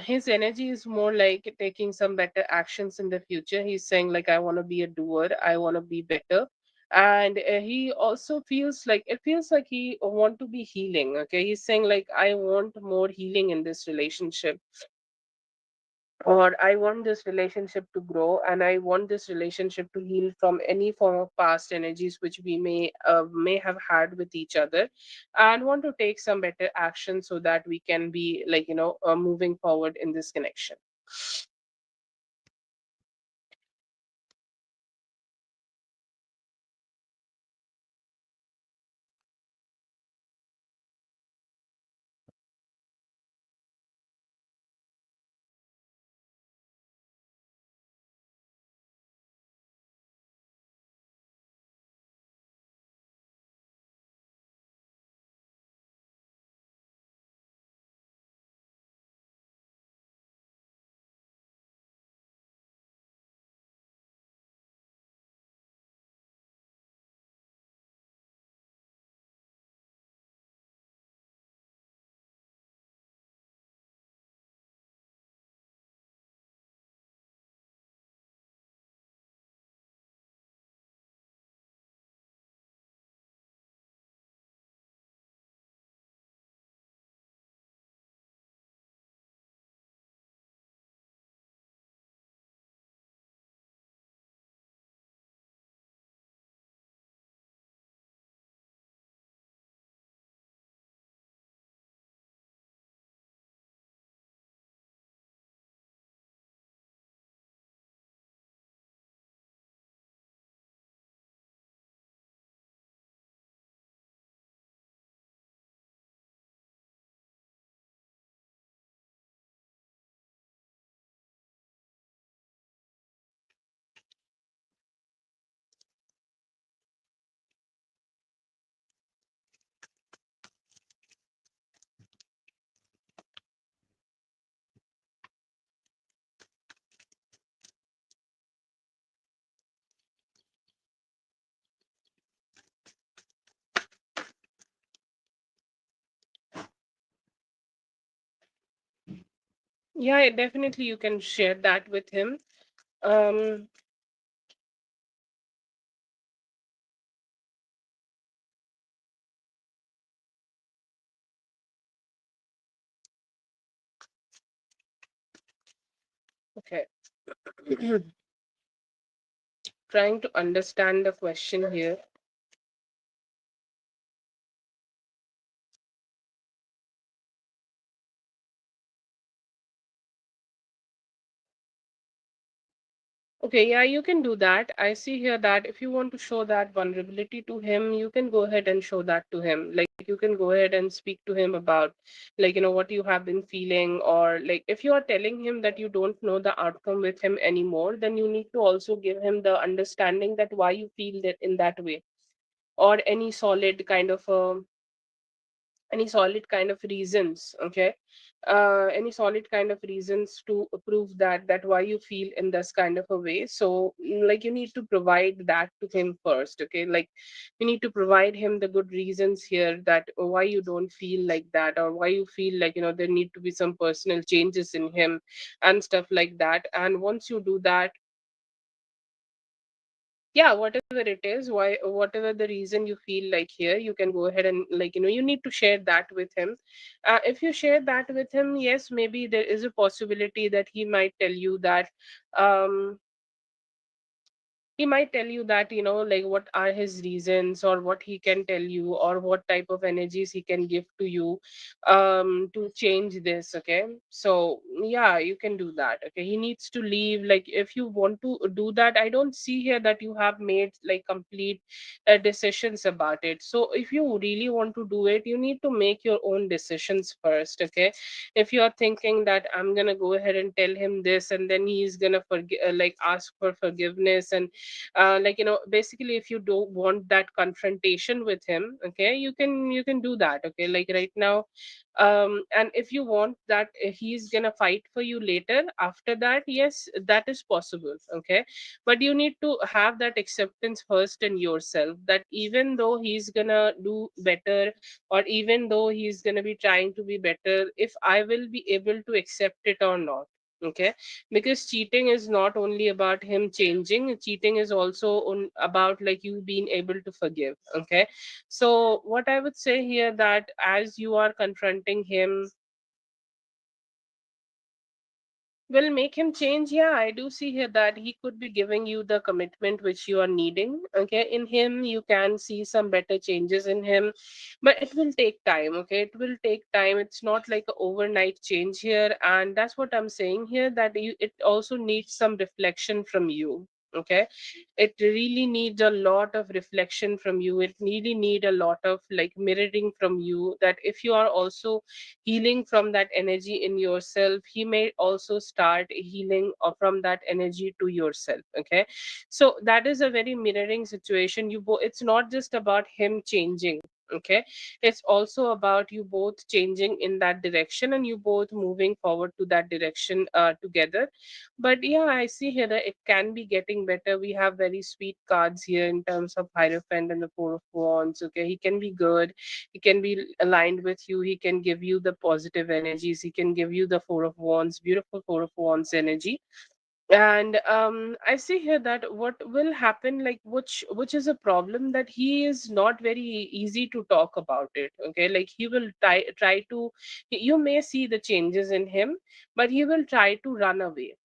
His energy is more like taking some better actions in the future. He's saying like, I want to be a doer, I want to be better. And he also feels like, it feels like he want to be healing. Okay, he's saying like, I want more healing in this relationship, or I want this relationship to grow, and I want this relationship to heal from any form of past energies which we may have had with each other, and want to take some better action so that we can be moving forward in this connection. Yeah, definitely you can share that with him. um okay. Trying to understand the question here. Okay, yeah, you can do that. I see here that if you want to show that vulnerability to him, you can go ahead and show that to him. Like, you can go ahead and speak to him about, what you have been feeling, or like if you are telling him that you don't know the outcome with him anymore, then you need to also give him the understanding that why you feel that in that way, or any solid kind of reasons. Okay, any solid kind of reasons to prove that why you feel in this kind of a way. So like you need to provide that to him first, okay? Like you need to provide him the good reasons here, that why you don't feel like that, or why you feel like, there need to be some personal changes in him and stuff like that. And once you do that, yeah, whatever it is, why, whatever the reason you feel like here, you can go ahead and, like, you need to share that with him. If you share that with him, yes, maybe there is a possibility that um he might tell you that, like what are his reasons, or what he can tell you, or what type of energies he can give to you to change this, okay? So yeah, you can do that, okay? He needs to leave. Like if you want to do that, I don't see here that you have made like complete decisions about it. So if you really want to do it, you need to make your own decisions first, okay? If you are thinking that I'm gonna go ahead and tell him this, and then he's gonna like ask for forgiveness, and like, basically, if you don't want that confrontation with him, okay, you can do that, okay? Like right now, and if you want that he's gonna fight for you later after that, yes, that is possible, okay? But you need to have that acceptance first in yourself, that even though he's gonna do better, or even though he's gonna be trying to be better, if I will be able to accept it or not, okay? Because cheating is not only about him changing, cheating is also about like you being able to forgive, okay? So what I would say here, that as you are confronting him, will make him change. Yeah, I do see here that he could be giving you the commitment which you are needing, okay? In him you can see some better changes in him, but it will take time, okay? It will take time. It's not like an overnight change here, and that's what I'm saying here, that it also needs some reflection from you, okay? It really needs a lot of reflection from you. It really need a lot of like mirroring from you, that if you are also healing from that energy in yourself, he may also start healing from that energy to yourself, okay? So that is a very mirroring situation. It's not just about him changing, okay? It's also about you both changing in that direction, and you both moving forward to that direction together. But yeah, I see here that it can be getting better. We have very sweet cards here in terms of Hierophant and the Four of Wands, okay? He can be good, he can be aligned with you, he can give you the positive energies, he can give you the Four of Wands, beautiful Four of Wands energy. And I see here that what will happen, like which is a problem, that he is not very easy to talk about it, okay? Like he will try to, you may see the changes in him, but he will try to run away,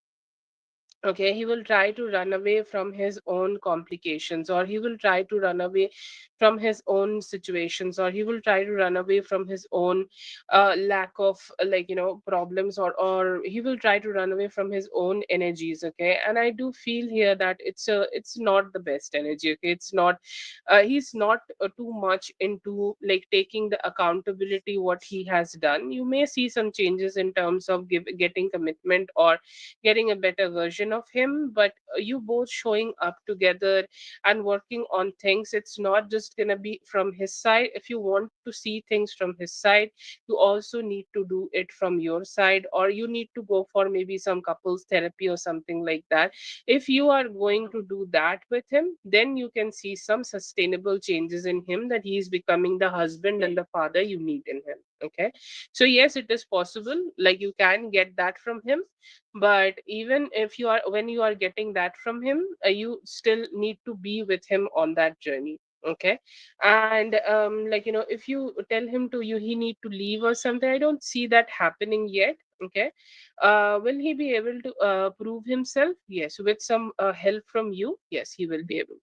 okay? He will try to run away from his own complications, or he will try to run away from his own situations, or he will try to run away from his own lack of like, problems, or he will try to run away from his own energies, okay? And I do feel here that it's not the best energy, okay? It's not, he's not too much into like taking the accountability what he has done. You may see some changes in terms of getting commitment, or getting a better version of him, but you both showing up together and working on things, it's not just going to be from his side. If you want to see things from his side, you also need to do it from your side, or you need to go for maybe some couples therapy or something like that. If you are going to do that with him, then you can see some sustainable changes in him, that he is becoming the husband and the father you need in him, okay? So yes, it is possible, like you can get that from him. But even if you are, when you are getting that from him, you still need to be with him on that journey, okay? And like, if you tell him to, he need to leave or something, I don't see that happening yet, okay? Will he be able to prove himself? Yes, with some help from you, yes, he will be able.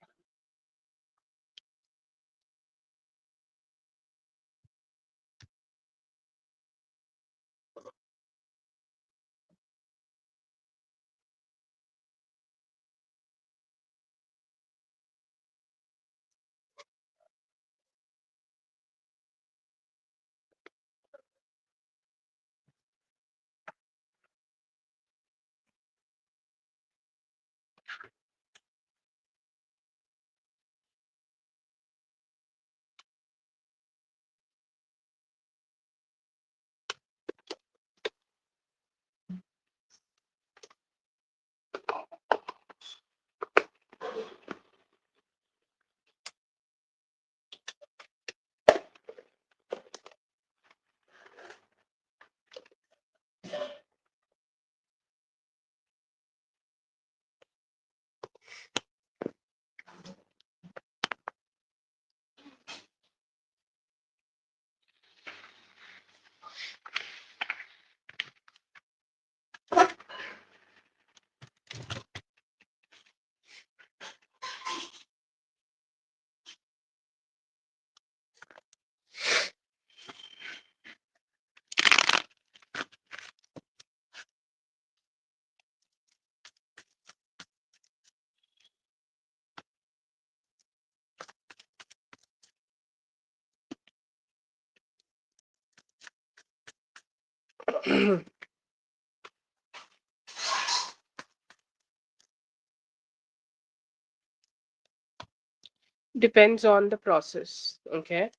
Depends on the process, okay?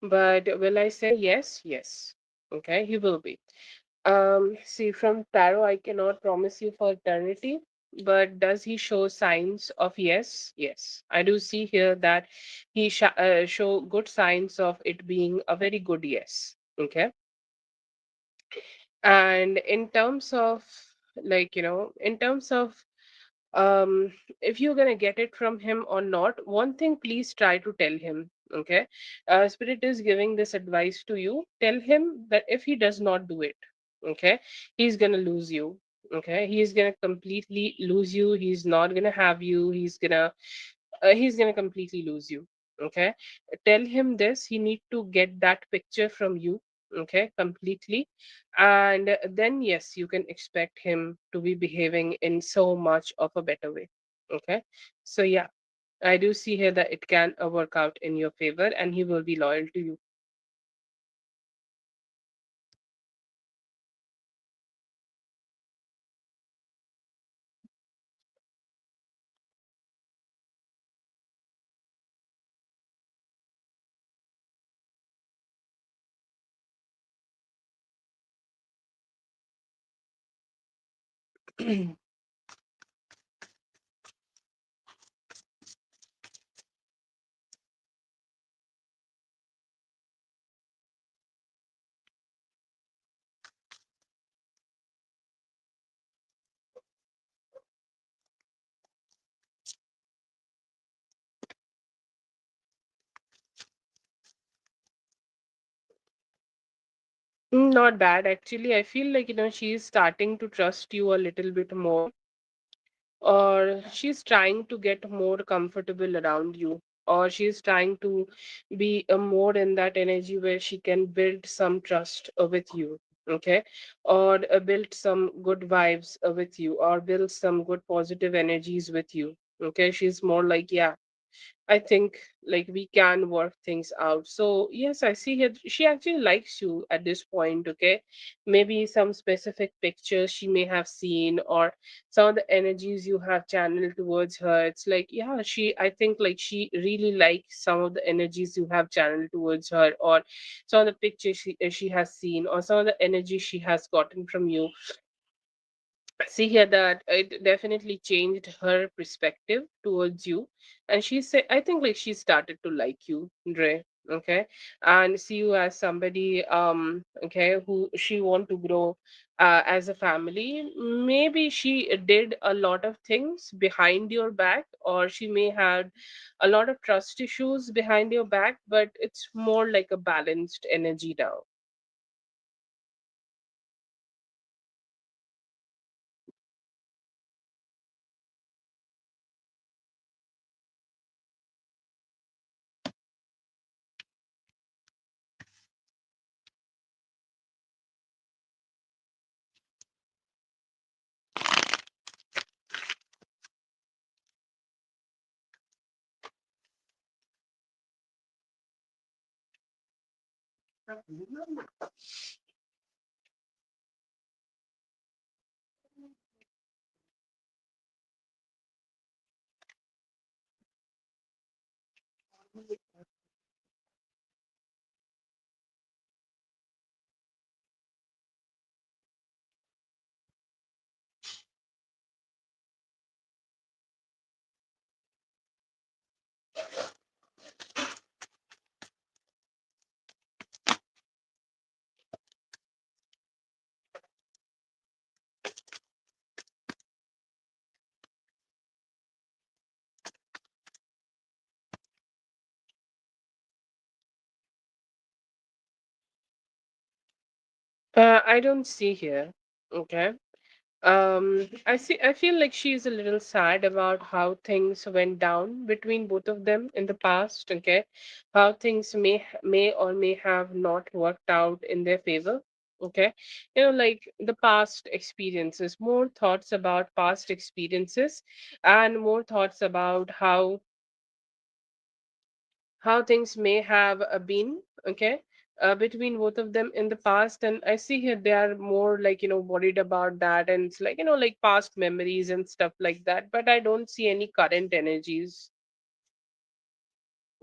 But will I say yes? Yes. Okay, he will be. See, from tarot, I cannot promise you for eternity, but does he show signs of yes? Yes. I do see here that he show good signs of it being a very good yes. Okay. And in terms of, like, in terms of, um if you're gonna get it from him or not, one thing, please try to tell him. Okay. Spirit is giving this advice to you. Tell him that if he does not do it, okay, he's gonna lose you. Okay, he's gonna completely lose you. He's not gonna have you. He's gonna completely lose you. Okay. Tell him this. He need to get that picture from you. Okay, completely. And then yes, you can expect him to be behaving in so much of a better way. Okay. So yeah, I do see here that it can work out in your favor and he will be loyal to you. Not bad, actually. I feel like, she's starting to trust you a little bit more, or she's trying to get more comfortable around you, or she's trying to be more in that energy where she can build some trust with you. Okay. Or build some good vibes with you, or build some good positive energies with you. Okay, she's more like, yeah, I think like we can work things out. So yes, I see here she actually likes you at this point. Okay, maybe some specific pictures she may have seen, or some of the energies you have channeled towards her. It's like, yeah, I think like she really likes some of the energies you have channeled towards her, or some of the pictures she has seen, or some of the energy she has gotten from you. See here that it definitely changed her perspective towards you, and she said, I think like she started to like you, Dre. Okay. And see you as somebody, okay, who she want to grow as a family. Maybe she did a lot of things behind your back, or she may have a lot of trust issues behind your back, but it's more like a balanced energy now. I don't see here. Okay. I feel like she's a little sad about how things went down between both of them in the past. Okay. How things may or may have not worked out in their favor. Okay. Like the past experiences, more thoughts about past experiences, and more thoughts about how things may have been. Okay. between both of them in the past, and I see here they are more like, worried about that, and it's like, like past memories and stuff like that, but I don't see any current energies.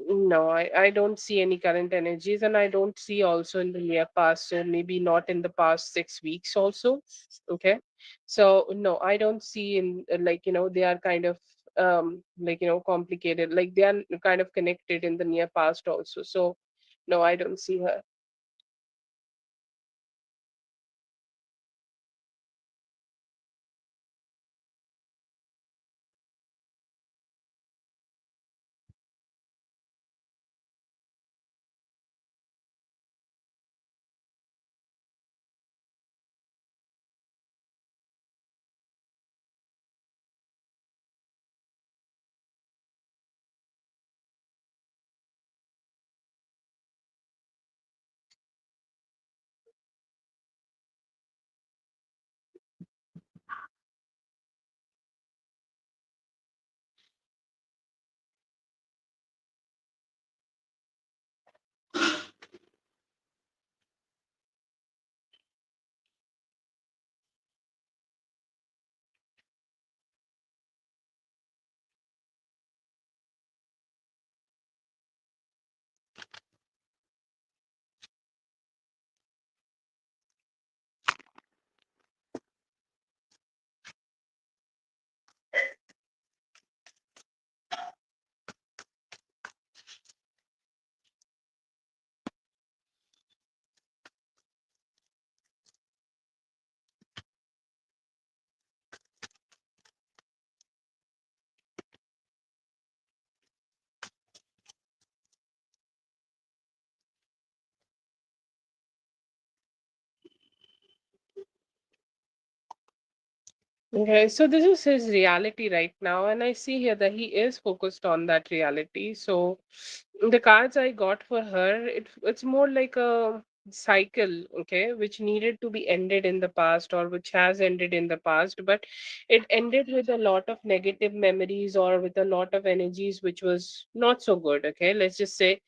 No, I don't see any current energies, and I don't see also in the near past, so maybe not in the past 6 weeks also. Okay. So, no, I don't see in like, they are kind of like, complicated, like they are kind of connected in the near past also. So, no, I don't see her. Okay, so this is his reality right now, and I see here that he is focused on that reality. So the cards I got for her, it's more like a cycle, okay, which needed to be ended in the past, or which has ended in the past, but it ended with a lot of negative memories, or with a lot of energies which was not so good. Okay, let's just say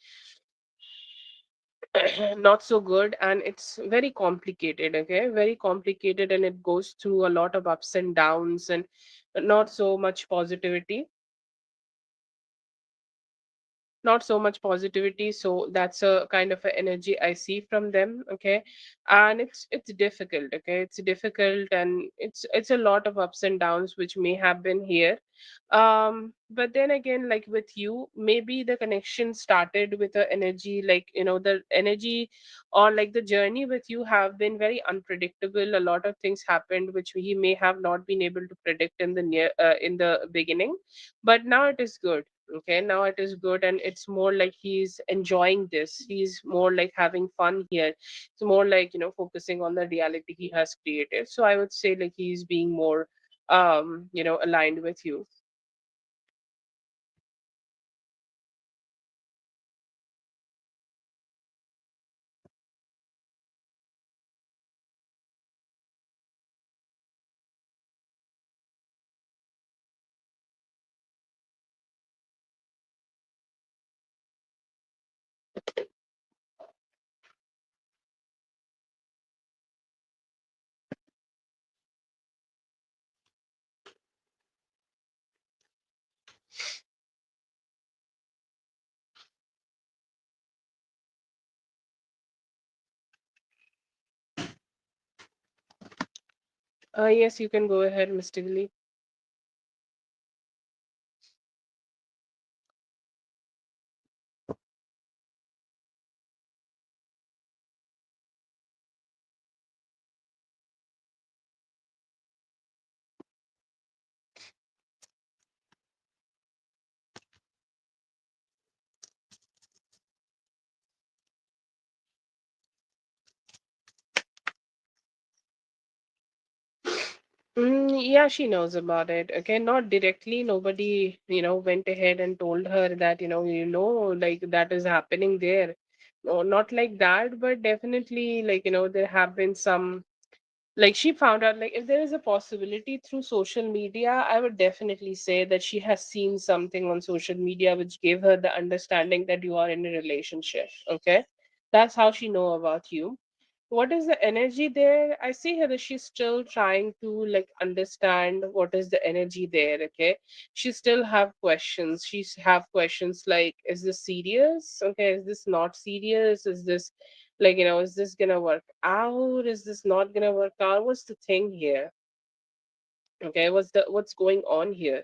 not so good, and it's very complicated. Okay, very complicated, and it goes through a lot of ups and downs, and not so much positivity, not so much positivity. So that's a kind of a energy I see from them. Okay, and it's difficult. Okay, it's difficult, and it's a lot of ups and downs which may have been here. But then again, like with you, maybe the connection started with the energy, like, the energy, or like the journey with you have been very unpredictable. A lot of things happened which he may have not been able to predict in the in the beginning, but now it is good. Okay, now it is good, and it's more like he's enjoying this, he's more like having fun here. It's more like, focusing on the reality he has created. So I would say like he's being more aligned with you. Yes, you can go ahead, Mr. Gilly. Yeah, she knows about it. Okay, not directly. Nobody, went ahead and told her that, like that is happening there. No, not like that, but definitely, like, there have been some, like, she found out, like, if there is a possibility through social media, I would definitely say that she has seen something on social media which gave her the understanding that you are in a relationship. Okay. That's how she know about you. What is the energy there? I see her that she's still trying to like understand what is the energy there. Okay, she still have questions. She's have questions like, is this serious? Okay, is this not serious? Is this like, is this gonna work out? Is this not gonna work out? What's the thing here? Okay, what's going on here?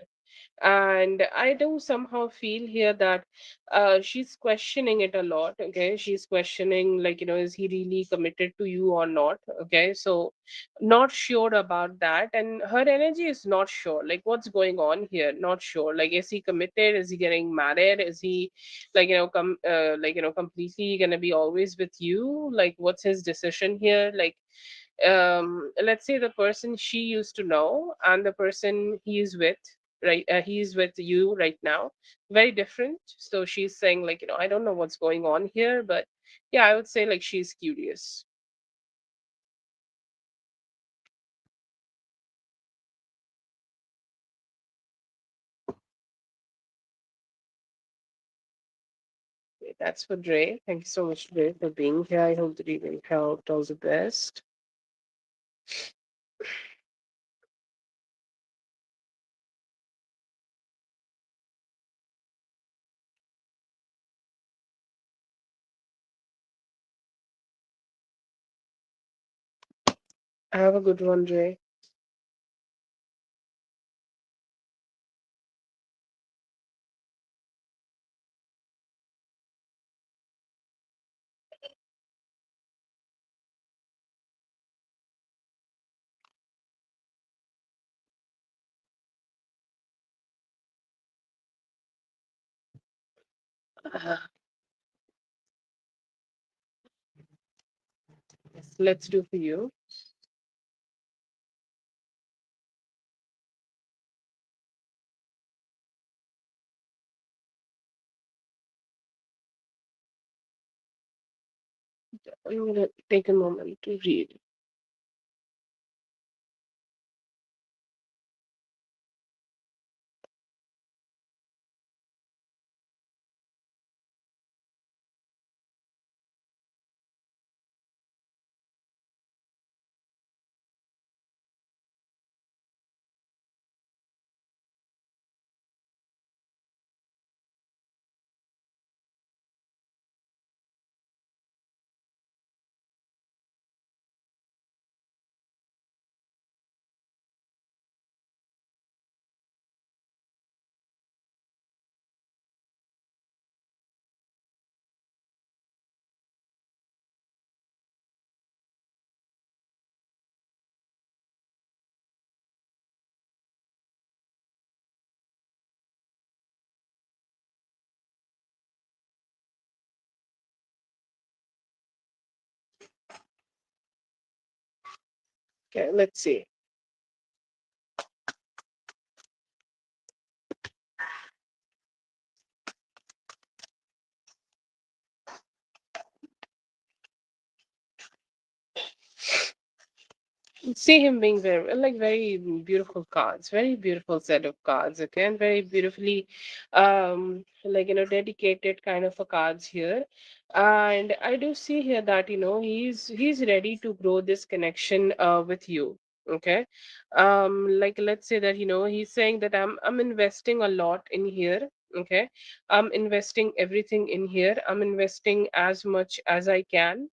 And I do somehow feel here that she's questioning it a lot. Okay, she's questioning, like, is he really committed to you or not? Okay, so not sure about that, and her energy is not sure, like, what's going on here, not sure, like, is he committed, is he getting married, is he like, completely gonna be always with you, like, what's his decision here, like, let's say the person she used to know and the person he is with, right, he's with you right now, very different. So she's saying, like, I don't know what's going on here, but yeah, I would say like she's curious. Okay, that's for Dre. Thank you so much, Dre, for being here. I hope the reading helped. All the best. Have a good one, Dre. uh, yes, let's do for you. I'm gonna take a moment to read. Okay, let's see. See him being very, like, very beautiful cards, very beautiful set of cards. Okay, and very beautifully like, dedicated kind of a cards here. And I do see here that, he's ready to grow this connection with you. Okay, like, let's say that, he's saying that I'm investing a lot in here. Okay, I'm investing everything in here, I'm investing as much as I can.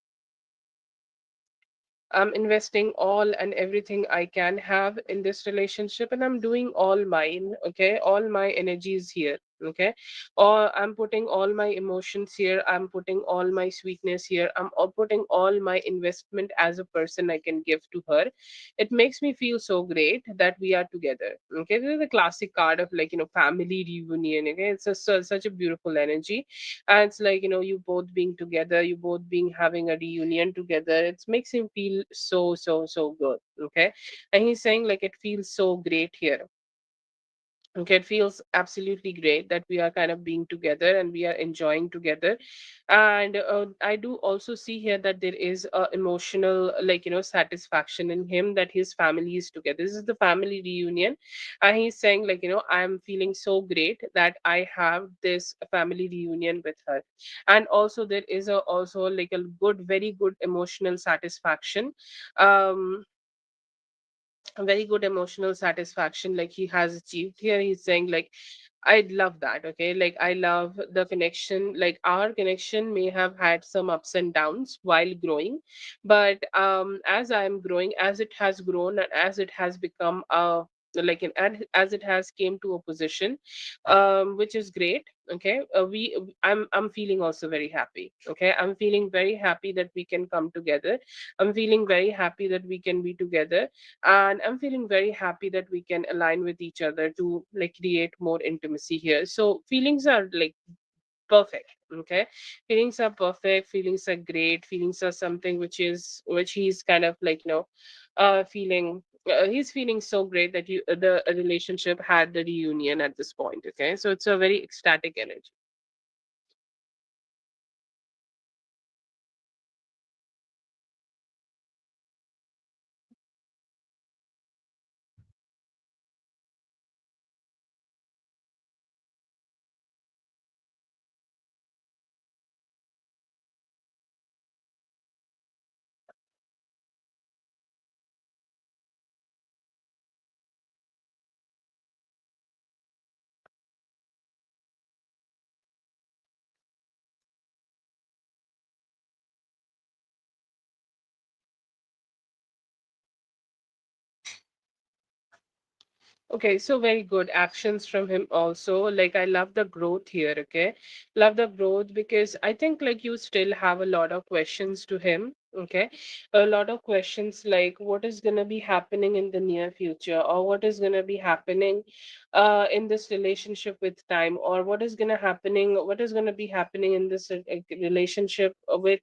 I'm investing all and everything I can have in this relationship, and I'm doing all mine, okay? All my energies here, okay? Or I'm putting all my emotions here, I'm putting all my sweetness here, I'm putting all my investment as a person I can give to her. It makes me feel so great that we are together, okay? This is a classic card of, like, family reunion, okay? It's such a beautiful energy, and it's like, you both being together, you both being having a reunion together, it makes him feel so so so good. Okay, and he's saying like it feels so great here. Okay, it feels absolutely great that we are kind of being together and we are enjoying together. And I do also see here that there is a emotional, like, satisfaction in him that his family is together. This is the family reunion. And he's saying, like, I'm feeling so great that I have this family reunion with her. And also there is a also like a good, very good emotional satisfaction. Um, a very good emotional satisfaction like he has achieved here. He's saying like, I love that. Okay, like I love the connection. Like our connection may have had some ups and downs while growing, but as I'm growing, as it has grown, and as it has become like as it has came to a position which is great. Okay, I'm feeling also very happy. Okay, I'm feeling very happy that we can come together. I'm feeling very happy that we can be together, and I'm feeling very happy that we can align with each other to like create more intimacy here. So feelings are like perfect. Okay, feelings are perfect, feelings are great, feelings are something which he's kind of like feeling he's feeling so great that the relationship had the reunion at this point. Okay, so it's a very ecstatic energy. Okay, so very good actions from him also. Like I love the growth here, okay? Love the growth because I think like you still have a lot of questions to him, okay? A lot of questions like what is gonna be happening in the near future, or what is gonna be happening in this relationship with time, or what is gonna be happening in this relationship with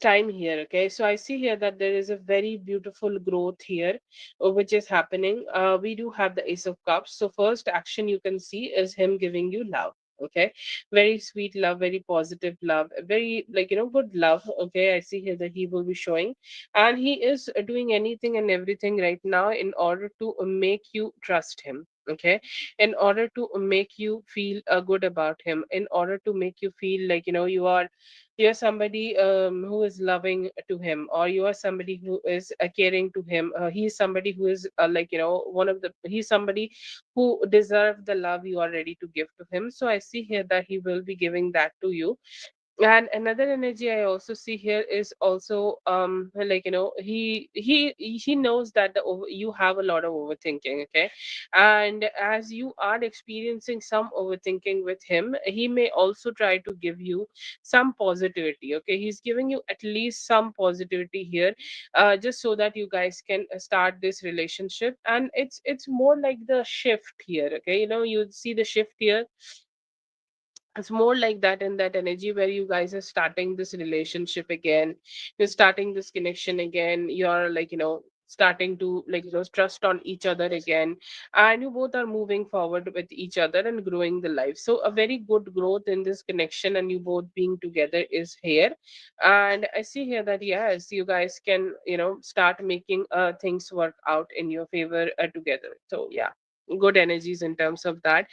time here. Okay, so I see here that there is a very beautiful growth here which is happening. We do have the Ace of Cups. So first action you can see is him giving you love. Okay, very sweet love, very positive love, very like good love. Okay, I see here that he will be showing, and he is doing anything and everything right now in order to make you trust him. Okay, in order to make you feel good about him, in order to make you feel like you're somebody who is loving to him, or you are somebody who is caring to him. He's somebody who is he's somebody who deserve the love you are ready to give to him. So I see here that he will be giving that to you. And another energy I also see here is also like he knows that you have a lot of overthinking. Okay, and as you are experiencing some overthinking with him, he may also try to give you some positivity. Okay, he's giving you at least some positivity here, just so that you guys can start this relationship. And it's more like the shift here. Okay, you see the shift here. It's more like that, in that energy where you guys are starting this relationship again. You're starting this connection again. You're like starting to like trust on each other again, and you both are moving forward with each other and growing the life. So a very good growth in this connection, and you both being together is here. And I see here that yes, you guys can start making things work out in your favor together. So yeah, good energies in terms of that.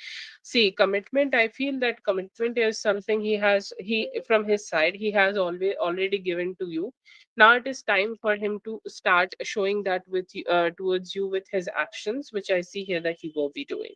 See, commitment, I feel that commitment is something he from his side, he has always already given to you. Now it is time for him to start showing that towards you with his actions, which I see here that he will be doing.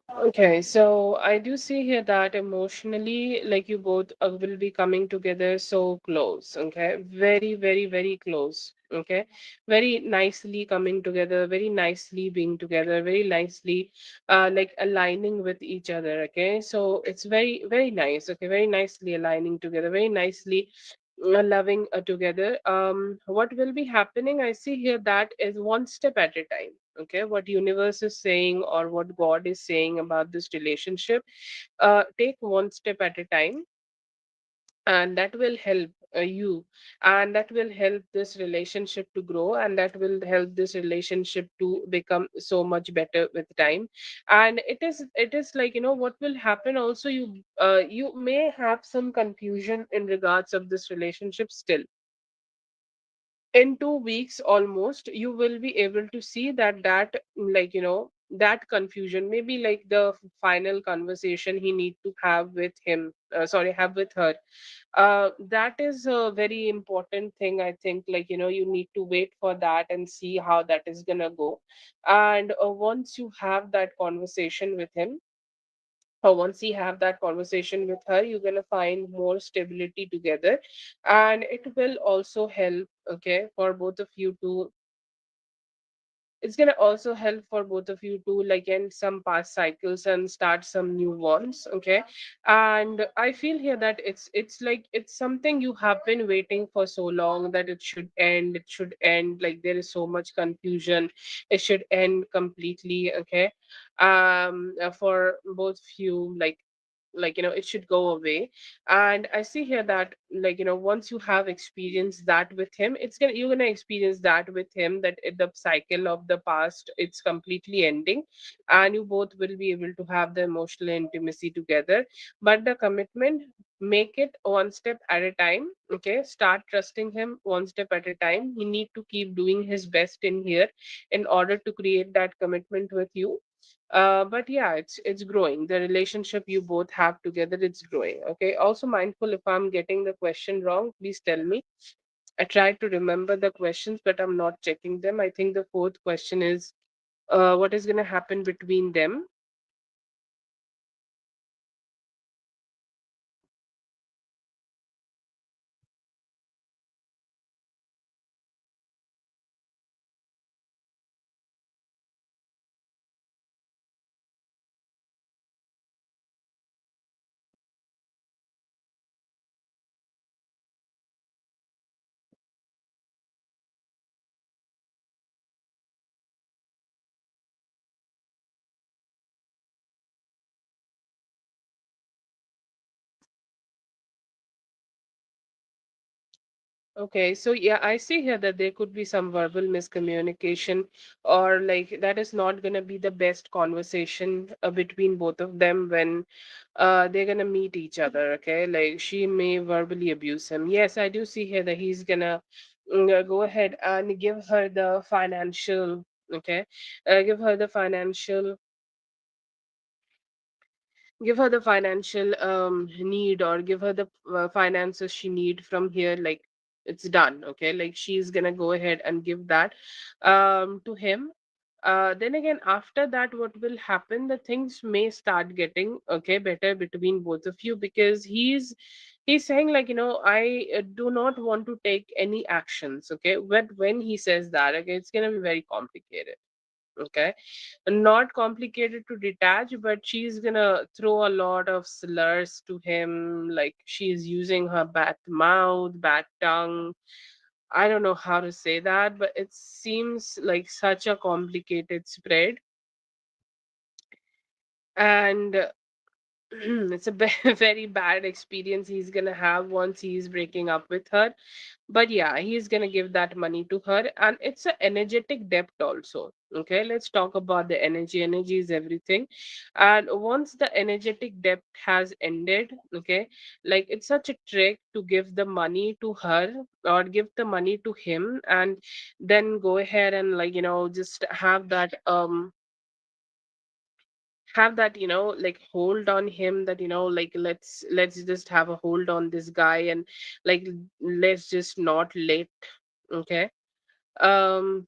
Okay, so I do see here that emotionally, like you both will be coming together so close. Okay, very, very, very close. Okay, very nicely coming together, very nicely being together, very nicely, like aligning with each other. Okay, so it's very, very nice. Okay, very nicely aligning together, very nicely loving together. What will be happening? I see here that is one step at a time. Okay, what universe is saying or what God is saying about this relationship, take one step at a time, and that will help you, and that will help this relationship to grow, and that will help this relationship to become so much better with time. And it is like, what will happen also, you may have some confusion in regards of this relationship still. In 2 weeks almost, you will be able to see that like, that confusion, maybe like the final conversation he need to have with him, sorry, have with her. That is a very important thing, I think. Like, you need to wait for that and see how that is gonna go. And once you have that conversation with him, or once you have that conversation with her, you're going to find more stability together, and it will also help, okay, for both of you to, it's going to also help for both of you to like end some past cycles and start some new ones. Okay, and I feel here that it's like it's something you have been waiting for so long, that it should end, it should end. Like, there is so much confusion, it should end completely. Okay, for both of you, like, it should go away. And I see here that, like, once you have experienced that with him, you're gonna experience that with him, that the cycle of the past, it's completely ending, and you both will be able to have the emotional intimacy together. But the commitment, make it one step at a time. Okay, start trusting him one step at a time. He need to keep doing his best in here in order to create that commitment with you. But yeah, it's growing. The relationship you both have together, it's growing. Okay, also mindful, if I'm getting the question wrong, please tell me. I try to remember the questions, but I'm not checking them. I think the fourth question is, what is going to happen between them. Okay, so yeah, I see here that there could be some verbal miscommunication, or like that is not going to be the best conversation between both of them when they're going to meet each other. Okay, like she may verbally abuse him. Yes, I do see here that he's going to go ahead and give her the financial, okay, give her the financial, give her the financial need, or give her the finances she need from here. Like, it's done. Okay, like she's gonna go ahead and give that to him. Then again, after that, what will happen, the things may start getting, okay, better between both of you, because he's saying, like, I do not want to take any actions. Okay, but when he says that, okay, it's gonna be very complicated. Okay, not complicated to detach, but she's gonna throw a lot of slurs to him, like she's using her bad mouth, bad tongue. I don't know how to say that, but it seems like such a complicated spread. And it's a very bad experience he's gonna have once he's breaking up with her. But yeah, he's gonna give that money to her, and it's an energetic debt also. Okay, let's talk about the energy. Energy is everything. And once the energetic debt has ended, okay, like it's such a trick to give the money to her or give the money to him, and then go ahead and, like, just have that, like, hold on him, that, like, let's just have a hold on this guy, and like let's just not let. Okay, um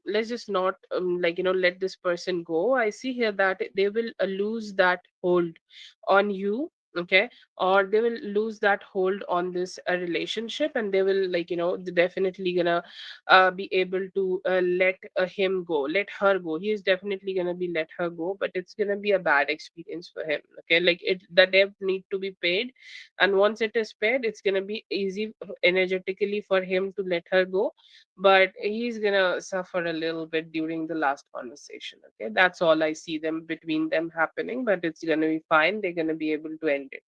let's just not let this person go. I see here that they will lose that hold on you, okay, or they will lose that hold on this relationship, and they will definitely gonna be able to let him go, let her go. He is definitely gonna be let her go, but it's gonna be a bad experience for him, okay. Like it, the debt need to be paid, and once it is paid, it's gonna be easy energetically for him to let her go, but he's gonna suffer a little bit during the last conversation, okay. That's all I see them between them happening, but it's gonna be fine. They're gonna be able to end it.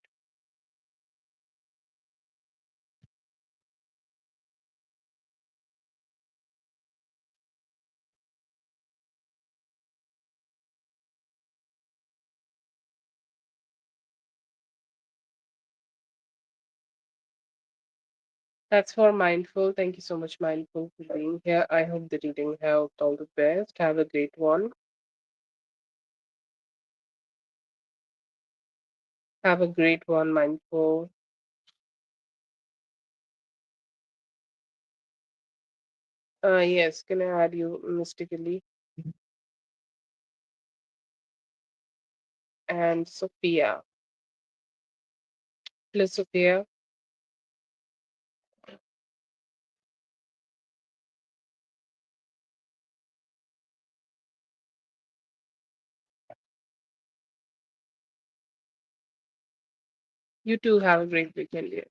That's for Mindful. Thank you so much, Mindful, for being here. I hope the reading helped. All the best. Have a great one. Have a great one, Mindful. Yes, can I add you mystically? And Sophia. Please, Sophia. You too have a great weekend, dear.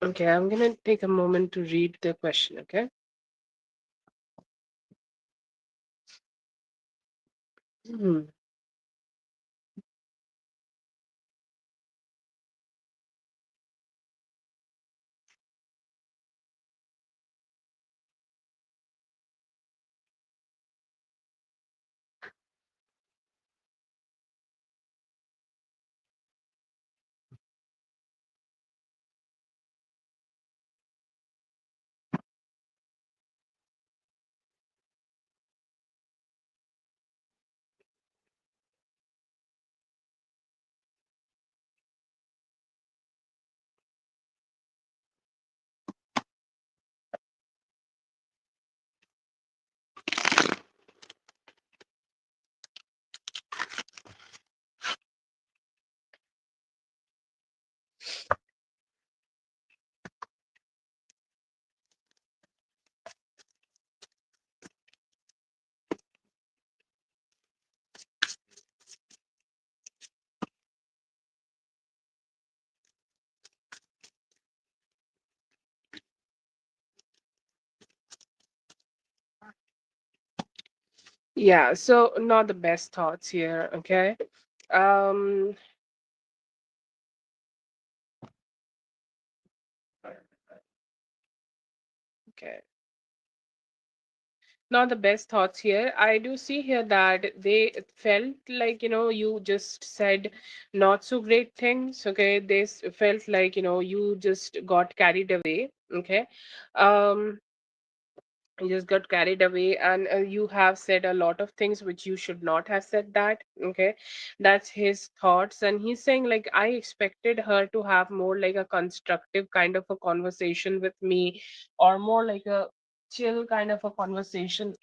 Okay, I'm gonna take a moment to read the question, okay? Hmm. Yeah, so not the best thoughts here, okay? Um, okay. Not the best thoughts here. I do see here that they felt like, you just said not so great things, okay? Felt like, you just got carried away, okay? Um, You just got carried away, and you have said a lot of things which you should not have said that. Okay, that's his thoughts, and he's saying like, I expected her to have more like a constructive kind of a conversation with me, or more like a chill kind of a conversation,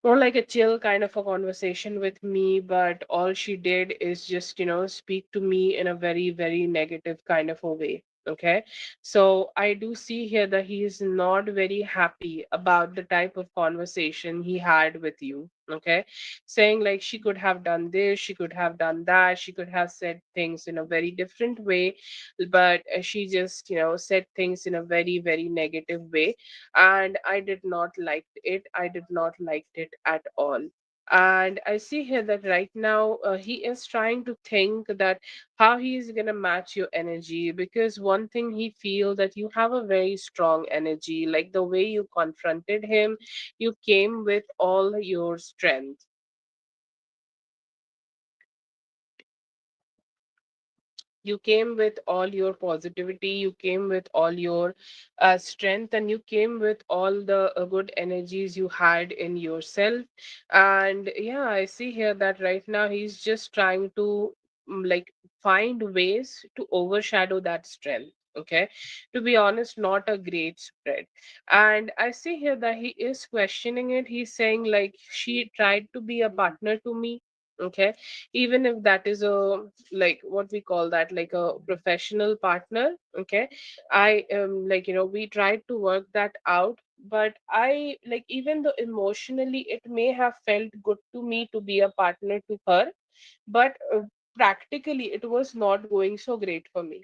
more like a chill kind of a conversation with me. But all she did is just, speak to me in a very, very negative kind of a way. Okay. So I do see here that he is not very happy about the type of conversation he had with you. Okay. Saying like, she could have done this, she could have done that, she could have said things in a very different way, but she just, said things in a very, very negative way, and I did not like it. I did not like it at all. And I see here that right now he is trying to think that how he is going to match your energy, because one thing he feel that you have a very strong energy, like the way you confronted him, you came with all your strength. You came with all your positivity, you came with all your strength, and you came with all the good energies you had in yourself. And yeah, I see here that right now he's just trying to like find ways to overshadow that strength. Okay, to be honest, not a great spread. And I see here that he is questioning it. He's saying like, she tried to be a partner to me. Okay, even if that is a, like, what we call that, like a professional partner. Okay, I like, we tried to work that out, but I like, even though emotionally it may have felt good to me to be a partner to her, but practically it was not going so great for me.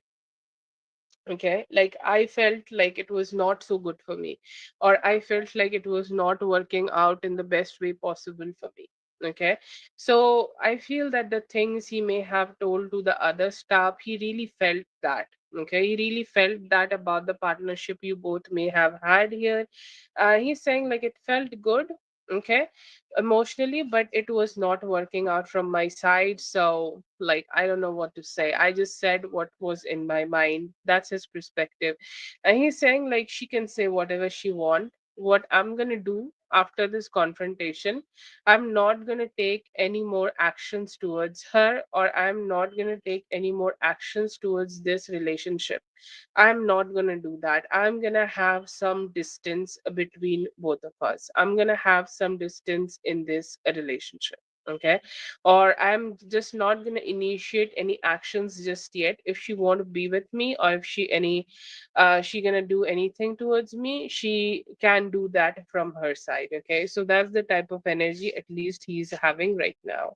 Okay, like I felt like it was not so good for me, or I felt like it was not working out in the best way possible for me. Okay, so I feel that the things he may have told to the other staff, he really felt that. Okay, he really felt that about the partnership you both may have had here. He's saying like, it felt good. Okay, emotionally, but it was not working out from my side. So like, I don't know what to say. I just said what was in my mind. That's his perspective. And he's saying like, she can say whatever she want. What I'm going to do after this confrontation, I'm not going to take any more actions towards her, or I'm not going to take any more actions towards this relationship. I'm not going to do that. I'm going to have some distance between both of us. I'm going to have some distance in this relationship. Okay. Or I'm just not going to initiate any actions just yet. If she want to be with me, or if she going to do anything towards me, she can do that from her side. Okay. So that's the type of energy at least he's having right now.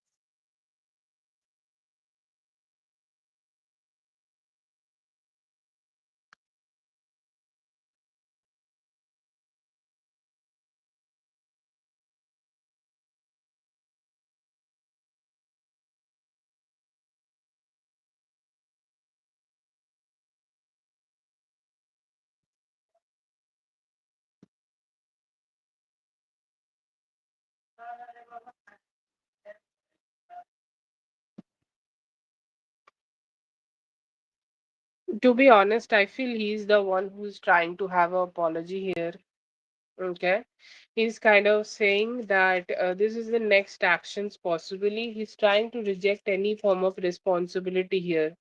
To be honest, I feel he's the one who's trying to have an apology here. Okay. He's kind of saying that this is the next actions possibly. He's trying to reject any form of responsibility here.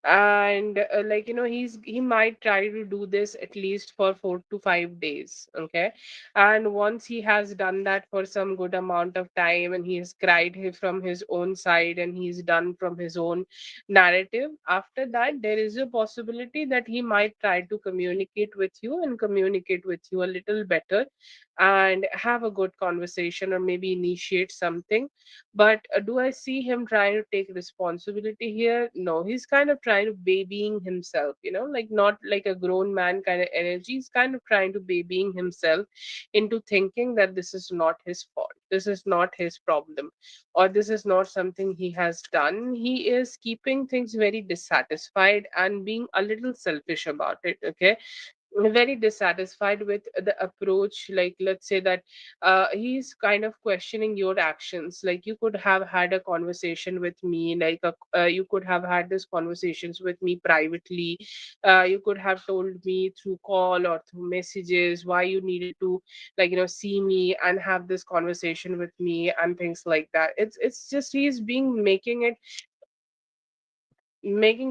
And like, he might try to do this at least for 4 to 5 days. Okay, and once he has done that for some good amount of time, and he has cried from his own side, and he's done from his own narrative, after that there is a possibility that he might try to communicate with you, and communicate with you a little better, and have a good conversation, or maybe initiate something. But do I see him trying to take responsibility here? No, he's kind of trying to babying himself, like not like a grown man kind of energy. He's kind of trying to babying himself into thinking that this is not his fault. This is not his problem, or this is not something he has done. He is keeping things very dissatisfied and being a little selfish about it. Okay, very dissatisfied with the approach. Like, let's say that he's kind of questioning your actions. Like, you could have had a conversation with me, like you could have had these conversations with me privately. You could have told me through call or through messages why you needed to, like, see me and have this conversation with me and things like that. It's just he's being making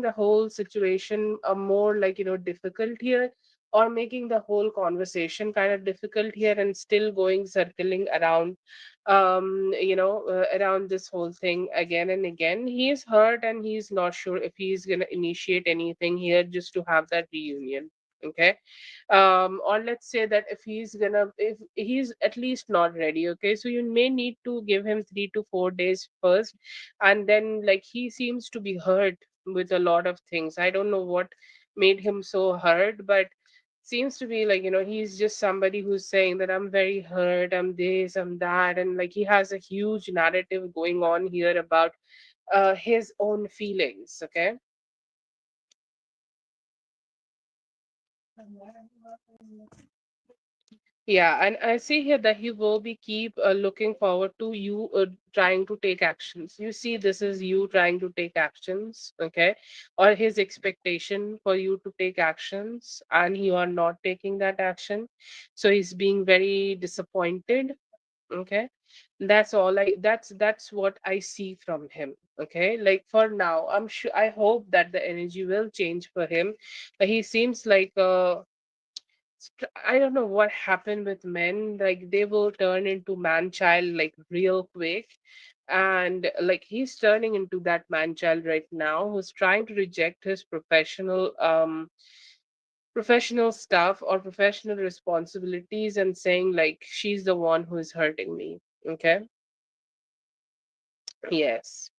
the whole situation more, like, difficult here, or making the whole conversation kind of difficult here, and still going circling around, around this whole thing again and again. He is hurt and he's not sure if he's going to initiate anything here just to have that reunion. Okay. Or let's say that if he's at least not ready. Okay, so you may need to give him 3 to 4 days first. And then, like, he seems to be hurt with a lot of things. I don't know what made him so hurt, but seems to be like, he's just somebody who's saying that I'm very hurt, I'm this, I'm that, and like he has a huge narrative going on here about his own feelings. Okay. Yeah, and I see here that he will be keep looking forward to you trying to take actions. You see, this is you trying to take actions, okay? Or his expectation for you to take actions, and you are not taking that action. So he's being very disappointed, okay? That's what I see from him, okay? Like, for now, I'm sure, I hope that the energy will change for him. But he seems like I don't know what happened with men. Like, they will turn into man child like real quick. And like he's turning into that man child right now, who's trying to reject his professional stuff or professional responsibilities, and saying like she's the one who is hurting me. Okay. Yes.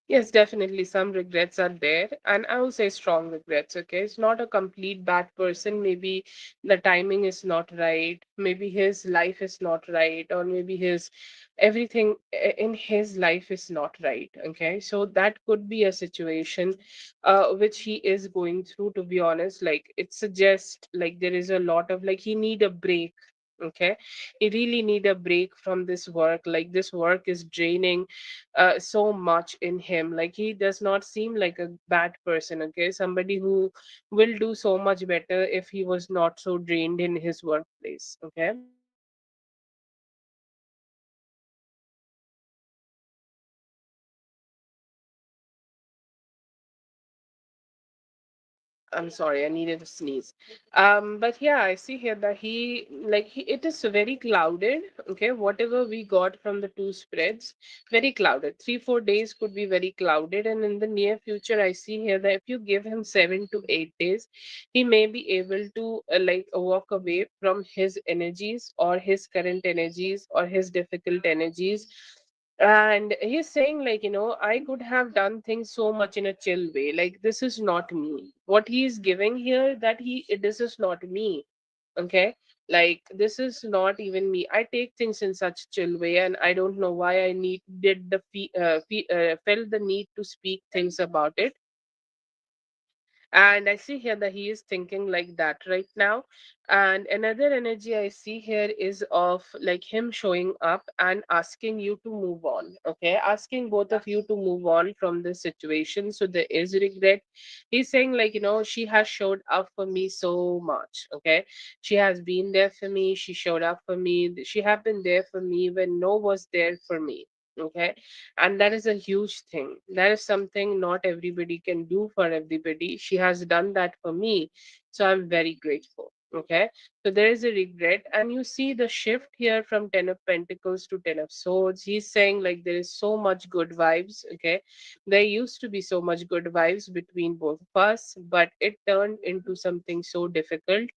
Yes, definitely. Some regrets are there, and I will say strong regrets. Okay, it's not a complete bad person. Maybe the timing is not right. Maybe his life is not right, or maybe his everything in his life is not right. Okay, so that could be a situation which he is going through. To be honest, like, it suggests like there is a lot of, like, he need a break. Okay, he really need a break from this work. Like, this work is draining so much in him. Like, he does not seem like a bad person. Okay, somebody who will do so much better if he was not so drained in his workplace. Okay. I'm sorry, I needed to sneeze. But yeah, I see here that it is very clouded. Okay, whatever we got from the two spreads, very clouded. 3 4 days could be very clouded, and in the near future, I see here that if you give him 7 to 8 days, he may be able to walk away from his energies, or his current energies, or his difficult energies. And he's saying, like, I could have done things so much in a chill way. Like, this is not me. What he is giving here, this is not me. Okay. Like, this is not even me. I take things in such chill way, and I don't know why I felt the need to speak things about it. And I see here that he is thinking like that right now. And another energy I see here is of like him showing up and asking you to move on. Okay, asking both of you to move on from this situation. So there is regret. He's saying, like, she has showed up for me so much. Okay, she has been there for me. She showed up for me. She have been there for me when no was there for me. Okay, and that is a huge thing. That is something not everybody can do for everybody. She has done that for me, so I'm very grateful. Okay, so there is a regret, and you see the shift here from Ten of Pentacles to Ten of Swords. He's saying like there is so much good vibes. Okay, there used to be so much good vibes between both of us, but it turned into something so difficult.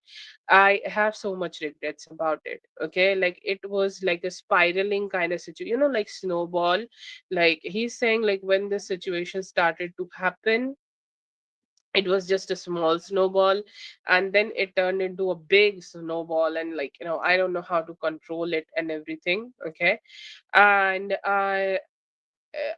I have so much regrets about it. Okay, like it was like a spiraling kind of situation, like snowball. Like he's saying, like when the situation started to happen, it was just a small snowball, and then it turned into a big snowball, and like I don't know how to control it and everything. Okay, and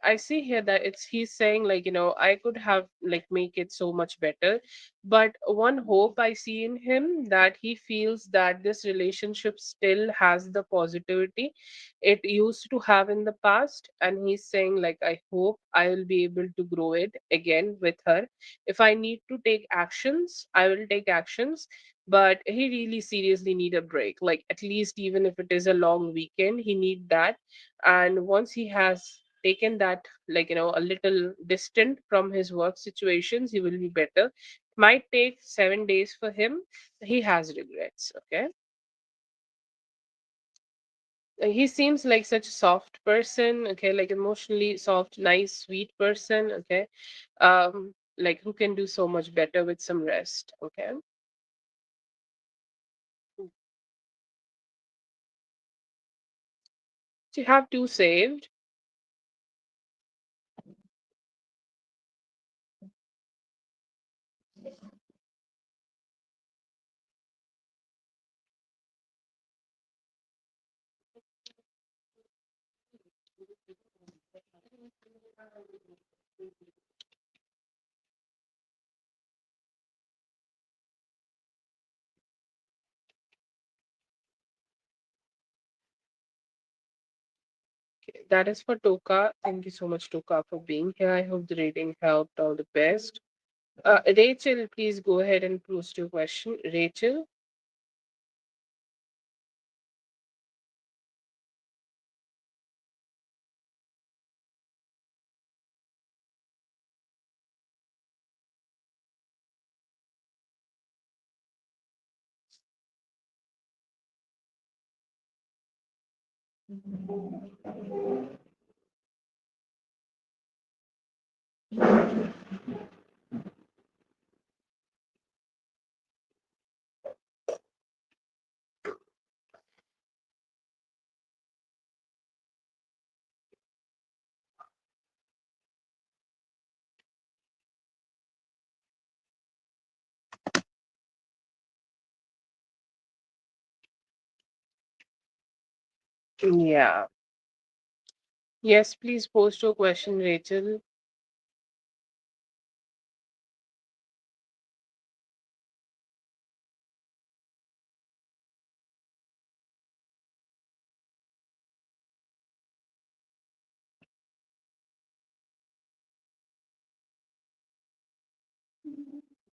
I see here that it's he's saying like I could have like make it so much better, but one hope I see in him that he feels that this relationship still has the positivity it used to have in the past, and he's saying like I hope I will be able to grow it again with her. If I need to take actions, I will take actions, but he really seriously need a break, like at least even if it is a long weekend, he need that. And once he has taken that, like a little distant from his work situations, he will be better. Might take 7 days for him. He has regrets. Okay, he seems like such a soft person. Okay, like emotionally soft, nice, sweet person. Okay, like who can do so much better with some rest. Okay, so you have two saved. Okay, that is for Toka. Thank you so much, Toka, for being here. I hope the reading helped. All the best. Rachel, please go ahead and post your question. Rachel. Yeah. Yes, please post your question, Rachel.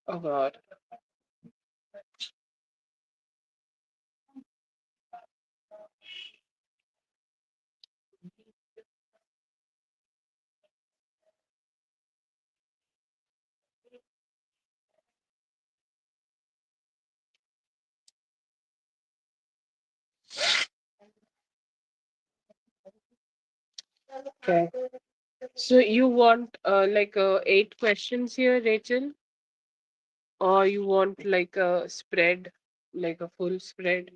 Oh God. Okay. So you want like 8 questions here, Rachel, or you want like a spread, like a full spread?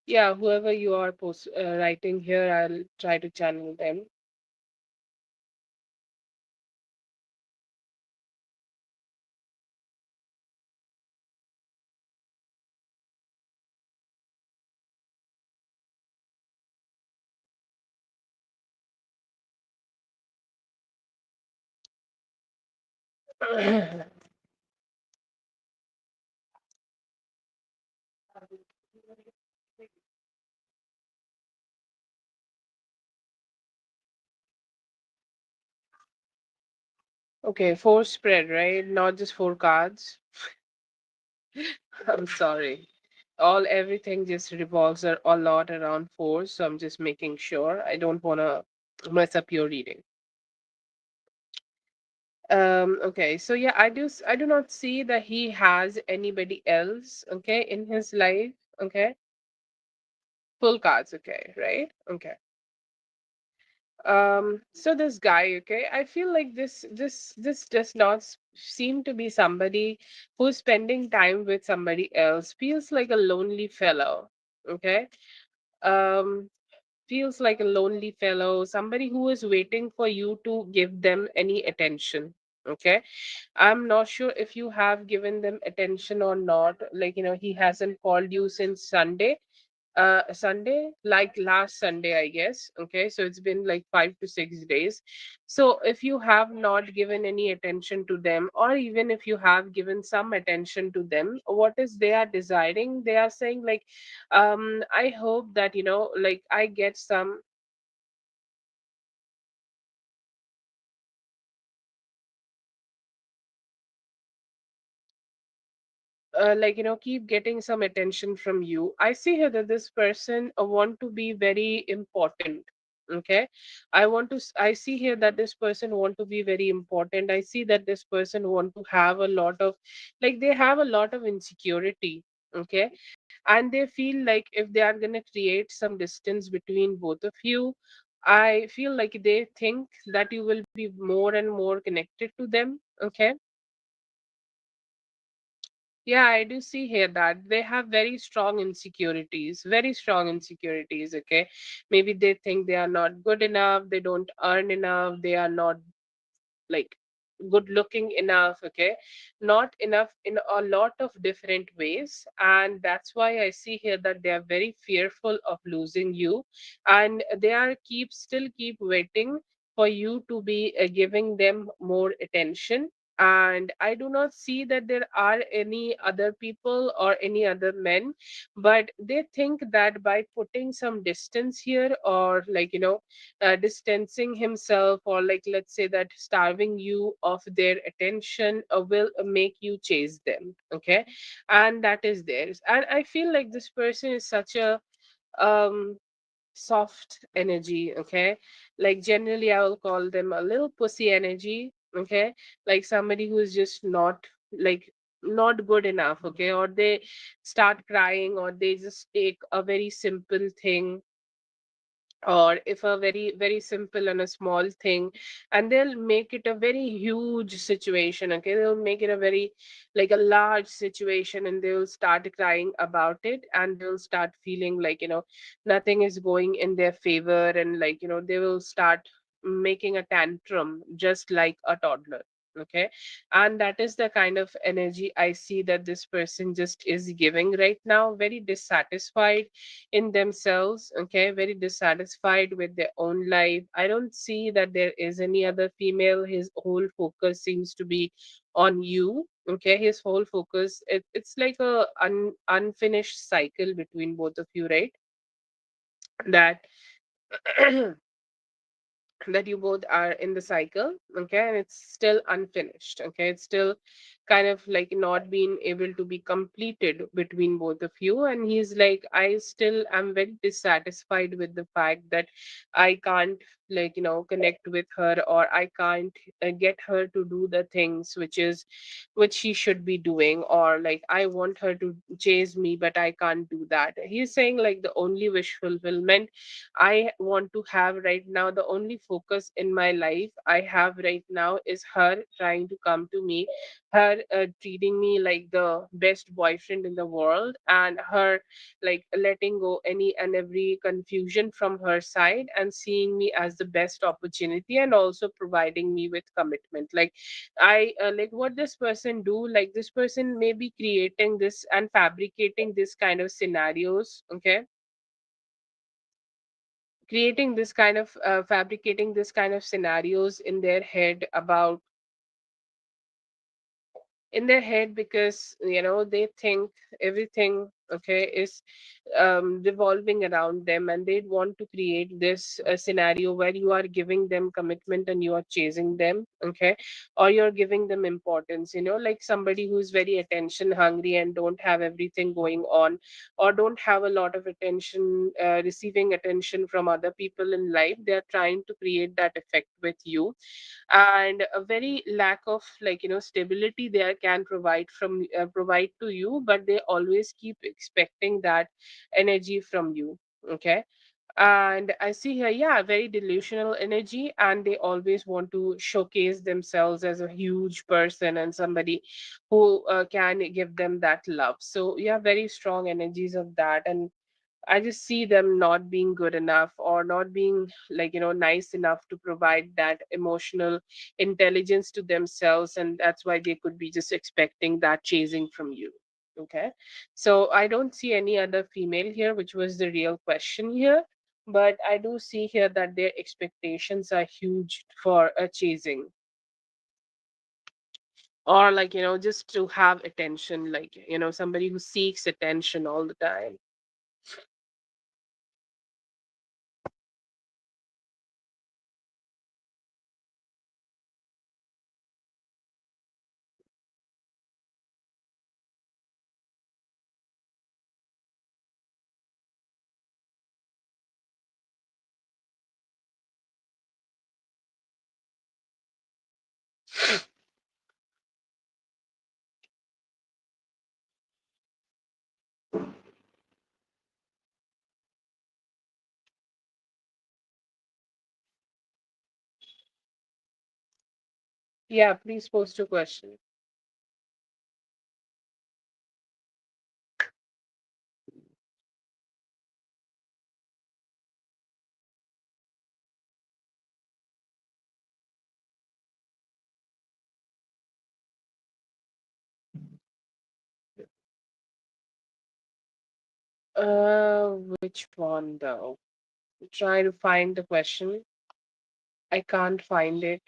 Yeah, whoever you are writing here, I'll try to channel them. Okay, four spread, right? Not just four cards. I'm sorry. all everything just revolves a lot around fours, so I'm just making sure I don't want to mess up your reading. Okay, so yeah, I do not see that he has anybody else, okay, in his life. Okay, full cards, okay, right? Okay. So this guy, okay, I feel like this does not seem to be somebody who's spending time with somebody else. Feels like a lonely fellow. Okay. Um, feels like a lonely fellow, somebody who is waiting for you to give them any attention. Okay. I'm not sure if you have given them attention or not. Like, he hasn't called you since Sunday, like last Sunday, I guess. Okay, so it's been like 5 to 6 days. So if you have not given any attention to them, or even if you have given some attention to them, what is they are desiring? They are saying like, I hope that like I get some like keep getting some attention from you. I see here that this person want to be very important. Okay, I see here that this person want to be very important. I see that this person want to have a lot of, like, they have a lot of insecurity. Okay, and they feel like if they are going to create some distance between both of you, I feel like they think that you will be more and more connected to them. Okay. Yeah, I do see here that they have very strong insecurities, very strong insecurities. Okay. Maybe they think they are not good enough, they don't earn enough, they are not like good looking enough. Okay, not enough in a lot of different ways, and that's why I see here that they are very fearful of losing you, and they are keep waiting for you to be giving them more attention. And I do not see that there are any other people or any other men, but they think that by putting some distance here, or like distancing himself, or like let's say that starving you of their attention will make you chase them. Okay, and that is theirs. And I feel like this person is such a um soft energy. Okay, like generally I will call them a little pussy energy. Okay, like somebody who is just not like not good enough. Okay, or they start crying, or they just take a very simple thing, or if a very very simple and a small thing, and they'll make it a very huge situation. Okay, they'll make it a very like a large situation, and they'll start crying about it, and they'll start feeling like nothing is going in their favor, and like they will start making a tantrum just like a toddler. Okay, and that is the kind of energy I see that this person just is giving right now, very dissatisfied in themselves. Okay, very dissatisfied with their own life. I don't see that there is any other female. His whole focus seems to be on you. Okay, his whole focus, it's like a unfinished cycle between both of you, right? That that you both are in the cycle. Okay, and it's still unfinished. Okay, it's still kind of like not being able to be completed between both of you. And he's like, I still am very dissatisfied with the fact that I can't like connect with her, or I can't get her to do the things which she should be doing, or like I want her to chase me but I can't do that. He's saying like the only wish fulfillment I want to have right now, the only focus in my life I have right now is her trying to come to me, her treating me like the best boyfriend in the world, and her like letting go any and every confusion from her side, and seeing me as the best opportunity, and also providing me with commitment. Like I like what this person do, like this person may be creating this and fabricating this kind of scenarios. Okay, creating this kind of fabricating this kind of scenarios in their head about in their head, because they think everything okay, is revolving around them, and they'd want to create this scenario where you are giving them commitment and you are chasing them, okay, or you're giving them importance, like somebody who's very attention hungry and don't have everything going on, or don't have a lot of attention, receiving attention from other people in life. They're trying to create that effect with you, and a very lack of, like, stability there can provide to you, but they always keep expecting that energy from you, okay. And I see here, yeah, very delusional energy, and they always want to showcase themselves as a huge person and somebody who can give them that love. So yeah, very strong energies of that. And I just see them not being good enough, or not being, like, nice enough to provide that emotional intelligence to themselves. And that's why they could be just expecting that chasing from you. Okay. So I don't see any other female here, which was the real question here. But I do see here that their expectations are huge for a chasing, or, like, just to have attention, like, somebody who seeks attention all the time. Yeah, please post your question. Which one though? Try to find the question. I can't find it.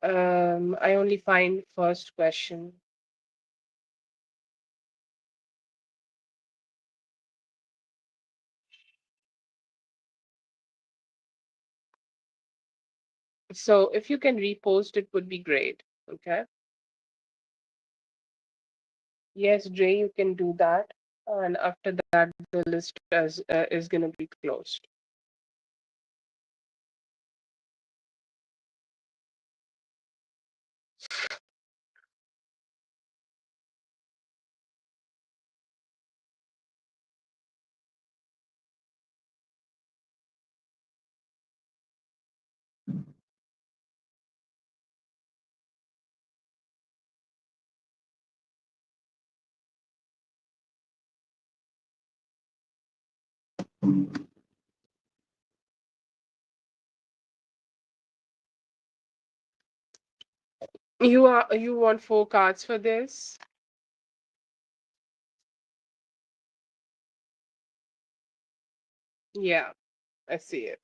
I only find first question. So if you can repost, it would be great. Okay. Yes, Dre, you can do that. And after that, the list is gonna be closed. You want four cards for this? Yeah, I see it.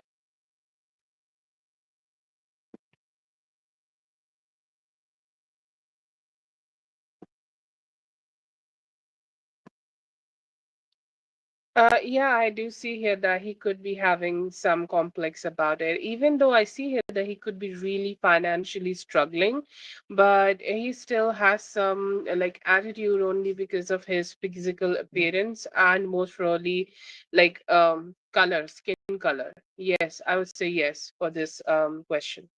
Yeah, I do see here that he could be having some complex about it, even though I see here that he could be really financially struggling, but he still has some like attitude only because of his physical appearance, and most probably like color, skin color. Yes, I would say yes for this question.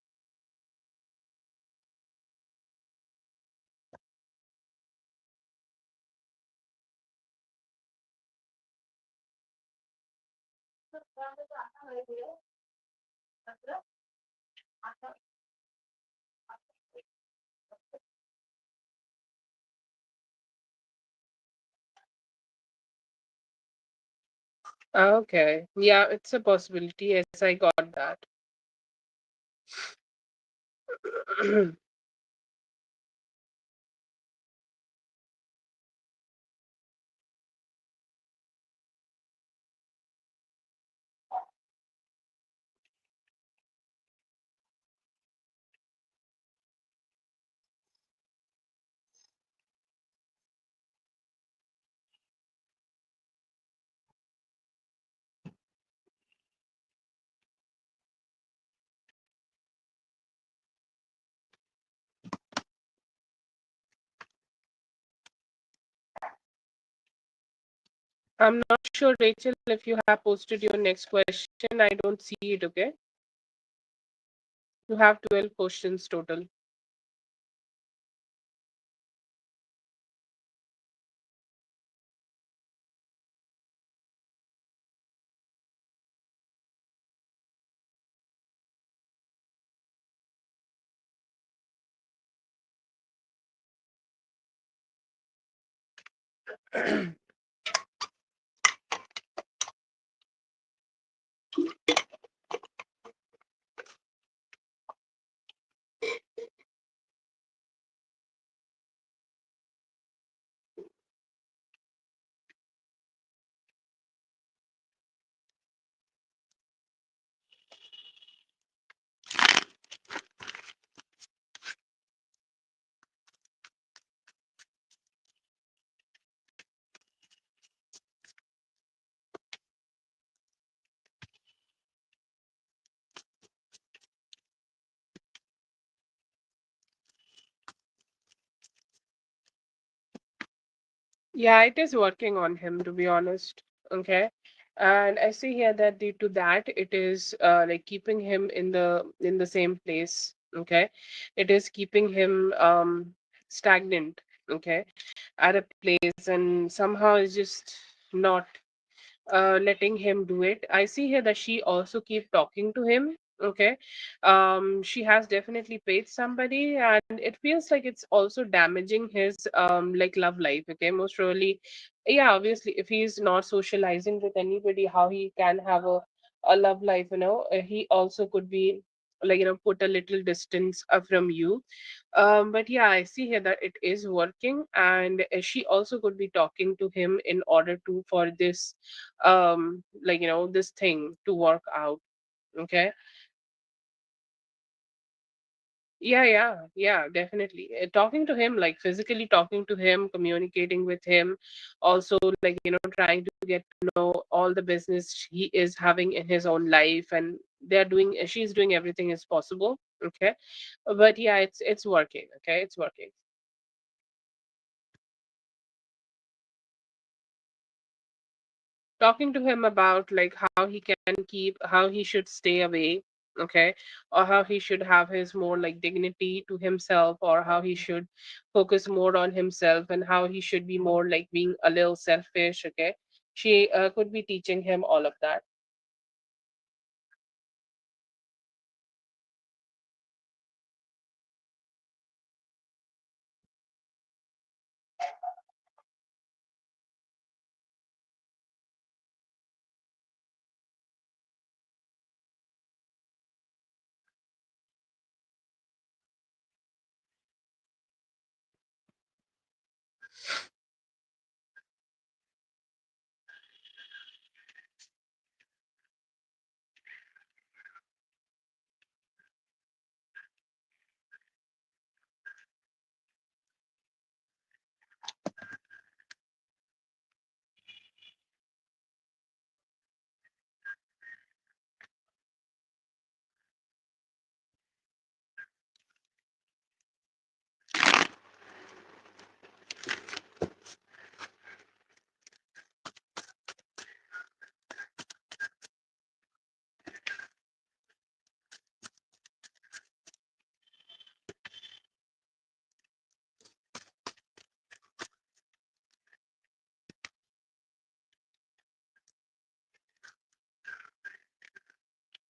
Okay, yeah, it's a possibility. Yes, I got that. I'm not sure, Rachel, if you have posted your next question. I don't see it, okay? You have 12 questions total. Yeah, it is working on him, to be honest. Okay. And I see here that due to that, it is like keeping him in the same place. Okay. It is keeping him stagnant. Okay. At a place, and somehow it's just not letting him do it. I see here that she also keep talking to him. Okay. She has definitely paid somebody, and it feels like it's also damaging his like love life. Okay, most surely. Yeah, obviously, if he's not socializing with anybody, how he can have a love life, he also could be like, put a little distance from you. But yeah, I see here that it is working, and she also could be talking to him in order to for this like, this thing to work out. Okay. Yeah, definitely. Talking to him, like physically talking to him, communicating with him, also like, trying to get to know all the business he is having in his own life, and she's doing everything as possible. Okay. But yeah, it's working. Okay, it's working. Talking to him about like how he should stay away. Okay. Or how he should have his more like dignity to himself, or how he should focus more on himself, and how he should be more like being a little selfish. Okay. She could be teaching him all of that.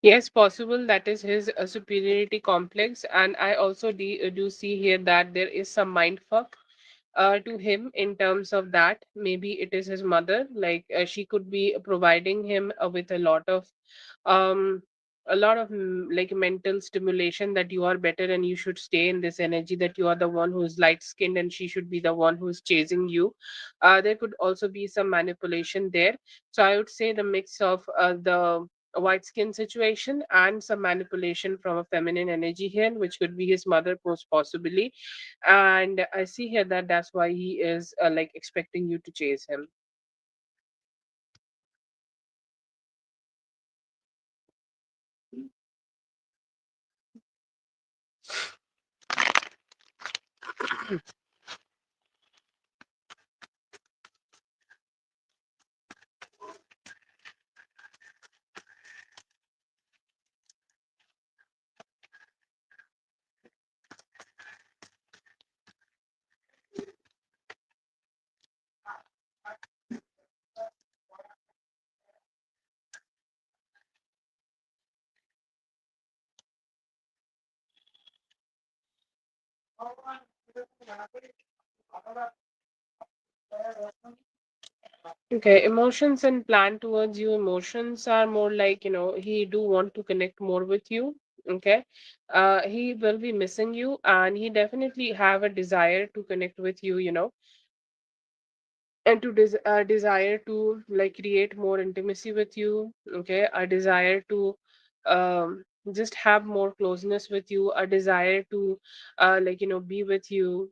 Yes, possible. That is his superiority complex. And I also do see here that there is some mind fuck to him in terms of that. Maybe it is his mother. Like she could be providing him with um, like mental stimulation that you are better and you should stay in this energy, that you are the one who's light skinned and she should be the one who's chasing you. There could also be some manipulation there. So I would say the mix of the white skin situation and some manipulation from a feminine energy here, which could be his mother, most possibly. And I see here that that's why he is like expecting you to chase him. Okay, emotions and plan towards you. Emotions are more like, he do want to connect more with you. Okay. He will be missing you, and he definitely have a desire to connect with you, and to desire to like create more intimacy with you. Okay. A desire to just have more closeness with you, a desire to be with you.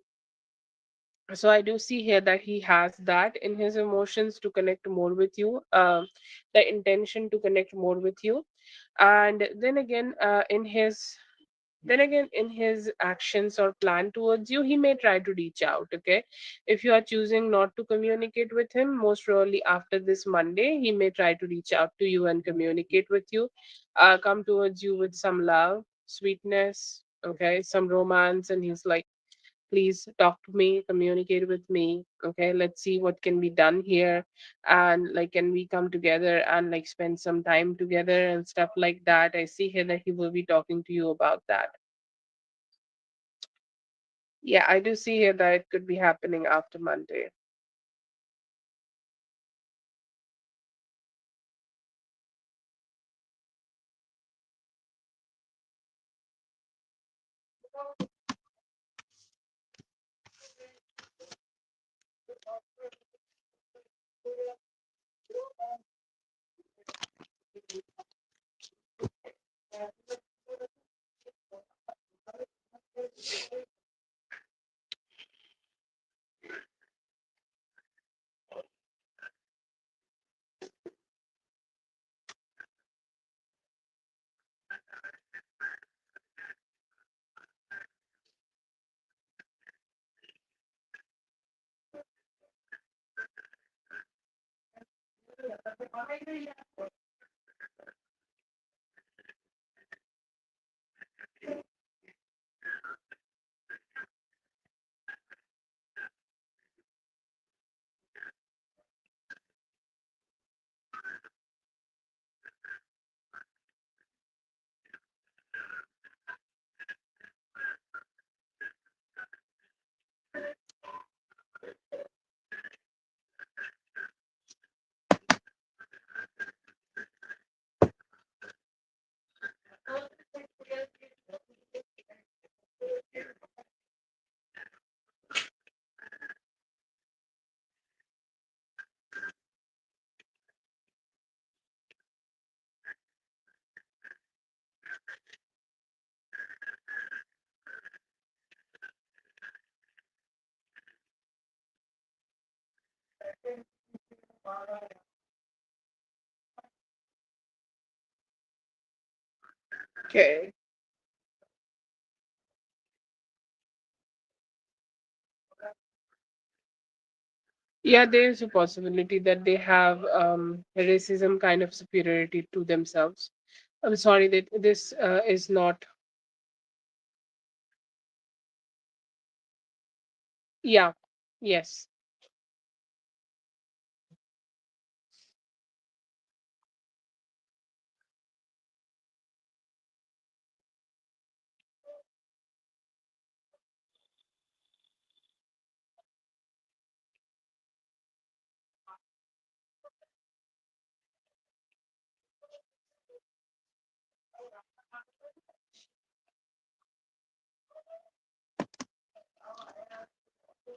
So I do see here that he has that in his emotions to connect more with you, the intention to connect more with you. And then again in his actions or plan towards you, he may try to reach out. Okay. If you are choosing not to communicate with him, most probably after this Monday he may try to reach out to you and communicate with you, come towards you with some love, sweetness, okay, some romance, and he's like, please talk to me, communicate with me. Okay, let's see what can be done here, and like, can we come together and like spend some time together and stuff like that. I see here that he will be talking to you about that. Yeah, I do see here that it could be happening after Monday. Okay. Yeah, there's a possibility that they have racism kind of superiority to themselves. I'm sorry that this is not. Yeah. Yes.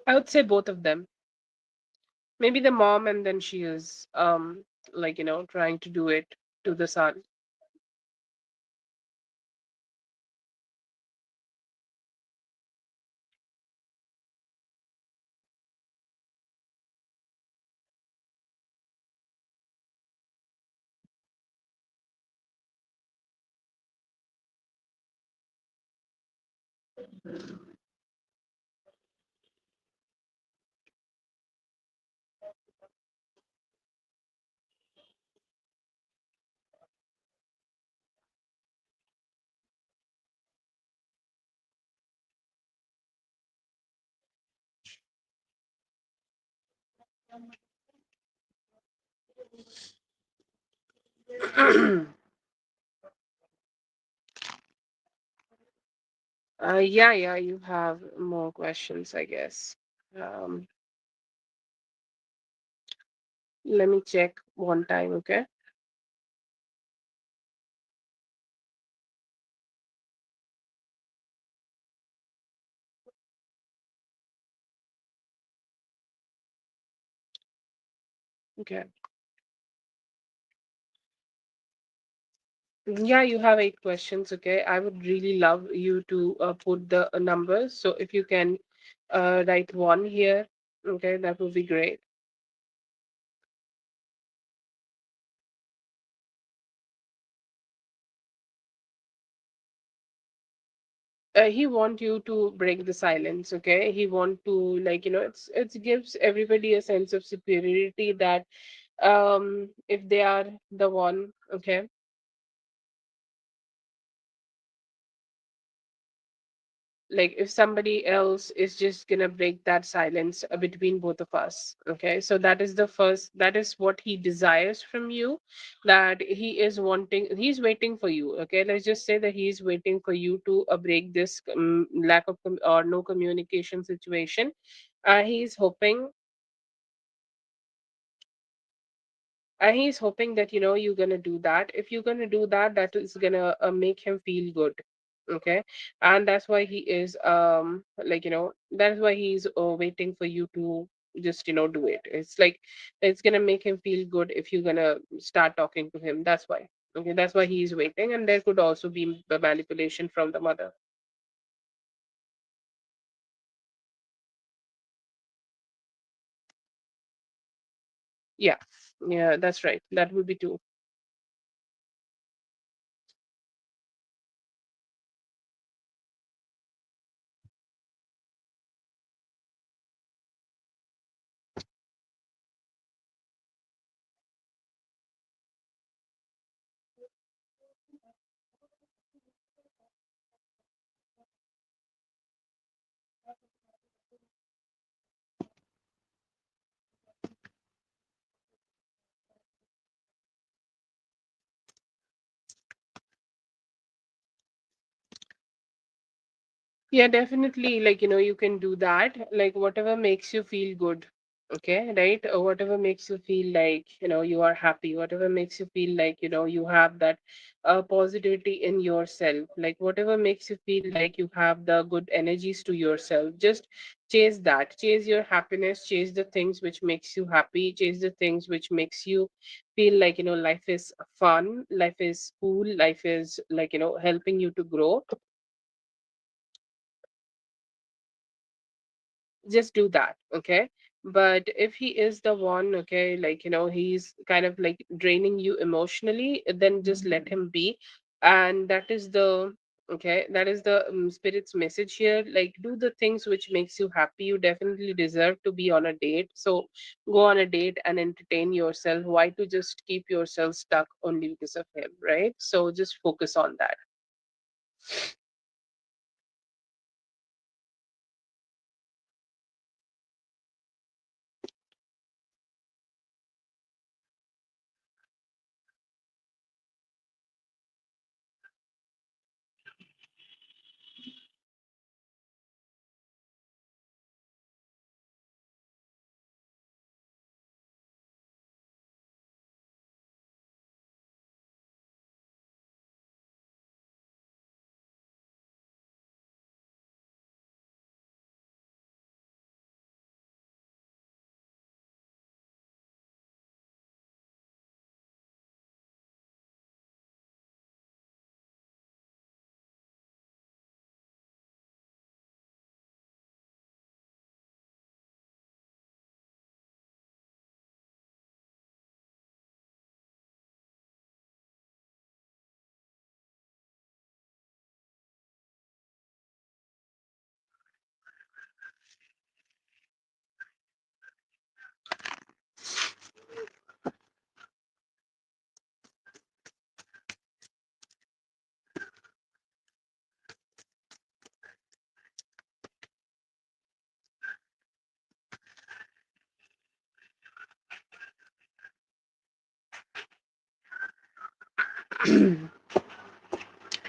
I would say both of them. Maybe the mom, and then she is trying to do it to the son. Yeah, yeah, you have more questions, I guess. Um, Let me check one time, okay? Okay. Yeah, you have 8 questions, okay? I would really love you to put the numbers. So if you can write one here, okay, that would be great. He want you to break the silence, okay? He want to, like, it gives everybody a sense of superiority that if they are the one, okay, like if somebody else is just gonna break that silence between both of us, okay? So that is the first, that is what he desires from you, that he's waiting for you, okay? Let's just say that he's waiting for you to break this lack of or no communication situation. He's hoping, he's hoping that you're gonna do that. If you're gonna do that, that is gonna make him feel good, okay? And that's why he is that's why he's waiting for you to just do it. It's like it's gonna make him feel good if you're gonna start talking to him. That's why. Okay, that's why he's waiting, and there could also be the manipulation from the mother. Yeah, yeah, that's right. That would be two. Yeah, definitely. Like, you can do that. Like, whatever makes you feel good. Okay, right? Or whatever makes you feel like, you are happy, whatever makes you feel like, you have that positivity in yourself. Like, whatever makes you feel like you have the good energies to yourself. Just chase that. Chase your happiness, chase the things which makes you happy, chase the things which makes you feel like, life is fun, life is cool, life is like, helping you to grow. Just do that, okay? But if he is the one, okay, like he's kind of like draining you emotionally, then just let him be. And that is the, okay, that is the spirit's message here. Like, do the things which makes you happy. You definitely deserve to be on a date, so go on a date and entertain yourself. Why to just keep yourself stuck only because of him, right? So just focus on that.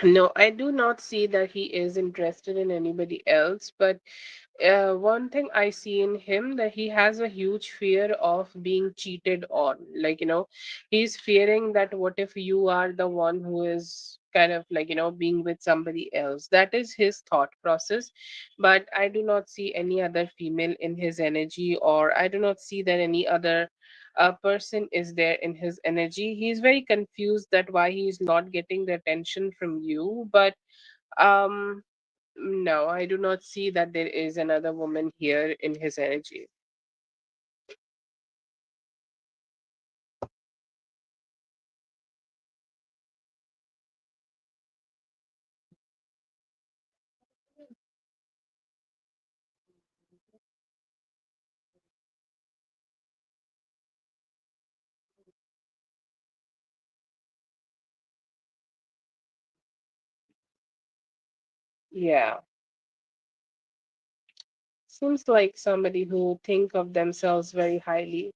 No, I do not see that he is interested in anybody else, but one thing I see in him that he has a huge fear of being cheated on. Like, he's fearing that what if you are the one who is kind of like, being with somebody else. That is his thought process. But I do not see any other female in his energy, or I do not see that any other person is there in his energy. He's very confused that why he is not getting the attention from you. But um no, I do not see that there is another woman here in his energy. Yeah. Seems like somebody who think of themselves very highly.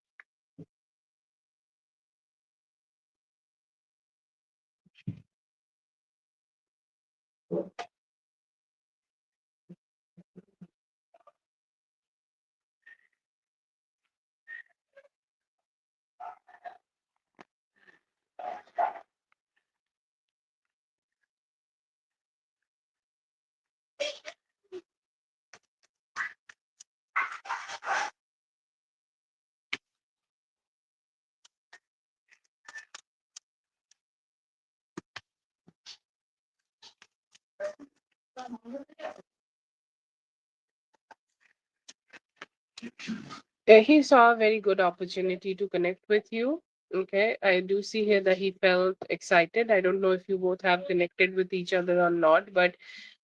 He saw a very good opportunity to connect with you. Okay, I do see here that he felt excited. I don't know if you both have connected with each other or not, but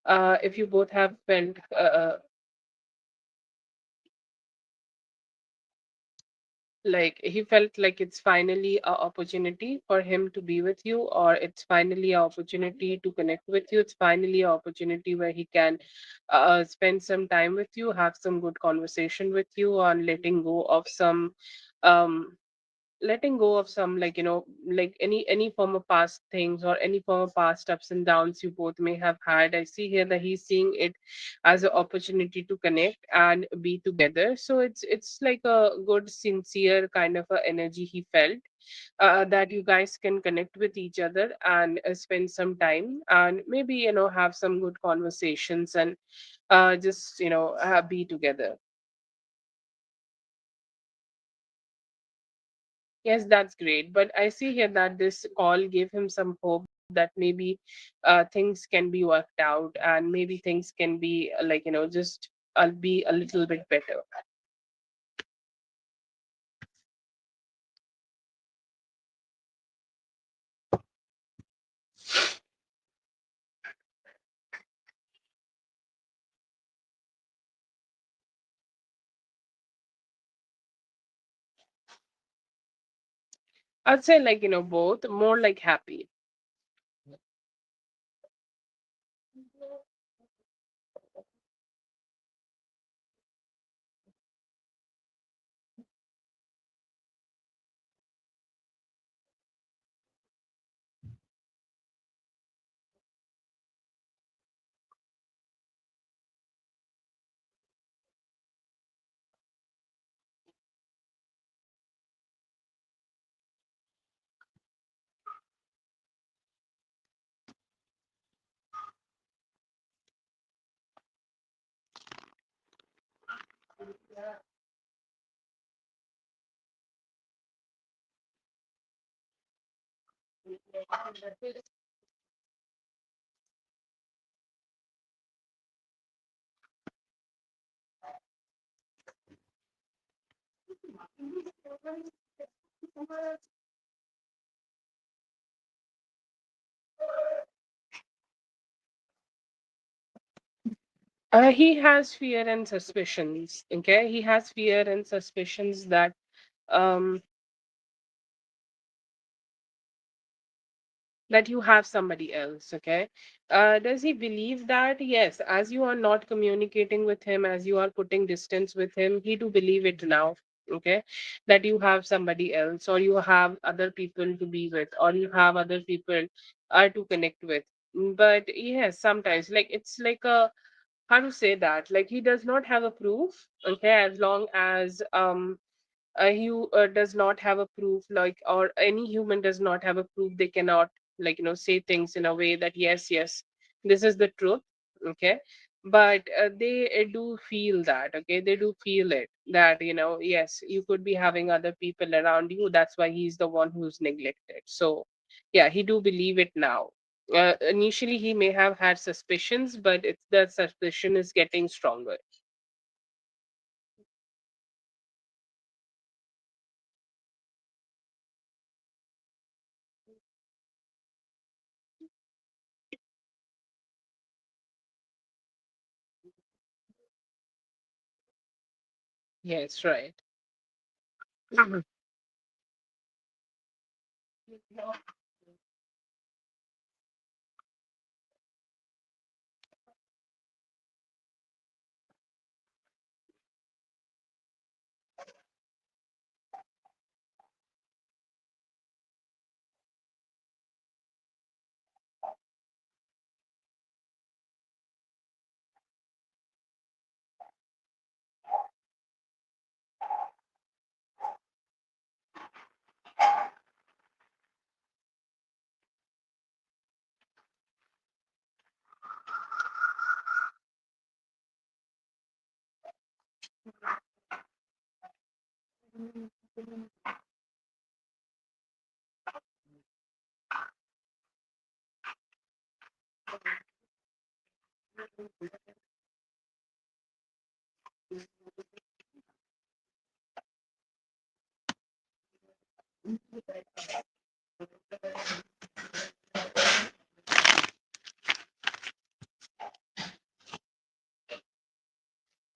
if you both have felt like he felt like it's finally a opportunity for him to be with you, or it's finally a opportunity to connect with you, it's finally a opportunity where he can spend some time with you, have some good conversation with you on um letting go of some, like, like any form of past things or any form of past ups and downs you both may have had. I see here that he's seeing it as an opportunity to connect and be together. So it's like a good sincere kind of a energy he felt, that you guys can connect with each other and spend some time and maybe have some good conversations and just be together. Yes, that's great. But I see here that this call gave him some hope that maybe things can be worked out and maybe things can be like, just be a little bit better. I'd say, like, both, more like happy. He has fear and suspicions. Okay, he has fear and suspicions that um you have somebody else. Okay, does he believe that? Yes, as you are not communicating with him, as you are putting distance with him, he do believe it now. Okay, that you have somebody else, or you have other people to be with, or you have other people to connect with. But yes, sometimes like it's like a, how to say that, like he does not have a proof, okay, as long as he does not have a proof, like, or any human does not have a proof, they cannot, like, say things in a way that yes, yes, this is the truth, okay. But they do feel that, okay, they do feel it, that yes, you could be having other people around you, that's why he's the one who's neglected. So yeah, he do believe it now. Initially he may have had suspicions, but it's the suspicion is getting stronger. Yes, right.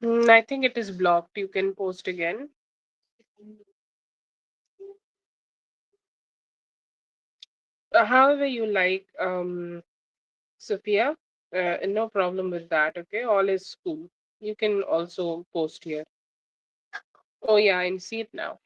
I think it is blocked. You can post again. However you like, Sophia. No problem with that. Okay, all is cool. You can also post here. Oh yeah, I see it now.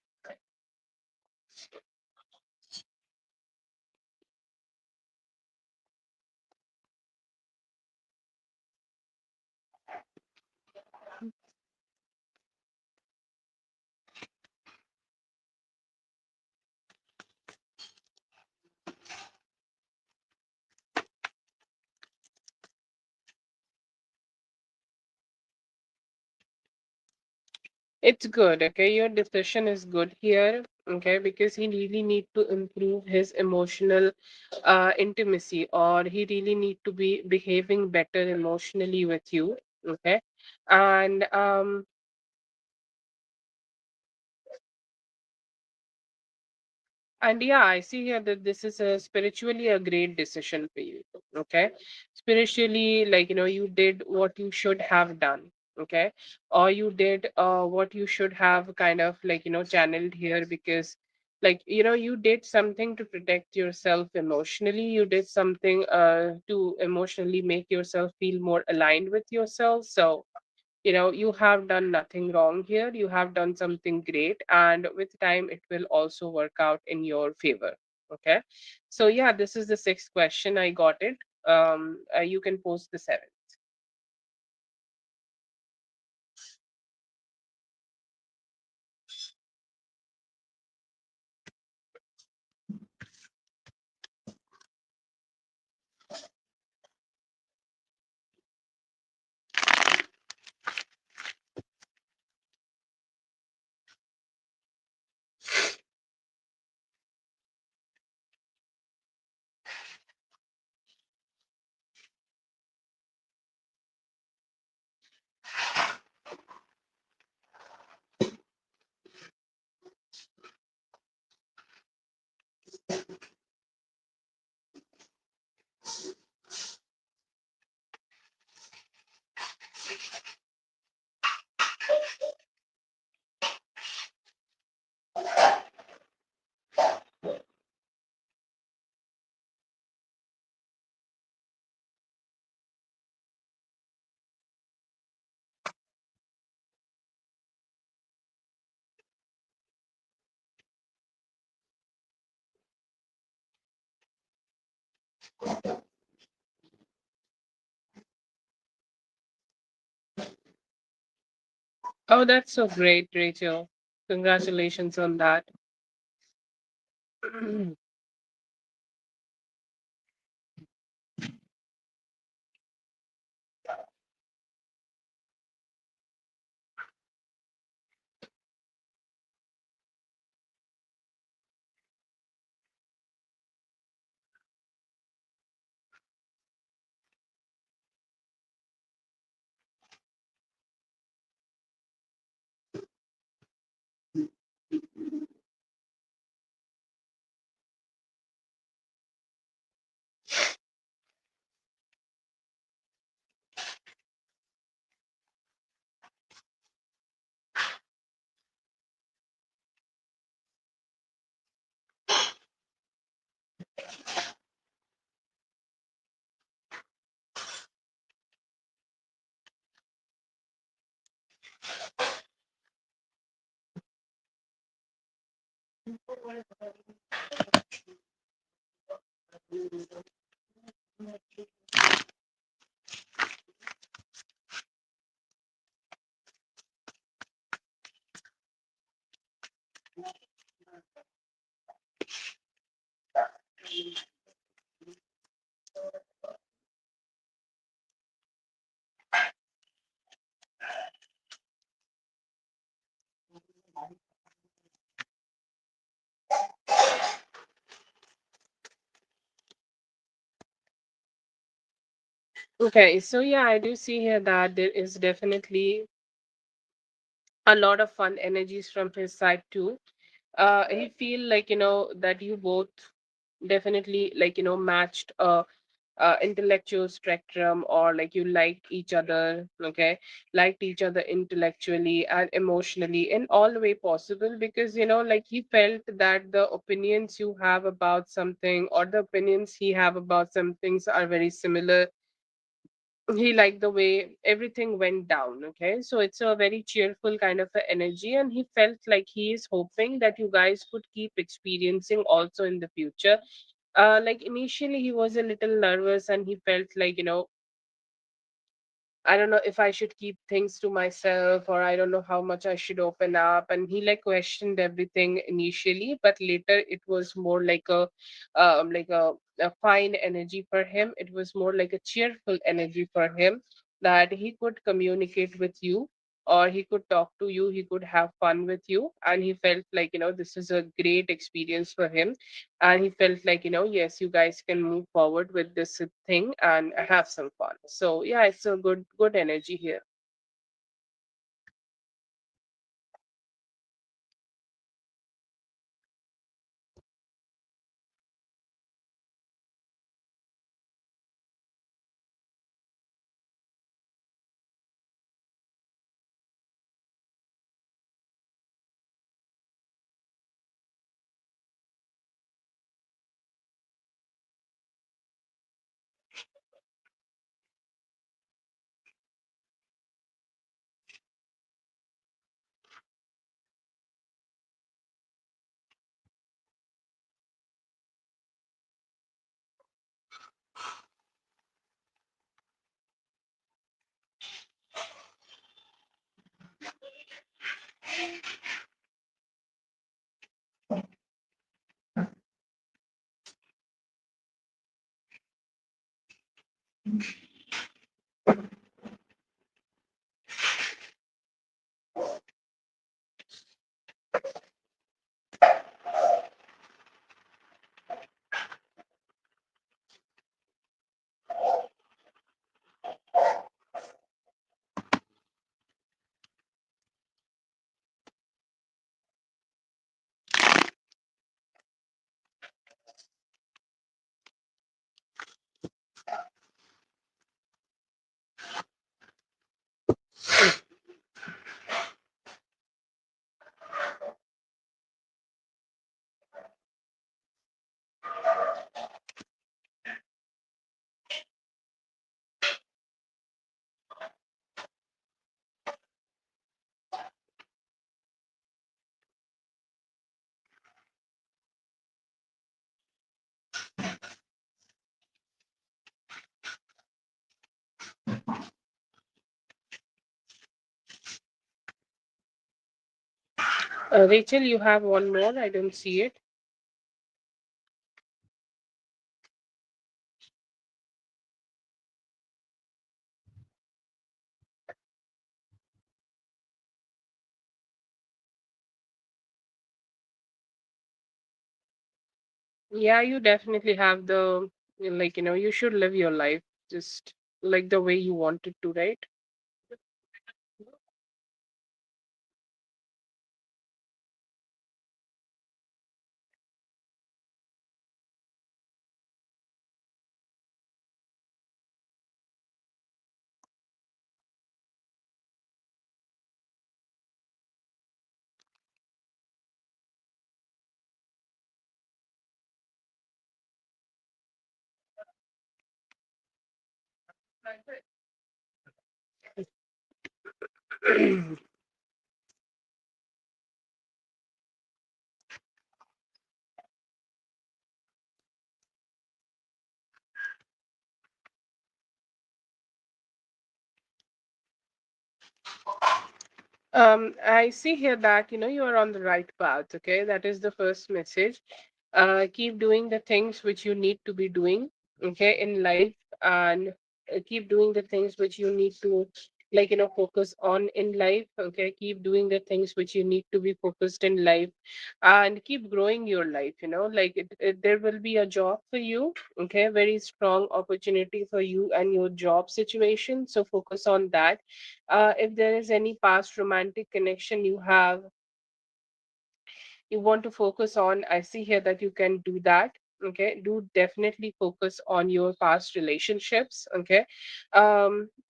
It's good. Okay, your decision is good here. Okay, because he really need to improve his emotional intimacy, or he really need to be behaving better emotionally with you. Okay, and And yeah, I see here that this is a spiritually a great decision for you. Okay. Spiritually, like, you did what you should have done. Okay. Or you did what you should have kind of like, channeled here, because like, you did something to protect yourself emotionally. You did something to emotionally make yourself feel more aligned with yourself. So, you have done nothing wrong here, you have done something great, and with time it will also work out in your favor. Okay, so yeah, this is the sixth question, I got it. You can post the seventh. Oh, that's so great, Rachel. Congratulations on that. Okay, so yeah, I do see here that there is definitely a lot of fun energies from his side too. He feel like that you both definitely matched intellectual spectrum, or like you liked each other, okay, liked each other intellectually and emotionally in all way possible, because like he felt that the opinions you have about something, or the opinions he have about some things, are very similar. He liked the way everything went down. Okay, so it's a very cheerful kind of a energy, and he felt like he is hoping that you guys could keep experiencing also in the future. Like initially he was a little nervous, and he felt like I don't know if I should keep things to myself, or I don't know how much I should open up. And he like questioned everything initially, but later it was more like a fine energy for him. It was more like a cheerful energy for him, that he could communicate with you, or he could talk to you, he could have fun with you. And he felt like this is a great experience for him, and he felt like yes, you guys can move forward with this thing and have some fun. So yeah, it's a good energy here. Rachel, you have one more. I don't see it. Yeah, you definitely have the, like, you should live your life just like the way you want it to, right? I see here that you are on the right path. Okay, that is the first message. Keep doing the things which you need to be doing, okay, in life, and keep doing the things which you need to, like, focus on in life. Okay, keep doing the things which you need to be focused in life, and keep growing your life. Like there will be a job for you. Okay, very strong opportunity for you and your job situation. So focus on that. If there is any past romantic connection you want to focus on, I see here that you can do that. Okay, do definitely focus on your past relationships. Okay,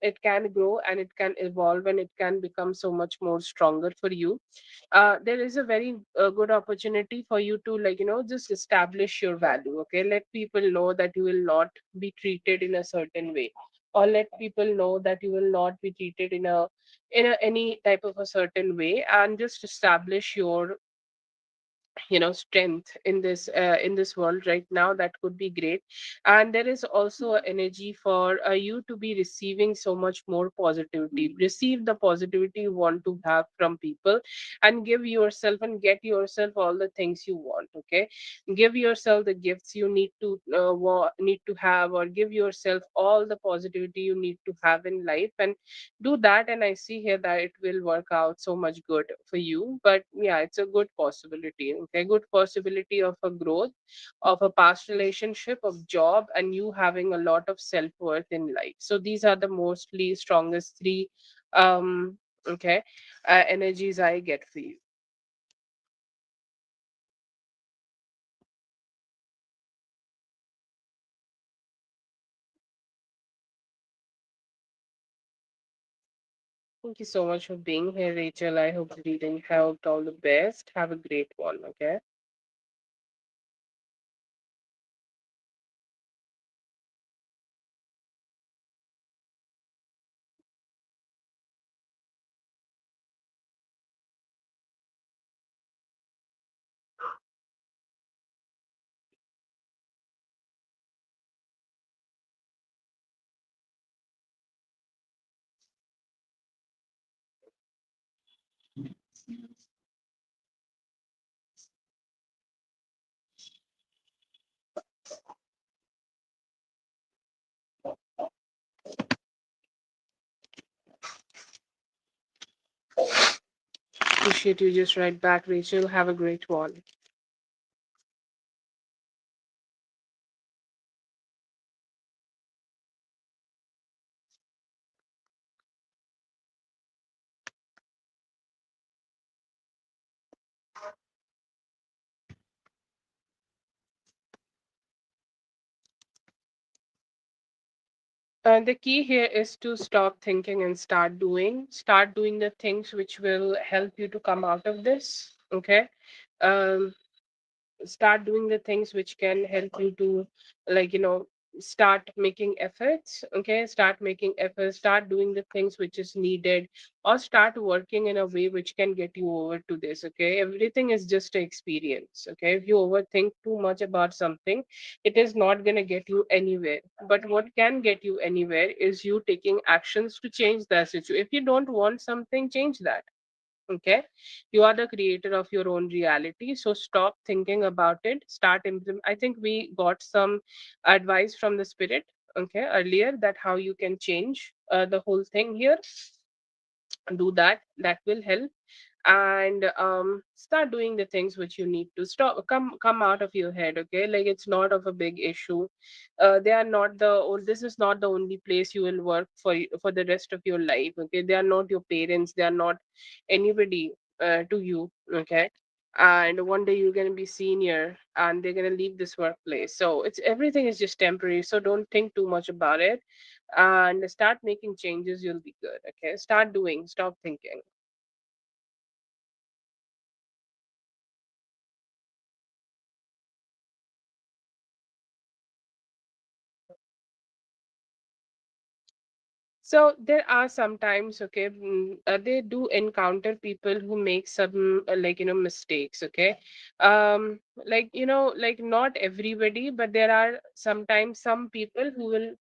it can grow and it can evolve and it can become so much more stronger for you. There is a very good opportunity for you to, like, just establish your value. Okay, let people know that you will not be treated in a certain way, or let people know that you will not be treated in any type of a certain way, and just establish your strength in this world right now. That could be great. And there is also a energy for you to be receiving so much more positivity. Receive the positivity you want to have from people, and give yourself and get yourself all the things you want. Okay, give yourself the gifts you need to have, or give yourself all the positivity you need to have in life, and do that. And I see here that it will work out so much good for you. But yeah, it's a good possibility. Okay, good possibility of a growth, of a past relationship, of job, and you having a lot of self-worth in life. So these are the mostly strongest three okay energies I get for you. Thank you so much for being here, Rachel. I hope the reading helped. All the best. Have a great one. Okay. Appreciate you. Just right back, Rachel. Have a great one. The key here is to stop thinking and start doing. Start doing the things which will help you to come out of this. Okay. Um, Start doing the things which can help you to, like, start making efforts. Okay, start making efforts, start doing the things which is needed, or start working in a way which can get you over to this. Okay, everything is just an experience. Okay, if you overthink too much about something, it is not going to get you anywhere. But what can get you anywhere is you taking actions to change that situation. If you don't want something, change that. Okay, you are the creator of your own reality, so stop thinking about it, start implement. I think we got some advice from the spirit, okay, earlier, that how you can change the whole thing here. Do that, that will help. And start doing the things which you need to stop, come out of your head, okay, like it's not of a big issue. They are not the, or this is not the only place you will work for for the rest of your life, okay. They are not your parents, they are not anybody to you, okay. And one day you're going to be senior and they're going to leave this workplace, so it's everything is just temporary, so don't think too much about it and start making changes, you'll be good, okay. Start doing, stop thinking. So there are sometimes, okay, they do encounter people who make some like mistakes, okay. Like like not everybody, but there are sometimes some people who will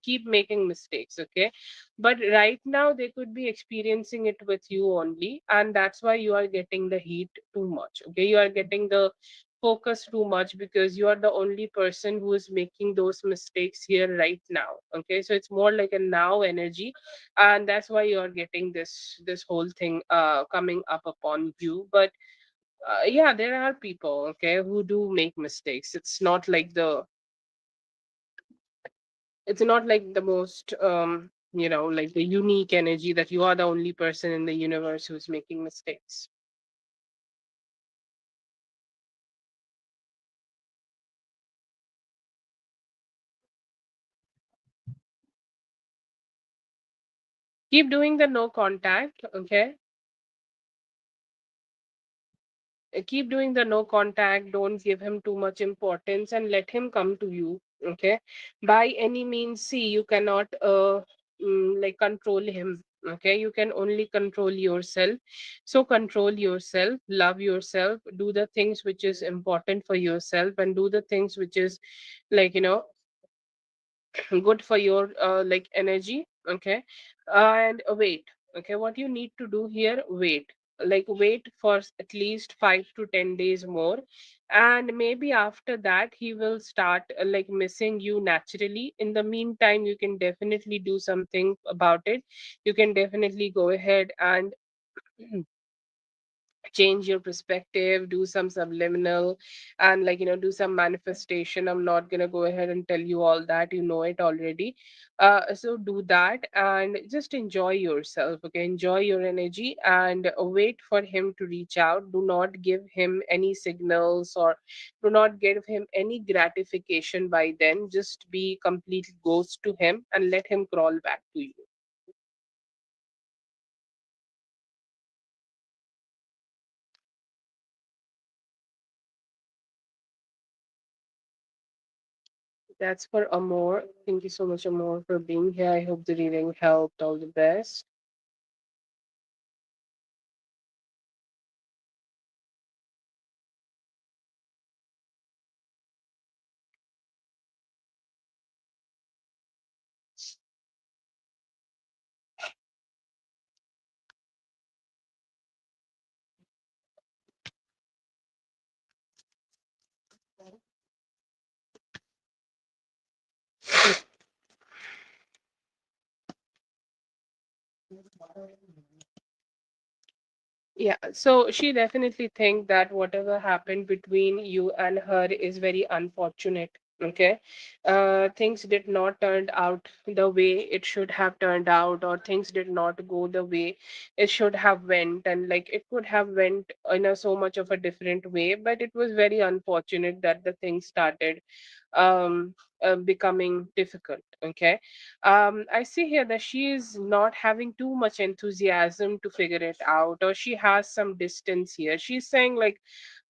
keep making mistakes, okay. But right now they could be experiencing it with you only, and that's why you are getting the heat too much, okay. You are getting the focus too much because you are the only person who is making those mistakes here right now, okay. So it's more like a now energy, and that's why you are getting this whole thing coming up upon you. But yeah, there are people, okay, who do make mistakes. It's not like the most like the unique energy that you are the only person in the universe who's making mistakes. Keep doing the no contact, okay. Keep doing the no contact, don't give him too much importance and let him come to you, okay. By any means, see, you cannot like control him, okay. You can only control yourself. So control yourself, love yourself, do the things which is important for yourself, and do the things which is like good for your like energy, okay. And wait, okay, what you need to do here, wait, like wait for at least 5 to 10 days more, and maybe after that he will start like missing you naturally. In the meantime, you can definitely do something about it. You can definitely go ahead and change your perspective, do some subliminal, and do some manifestation. I'm not going to go ahead and tell you all that, you know it already. So do that and just enjoy yourself, okay. Enjoy your energy and wait for him to reach out. Do not give him any signals, or do not give him any gratification by then. Just be complete ghost to him and let him crawl back to you. That's for Amor. Thank you so much, Amor, for being here. I hope the reading helped. All the best. Yeah, so she definitely think that whatever happened between you and her is very unfortunate. Okay, things did not turn out the way it should have turned out, or things did not go the way it should have went, and like it could have went in a so much of a different way. But it was very unfortunate that the thing started um becoming difficult, okay. I see here that she is not having too much enthusiasm to figure it out, or she has some distance here. She's saying like,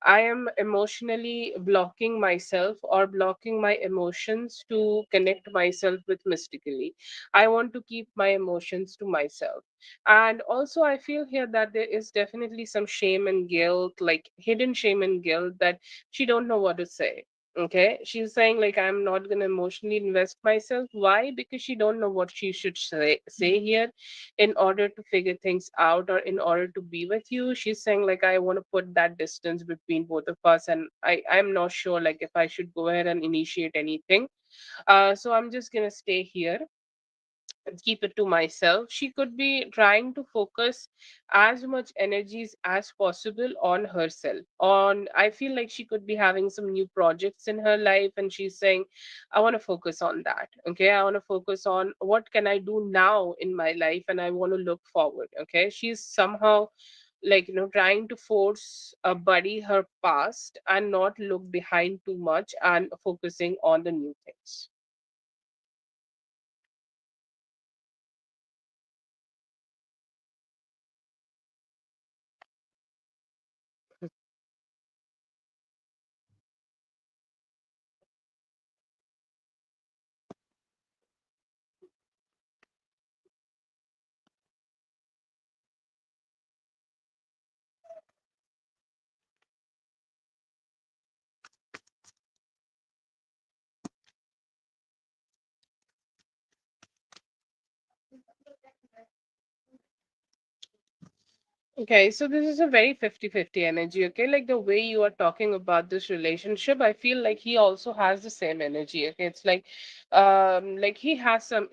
I am emotionally blocking myself or blocking my emotions to connect myself with mystically. I want to keep my emotions to myself. And also, I feel here that there is definitely some shame and guilt, like hidden shame and guilt, that she don't know what to say. Okay, she's saying like I'm not gonna emotionally invest myself. Why? Because she don't know what she should say here in order to figure things out, or in order to be with you. She's saying like I want to put that distance between both of us, and I'm not sure like if I should go ahead and initiate anything. So I'm just gonna stay here and keep it to myself. She could be trying to focus as much energies as possible on herself. I feel like she could be having some new projects in her life, and she's saying, I want to focus on that. Okay, I want to focus on what can I do now in my life, and I want to look forward. Okay, she's somehow like trying to force a buddy her past and not look behind too much and focusing on the new things. Okay, so this is a very 50-50 energy, okay? Like the way you are talking about this relationship, I feel like he also has the same energy, okay? It's like he has some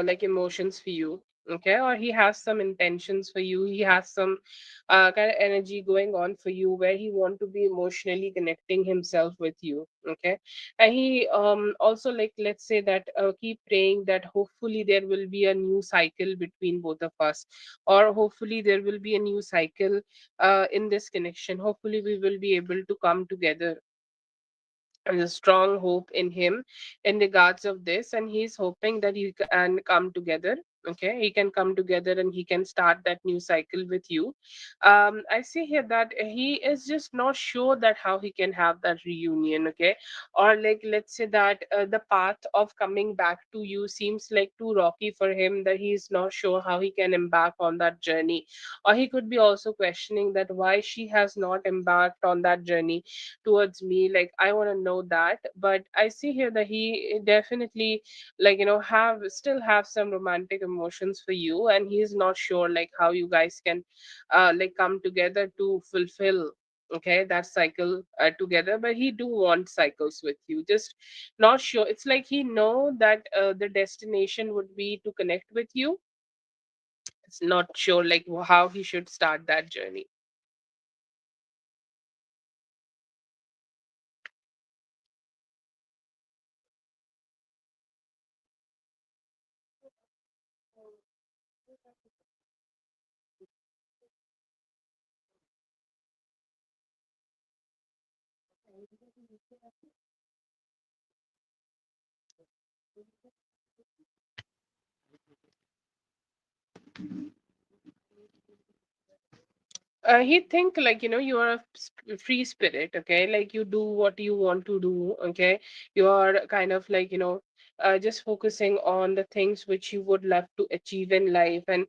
like emotions for you, okay? Or he has some intentions for you. He has some kind of energy going on for you where he want to be emotionally connecting himself with you, okay? And he also like let's say that keep praying that hopefully there will be a new cycle between both of us, or hopefully there will be a new cycle in this connection. Hopefully we will be able to come together, and a strong hope in him in regards of this, and he's hoping that he can come together. Okay, he can come together and he can start that new cycle with you. I see here that he is just not sure that how he can have that reunion. Okay, or like let's say that the path of coming back to you seems like too rocky for him, that he's not sure how he can embark on that journey. Or he could be also questioning that why she has not embarked on that journey towards me. Like I want to know that, but I see here that he definitely like have still have some romantic emotions for you, and he's not sure like how you guys can like come together to fulfill, okay, that cycle together. But he do want cycles with you, just not sure. It's like he know that the destination would be to connect with you. It's not sure like how he should start that journey. He think like you are a free spirit, okay, like you do what you want to do, okay. You are kind of like just focusing on the things which you would love to achieve in life, and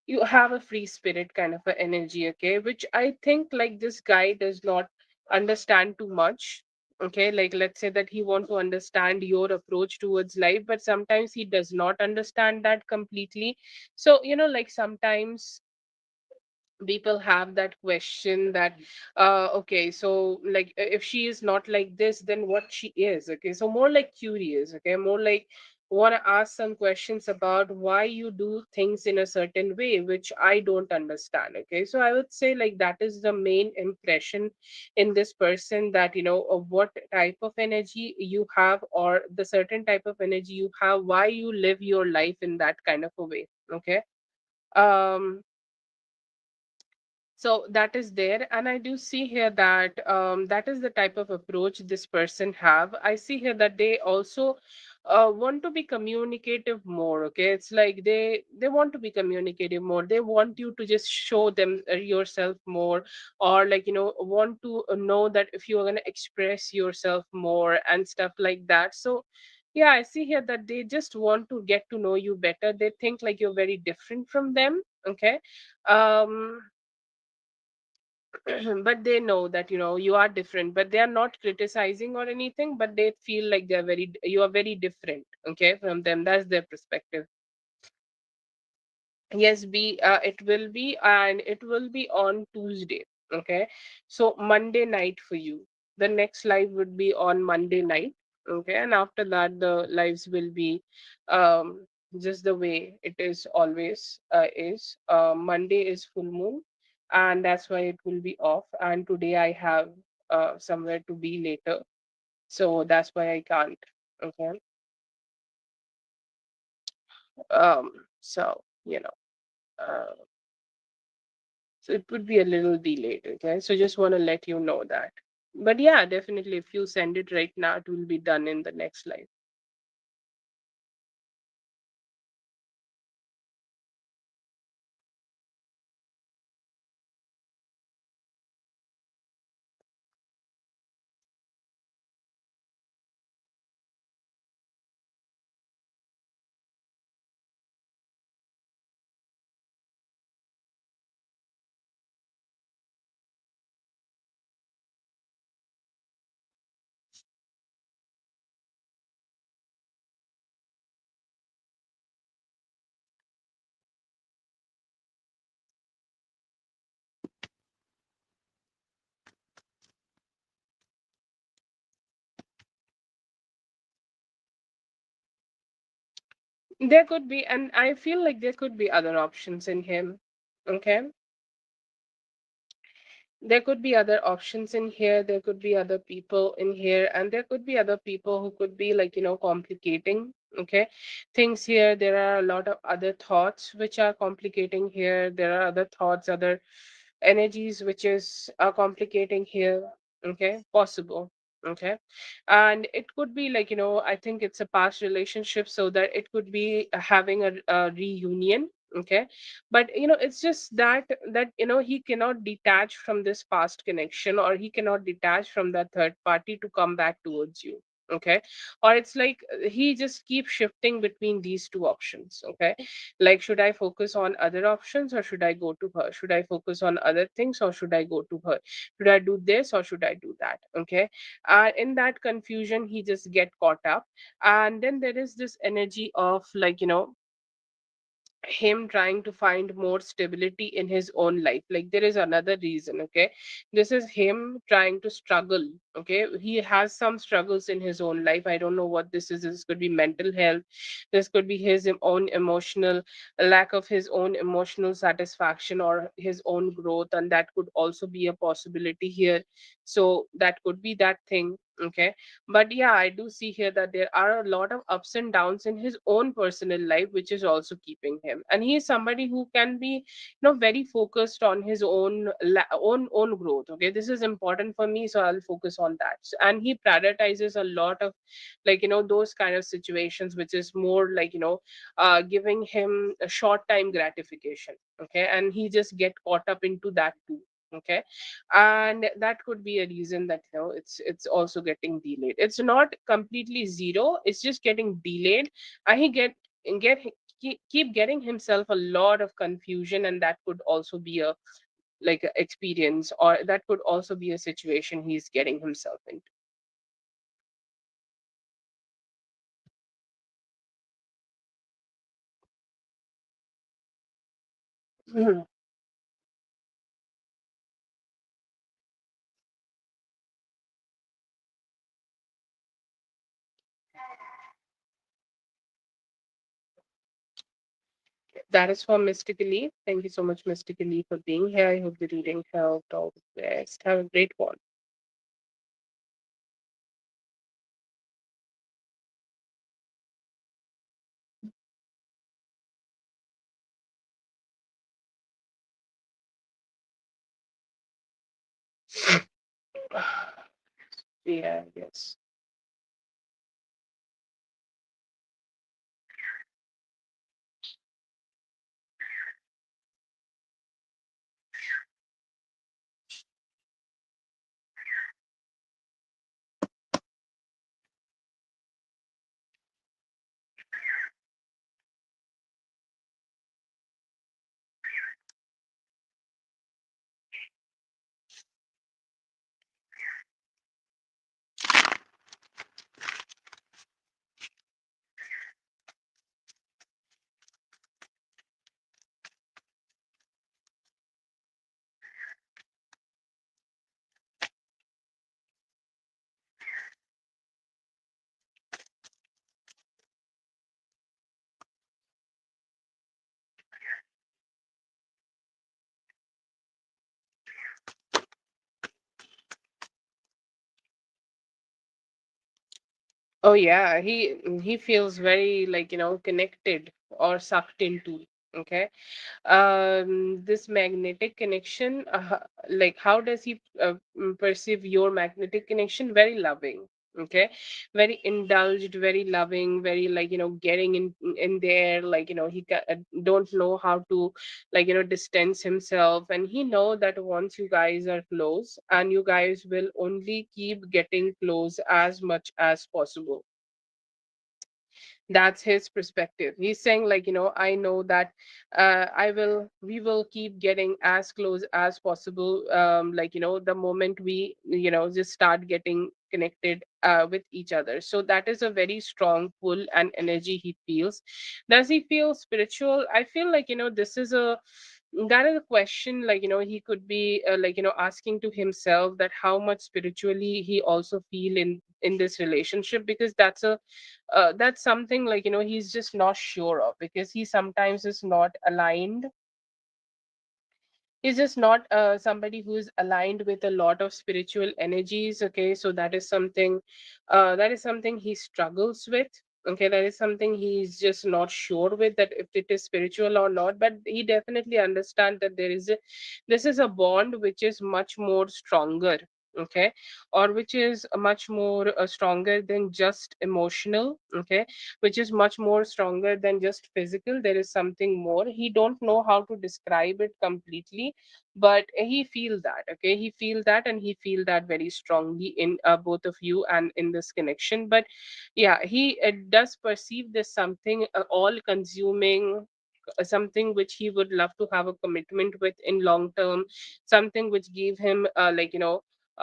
you have a free spirit kind of a energy, okay, which I think like this guy does not understand too much. Okay, like let's say that he want to understand your approach towards life, but sometimes he does not understand that completely. So like sometimes people have that question that okay, so like if she is not like this, then what she is, okay. So more like curious, okay, more like want to ask some questions about why you do things in a certain way which I don't understand, okay. So I would say like that is the main impression in this person, that of what type of energy you have, or the certain type of energy you have, why you live your life in that kind of a way, okay. um so that is there, and I do see here that that is the type of approach this person have. I see here that they also want to be communicative more, okay. It's like they want to be communicative more. They want you to just show them yourself more, or like want to know that if you are going to express yourself more and stuff like that. So yeah, I see here that they just want to get to know you better. They think like you're very different from them, okay. um But they know that you are different, but they are not criticizing or anything, but they feel like you are very different, okay, from them. That's their perspective. Yes, it will be, and it will be on Tuesday. Okay. So Monday night for you. The next live would be on Monday night. Okay. And after that, the lives will be um just the way it is always is. Monday is full moon, and that's why it will be off. And today I have somewhere to be later. So that's why I can't. Okay. So so it would be a little delayed, okay? So just want to let you know that. But yeah, definitely, if you send it right now, it will be done in the next live. There could be, and I feel like there could be other options in him. Okay. There could be other options in here. There could be other people in here, and there could be other people who could be like, complicating, okay, things here. There are a lot of other thoughts which are complicating here. There are other thoughts, other energies which are complicating here. Okay, possible. Okay, and it could be like, I think it's a past relationship, so that it could be having a reunion. Okay, but it's just that he cannot detach from this past connection, or he cannot detach from that third party to come back towards you. Okay, or it's like he just keeps shifting between these two options. Okay, like, should I focus on other options, or should I go to her? Should I focus on other things, or should I go to her? Should I do this, or should I do that? Okay, in that confusion he just get caught up. And then there is this energy of like, him trying to find more stability in his own life. Like, there is another reason. Okay, this is him trying to struggle. Okay, he has some struggles in his own life. I don't know what this is. This could be mental health, this could be his own emotional lack of his own emotional satisfaction, or his own growth, and that could also be a possibility here. So that could be that thing. Okay, but yeah, I do see here that there are a lot of ups and downs in his own personal life, which is also keeping him. And he is somebody who can be, very focused on his own growth. Okay, this is important for me, so I'll focus on that. And he prioritizes a lot of, like, those kind of situations, which is more like, giving him a short time gratification. Okay, and he just get caught up into that too. Okay, and that could be a reason that, it's also getting delayed. It's not completely zero, it's just getting delayed. And he get keep getting himself a lot of confusion, and that could also be a like a experience, or that could also be a situation he's getting himself into. That is for Mystically. Thank you so much, Mystically, for being here. I hope the reading helped. All the best. Have a great one. Yeah, yes. Oh yeah, he feels very like connected or sucked into. Okay, this magnetic connection, like how does he perceive your magnetic connection? Very loving. Okay, very indulged, very loving, very like getting in there, like don't know how to like distance himself, and he know that once you guys are close, and you guys will only keep getting close as much as possible. That's his perspective. He's saying like I know that we will keep getting as close as possible, like the moment we just start getting connected with each other. So that is a very strong pull and energy he feels. Does he feel spiritual? I feel like this is a that is a question, like he could be like asking to himself that how much spiritually he also feel in this relationship, because that's something like he's just not sure of, because he sometimes is not aligned. He's just not somebody who's aligned with a lot of spiritual energies. Okay, so that is something he struggles with. Okay, that is something he's just not sure with, that if it is spiritual or not. But he definitely understands that this is a bond which is much more stronger. Okay, or which is much more stronger than just emotional. Okay, which is much more stronger than just physical. There is something more. He don't know how to describe it completely, but he feel that. Okay, he feel that, and he feel that very strongly in both of you and in this connection. But yeah, he does perceive this something all consuming, something which he would love to have a commitment with in long term, something which gave him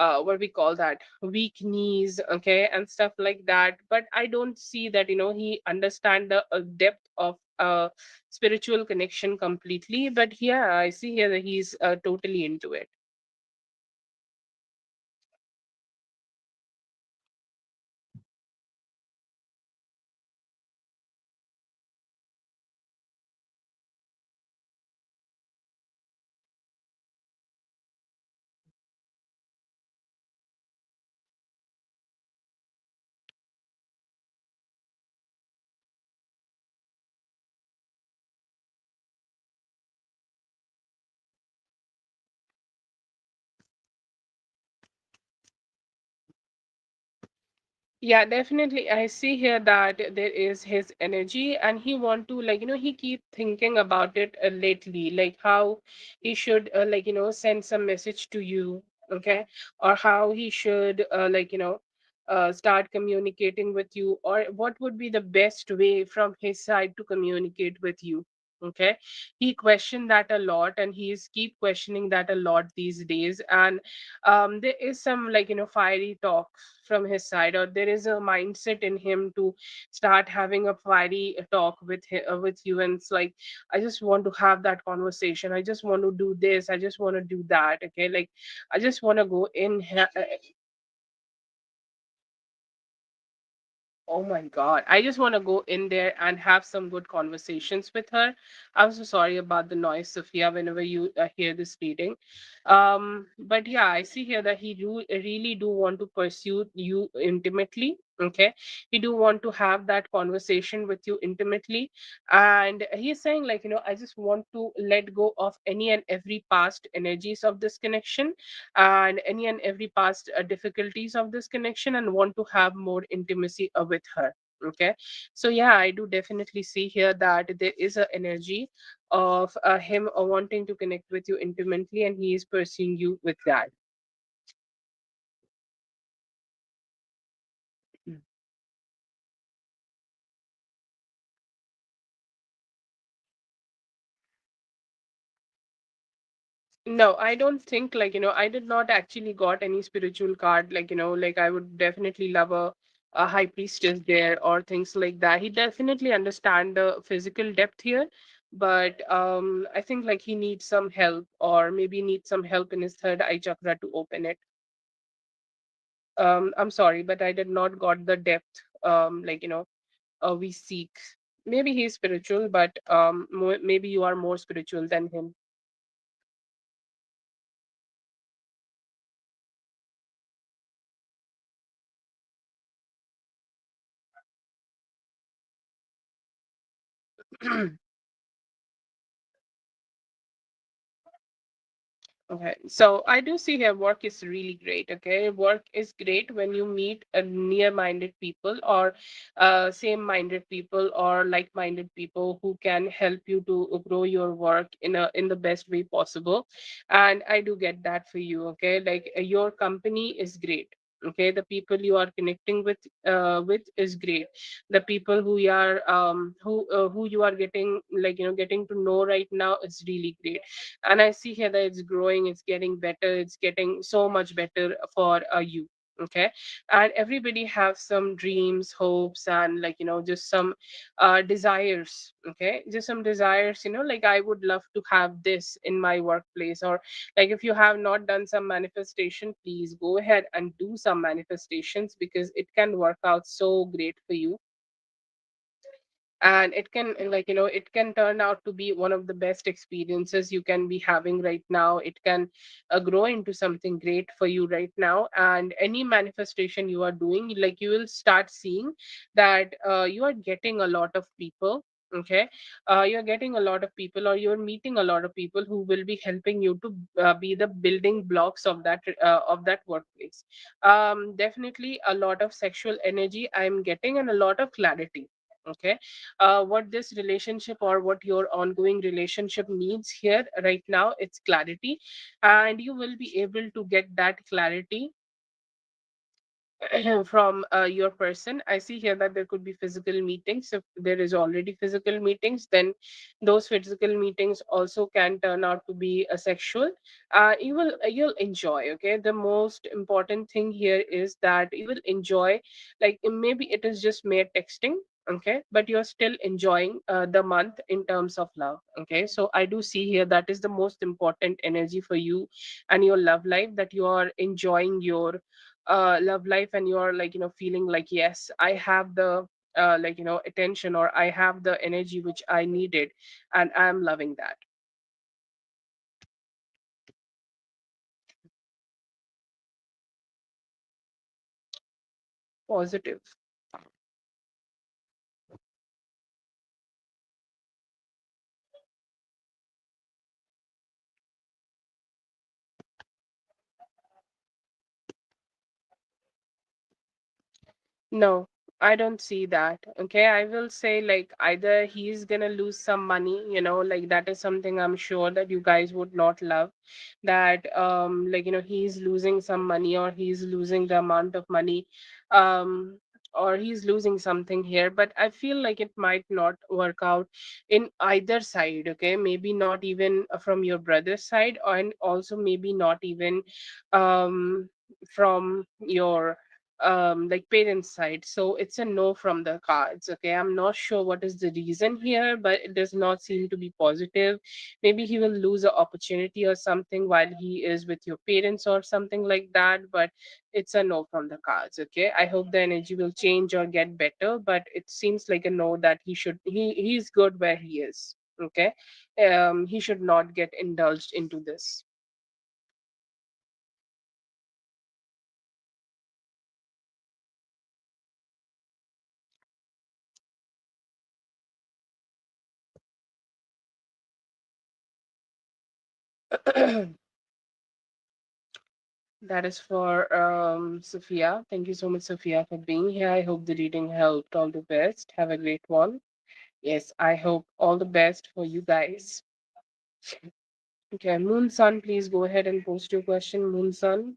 what we call that, weak knees. Okay, and stuff like that. But I don't see that he understand the depth of spiritual connection completely. But yeah, I see here that he's totally into it. Yeah, definitely. I see here that there is his energy, and he want to like he keep thinking about it lately, like how he should like send some message to you. Okay, or how he should start communicating with you, or what would be the best way from his side to communicate with you. Okay, he questioned that a lot, and he's keep questioning that a lot these days. And there is some like fiery talk from his side, or there is a mindset in him to start having a fiery talk with you. And it's like, I just want to have that conversation, I just want to do this, I just want to do that. Okay, like I just want to go in Oh my God. I just want to go in there and have some good conversations with her. I'm so sorry about the noise, Sophia, whenever you hear this reading. But yeah, I see here that he do really do want to pursue you intimately. Okay. He do want to have that conversation with you intimately. And he's saying, like, I just want to let go of any and every past energies of this connection, and any and every past difficulties of this connection, and want to have more intimacy with her. Okay, so yeah, I do definitely see here that there is a energy of him wanting to connect with you intimately, and he is pursuing you with that. No, I don't think, like, I did not actually got any spiritual card. Like, like I would definitely love a high priestess there or things like that. He definitely understand the physical depth here, but I think like he needs some help, or maybe needs some help in his third eye chakra to open it. I'm sorry, but I did not got the depth like we seek. Maybe he's spiritual, but maybe you are more spiritual than him. Okay, so I do see here work is really great. Okay, work is great when you meet near-minded people or same-minded people or like-minded people who can help you to grow your work in the best way possible. And I do get that for you. Okay, like your company is great. Okay, the people you are connecting with is great. The people who you are getting getting to know right now is really great. And I see here that it's growing, it's getting better, it's getting so much better for you. Okay, and everybody have some dreams, hopes, and just some desires. Okay, just some desires, like I would love to have this in my workplace. Or like if you have not done some manifestation, please go ahead and do some manifestations, because it can work out so great for you. And it can it can turn out to be one of the best experiences you can be having right now. It can grow into something great for you right now. And any manifestation you are doing, like you will start seeing that you are getting a lot of people. Okay, you're getting a lot of people, or you're meeting a lot of people who will be helping you to be the building blocks of that workplace. Definitely a lot of sexual energy I'm getting, and a lot of clarity. Okay, what this relationship or what your ongoing relationship needs here right now, it's clarity. And you will be able to get that clarity from your person. I see here that there could be physical meetings. If there is already physical meetings, then those physical meetings also can turn out to be a sexual. You'll enjoy. Okay, the most important thing here is that you will enjoy. Like maybe it is just mere texting. Okay, but you're still enjoying the month in terms of love. Okay, so I do see here that is the most important energy for you and your love life, that you are enjoying your love life, and you're feeling like, yes, I have the attention, or I have the energy which I needed, and I'm loving that. Positive. No, I don't see that. Okay, I will say like either he's gonna lose some money, like that is something I'm sure that you guys would not love. That he's losing some money, or he's losing the amount of money, um, or he's losing something here. But I feel like it might not work out in either side. Okay, maybe not even from your brother's side, and also maybe not even um from your parents side. So it's a no from the cards. Okay, I'm not sure what is the reason here, but it does not seem to be positive. Maybe he will lose an opportunity or something while he is with your parents or something like that, but it's a no from the cards. Okay, I hope the energy will change or get better, but it seems like a no, that he's good where he is. Okay, he should not get indulged into this. That is for Sophia. Thank you so much, Sophia, for being here. I hope the reading helped. All the best. Have a great one. Yes, I hope all the best for you guys. Okay, Moon Sun, please go ahead and post your question, Moon Sun.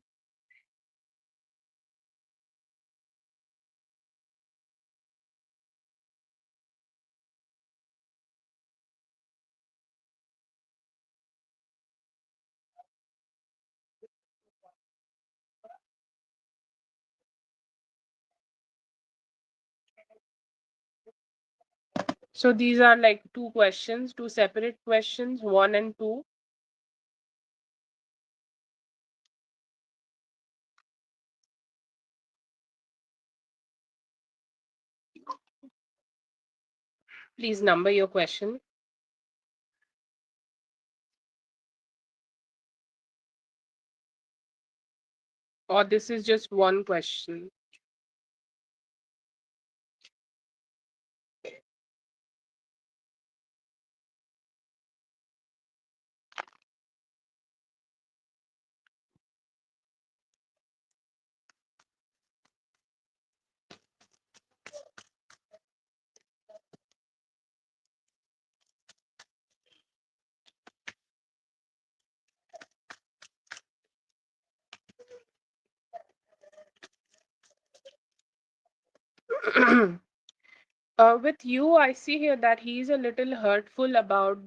So these are like two questions, two separate questions, one and two. Please number your question. Or this is just one question. With you, I see here that he's a little hurtful about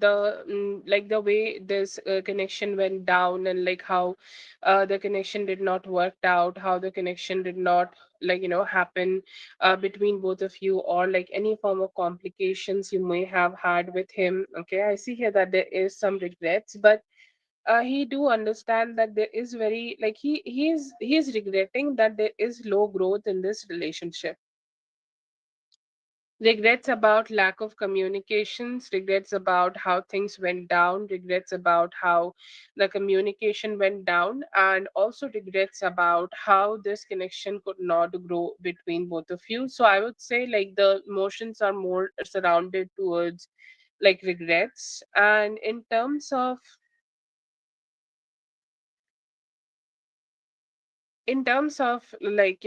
like the way this connection went down, and like how the connection did not work out, how the connection did not, like, happen between both of you, or like any form of complications you may have had with him. Okay, I see here that there is some regrets, but he do understand that there is very, like, he is regretting that there is low growth in this relationship. Regrets about lack of communications, regrets about how things went down, regrets about how the communication went down, and also regrets about how this connection could not grow between both of you. So I would say, like, the emotions are more surrounded towards like regrets. And in terms of like,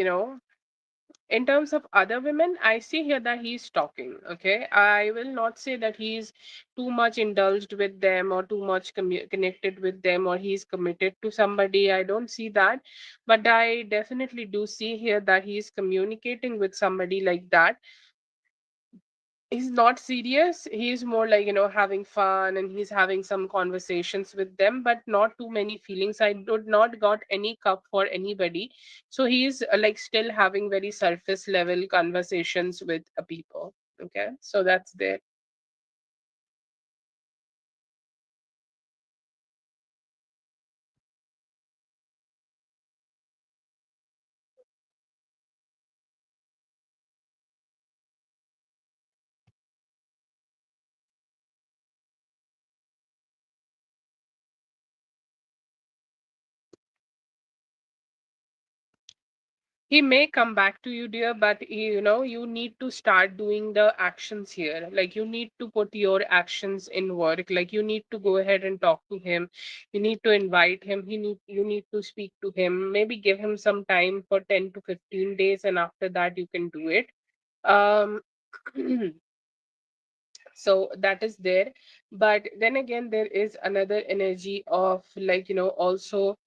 in terms of other women, I see here that he's talking. Okay, I will not say that he's too much indulged with them, or too much connected with them, or he's committed to somebody. I don't see that, but I definitely do see here that he's communicating with somebody like that. He's not serious, he's more like, having fun, and he's having some conversations with them, but not too many feelings. I did not got any cup for anybody. So he's like still having very surface level conversations with people. Okay, so that's there. He may come back to you, dear, but you need to start doing the actions here. Like, you need to put your actions in work. Like, you need to go ahead and talk to him. You need to invite him. You need to speak to him. Maybe give him some time for 10 to 15 days, and after that you can do it. Um so that is there. But then again, there is another energy of, like, also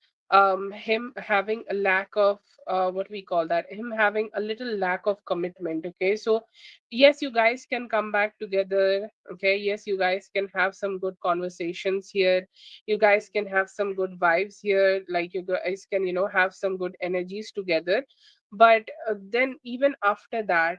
him having a lack of, what we call that, him having a little lack of commitment. Okay, so yes, you guys can come back together. Okay, yes, you guys can have some good conversations here. You guys can have some good vibes here. Like, you guys can, have some good energies together. But then even after that,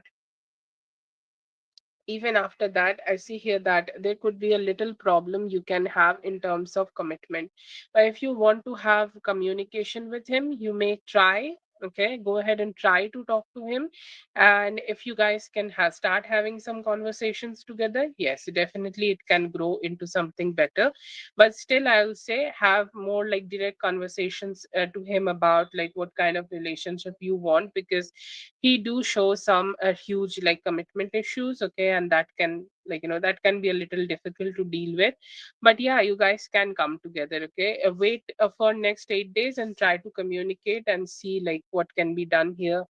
I see here that there could be a little problem you can have in terms of commitment. But if you want to have communication with him, you may try. Okay, go ahead and try to talk to him. And if you guys can start having some conversations together, yes, definitely it can grow into something better. But still, I'll say, have more like direct conversations to him about like what kind of relationship you want, because he do show some huge like commitment issues. Okay, and that can, like, that can be a little difficult to deal with. But yeah, you guys can come together. Okay, wait for next 8 days and try to communicate and see like what can be done here.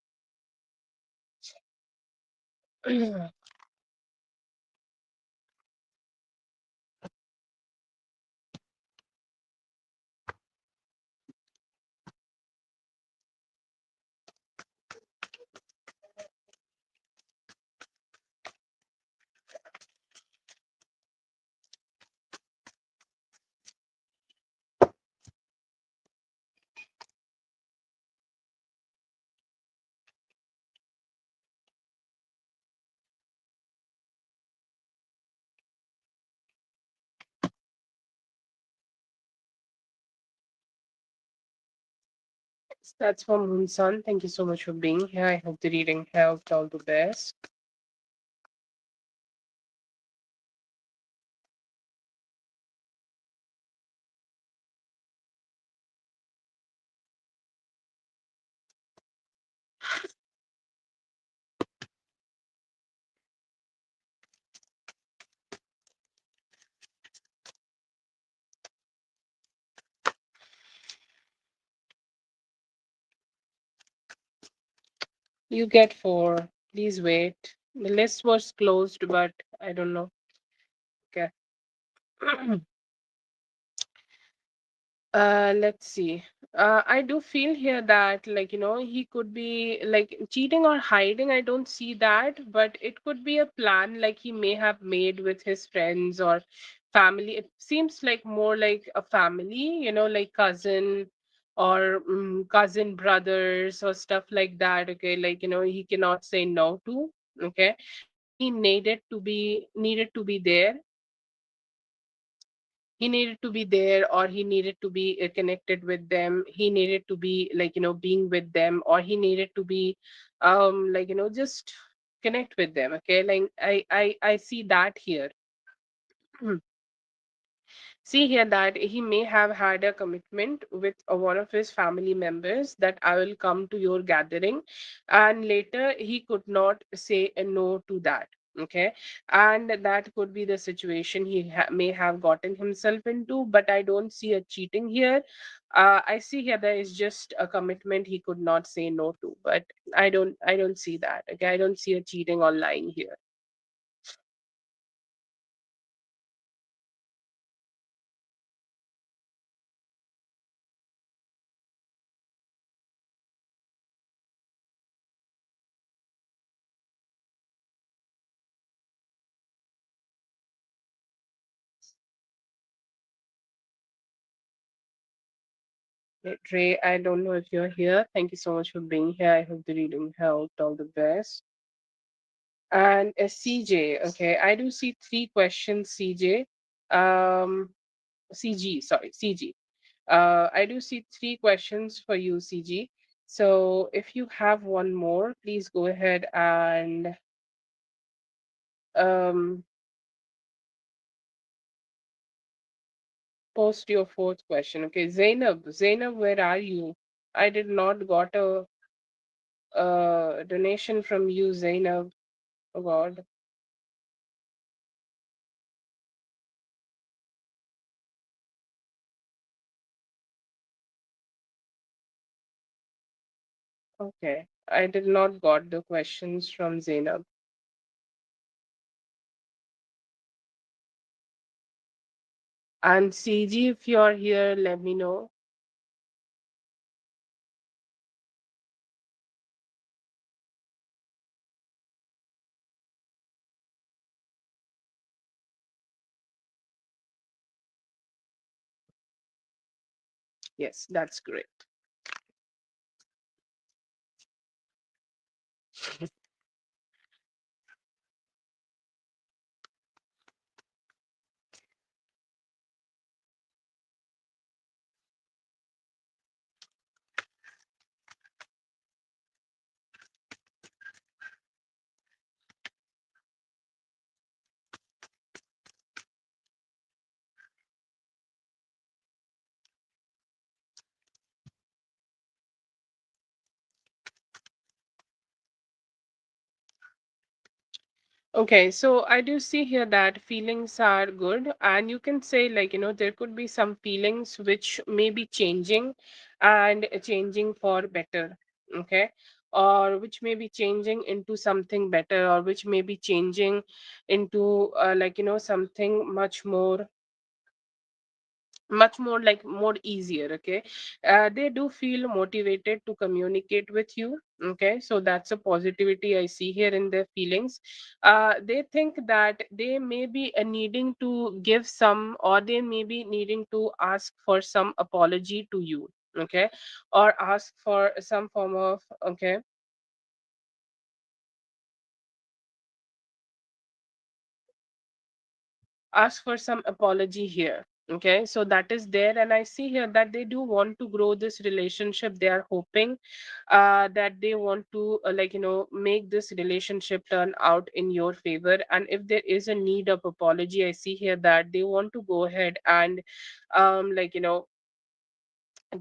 That's from Moonson. Thank you so much for being here. I hope the reading helped. All the best. You get four. Please wait. The list was closed, but I don't know. Okay. Let's see. I do feel here that, like, he could be like cheating or hiding. I don't see that, but it could be a plan like he may have made with his friends or family. It seems like more like a family, like cousin or cousin brothers or stuff like that. Okay, like, he cannot say no to. Okay, so he needed to be there. He needed to be there, or he needed to be connected with them. He needed to be, like, being with them, or he needed to be like, just connect with them. Okay, like I see that here. See here that he may have had a commitment with one of his family members that I will come to your gathering, and later he could not say a no to that. Okay, and that could be the situation he may have gotten himself into, but I don't see a cheating here. I see here there is just a commitment he could not say no to, but I don't see that. Okay, I don't see a cheating or lying here. Ray, I don't know if you're here. Thank you so much for being here. I hope the reading helped. All the best. And CJ, okay, I do see three questions, CJ. CG, sorry, CG. I do see three questions for you, CG. So if you have one more, please go ahead and um, post your fourth question. Okay, Zainab, where are you? I did not got a donation from you, Zainab. Oh God. Okay. I did not got the questions from Zainab. And CG, if you're here, let me know. Yes, that's great. Okay, so I do see here that feelings are good, and you can say, like, there could be some feelings which may be changing and changing for better. Okay, or which may be changing into something better, or which may be changing into, like, something much more like more easier. Okay, they do feel motivated to communicate with you. Okay, so that's a positivity I see here in their feelings. They think that they may be needing to give some, or they may be needing to ask for some apology to you. Okay, or ask for some form of, okay, ask for some apology here. Okay, so that is there, and I see here that they do want to grow this relationship. They are hoping that they want to, like, make this relationship turn out in your favor. And if there is a need of apology, I see here that they want to go ahead and like,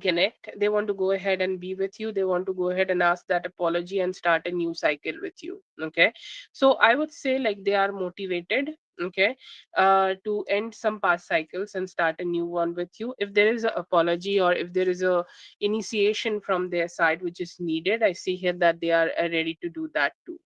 connect. They want to go ahead and be with you. They want to go ahead and ask that apology and start a new cycle with you. Okay, so I would say, like, they are motivated, okay, to end some past cycles and start a new one with you. If there is an apology, or if there is a initiation from their side which is needed, I see here that they are ready to do that too.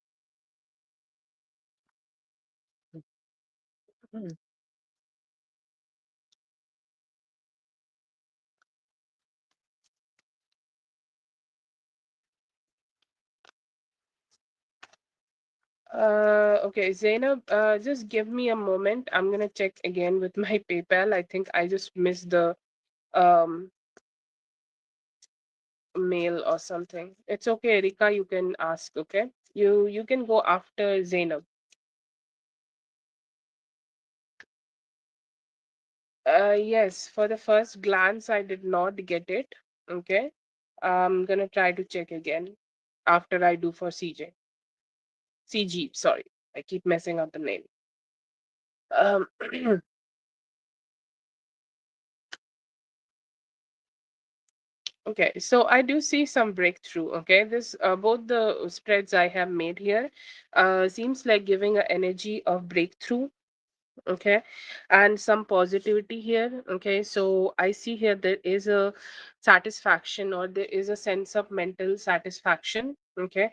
Okay, Zainab, just give me a moment. I'm gonna check again with my PayPal. I think I just missed the um mail or something. It's okay, Rika, you can ask, okay? You can go after Zainab. Yes, for the first glance I did not get it. Okay. I'm gonna try to check again after I do for CJ. CG, sorry. I keep messing up the name. Um okay, so I do see some breakthrough. Okay, this both the spreads I have made here seems like giving an energy of breakthrough. Okay, and some positivity here. Okay, so I see here there is a satisfaction, or there is a sense of mental satisfaction. Okay,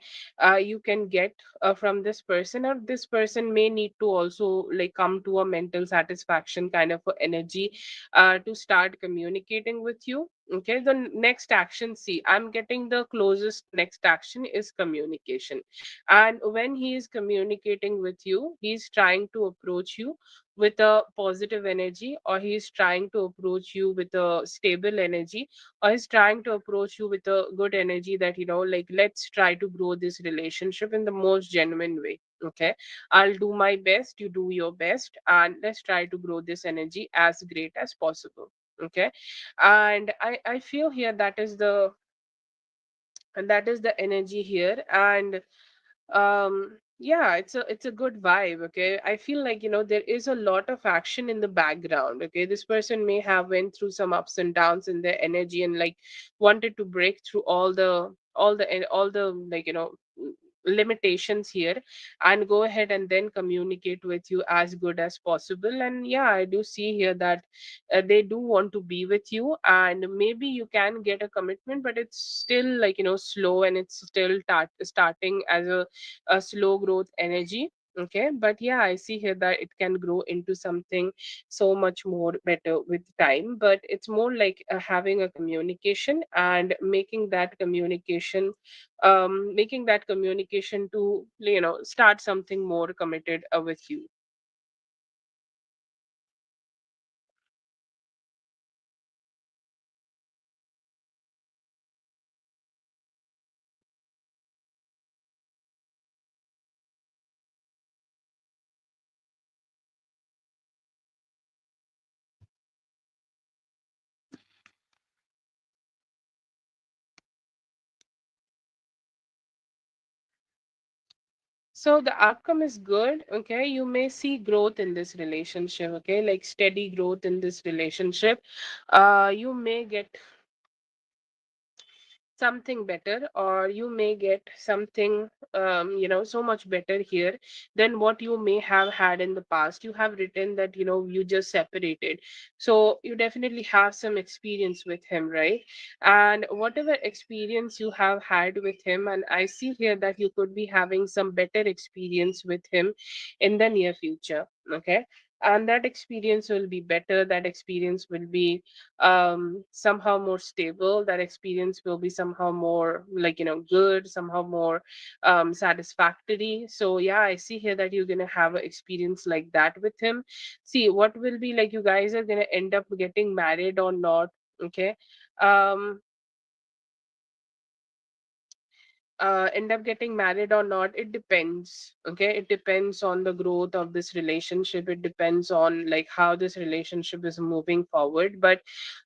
you can get from this person, or this person may need to also like come to a mental satisfaction kind of a energy to start communicating with you. Okay, the next action, see, I'm getting the closest next action is communication. And when he is communicating with you, he's trying to approach you with a positive energy, or he's trying to approach you with a stable energy, or he's trying to approach you with a good energy that, like, let's try to grow this relationship in the most genuine way. Okay, I'll do my best, you do your best, and let's try to grow this energy as great as possible. Okay, and I feel here that is the energy here. And yeah, it's a good vibe. Okay, I feel like, there is a lot of action in the background. Okay, this person may have went through some ups and downs in their energy, and like wanted to break through all the like, limitations here, and go ahead and then communicate with you as good as possible. And yeah, I do see here that they do want to be with you, and maybe you can get a commitment, but it's still like, slow, and it's still starting as a slow growth energy. Okay, but yeah, I see here that it can grow into something so much more better with time. But it's more like having a communication, and making that communication to, start something more committed with you. So the outcome is good. Okay, you may see growth in this relationship. Okay, like steady growth in this relationship. You may get something better, or you may get something so much better here than what you may have had in the past. You have written that, you just separated, so you definitely have some experience with him, right? And whatever experience you have had with him, and I see here that you could be having some better experience with him in the near future. Okay, and that experience will be better, that experience will be somehow more stable, that experience will be somehow more like, good, somehow more satisfactory. So yeah, I see here that you're gonna have an experience like that with him. See, what will be like, you guys are gonna end up getting married or not. Okay, um end up getting married or not, it depends. Okay, it depends on the growth of this relationship, it depends on like how this relationship is moving forward. But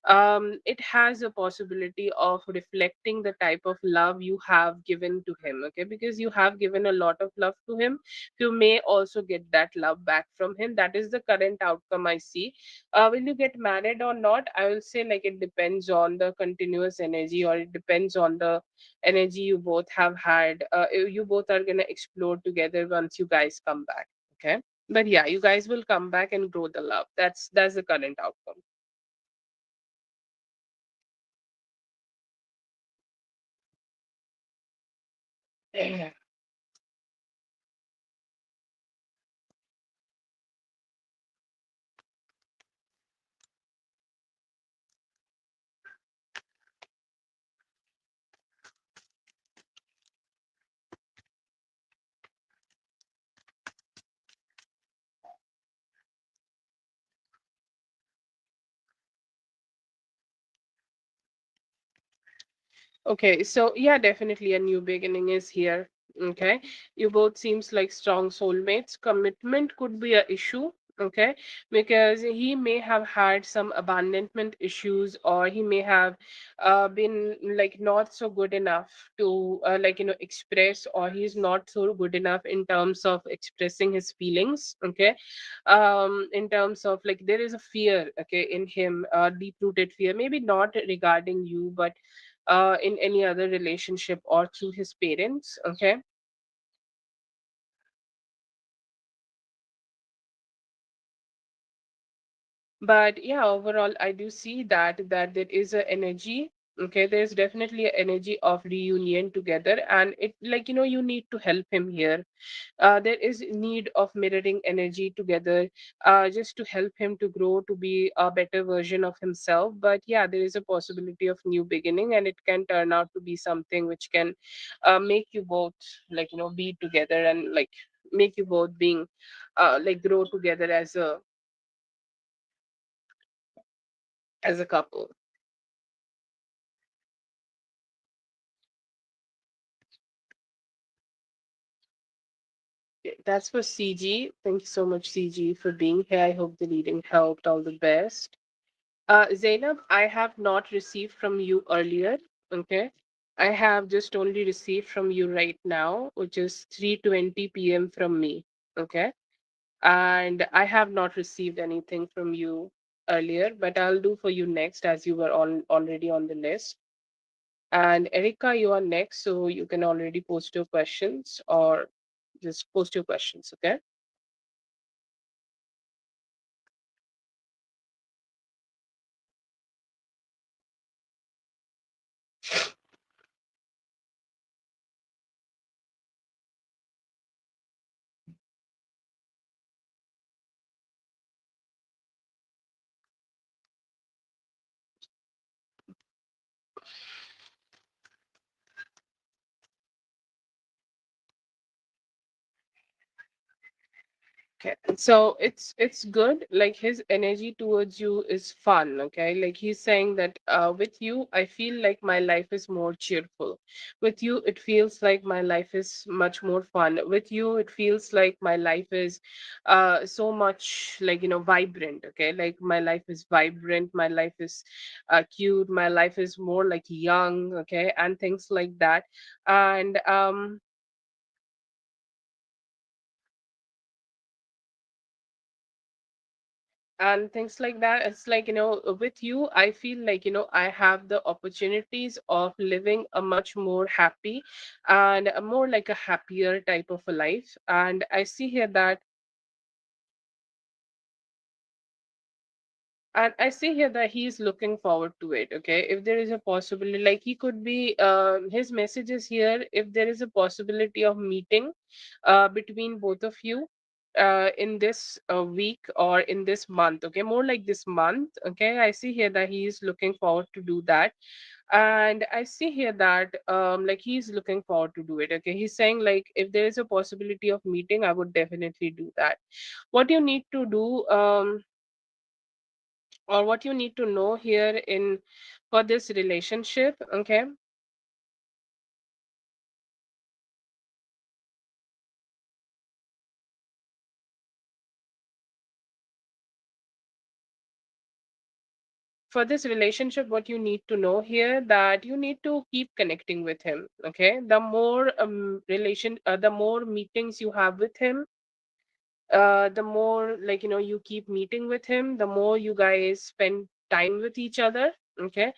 it has a possibility of reflecting the type of love you have given to him. Okay, because you have given a lot of love to him, you may also get that love back from him. That is the current outcome I see. Will you get married or not? I will say like it depends on the continuous energy, or it depends on the energy you both have had. You both are going to explore together once you guys come back. Okay, but yeah, you guys will come back and grow the love. That's the current outcome. Yeah. Okay, so yeah, definitely a new beginning is here. Okay, you both seems like strong soulmates. Commitment could be a issue. Okay, because he may have had some abandonment issues, or he may have been like not so good enough to express, or he's not so good enough in terms of expressing his feelings. Okay, in terms of like there is a fear, okay, in him, deep rooted fear, maybe not regarding you, but in any other relationship or through his parents. Okay, but yeah, overall I do see that there is a energy. Okay, there's definitely an energy of reunion together, and it, like, you need to help him here. There is need of mirroring energy together, just to help him to grow to be a better version of himself. But yeah, there is a possibility of new beginning, and it can turn out to be something which can make you both, be together, and like make you both being like grow together as a couple. Okay, that's for CG. Thank you so much, CG, for being here. I hope the reading helped. All the best. Zainab, I have not received from you earlier. Okay. I have just only received from you right now, which is 3:20 p.m. from me. Okay. And I have not received anything from you earlier, but I'll do for you next, as you were already on the list. And Erica, you are next, so you can already post your questions, or just post your questions. Okay. Okay, so it's good. Like his energy towards you is fun. Okay, like he's saying that with you, I feel like my life is more cheerful. With you, it feels like my life is much more fun. With you, it feels like my life is so much like vibrant. Okay, like my life is vibrant. My life is cute. My life is more like young. Okay, and things like that. And and things like that. It's like, with you, I feel like, I have the opportunities of living a much more happy and a more like a happier type of a life. And I see here that And I see here that he's looking forward to it. Okay, if there is a possibility, like he could be, his messages here, if there is a possibility of meeting between both of you in this week or in this month. Okay, more like this month. Okay, I see here that he is looking forward to do that. And I see here that like he's looking forward to do it. Okay, he's saying like if there is a possibility of meeting, I would definitely do that. What you need to do, or what you need to know here in for this relationship. Okay, for this relationship, what you need to know here, that you need to keep connecting with him. Okay, the more the more meetings you have with him, the more, like, you keep meeting with him, the more you guys spend time with each other. Okay,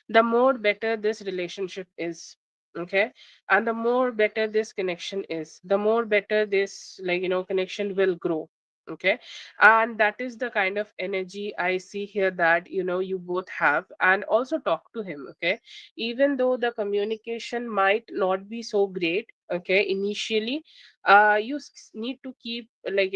the more better this relationship is. Okay, and the more better this connection is, the more better this, like, connection will grow. Okay, and that is the kind of energy I see here that you both have. And also talk to him. Okay, even though the communication might not be so great, okay, initially, need to keep, like,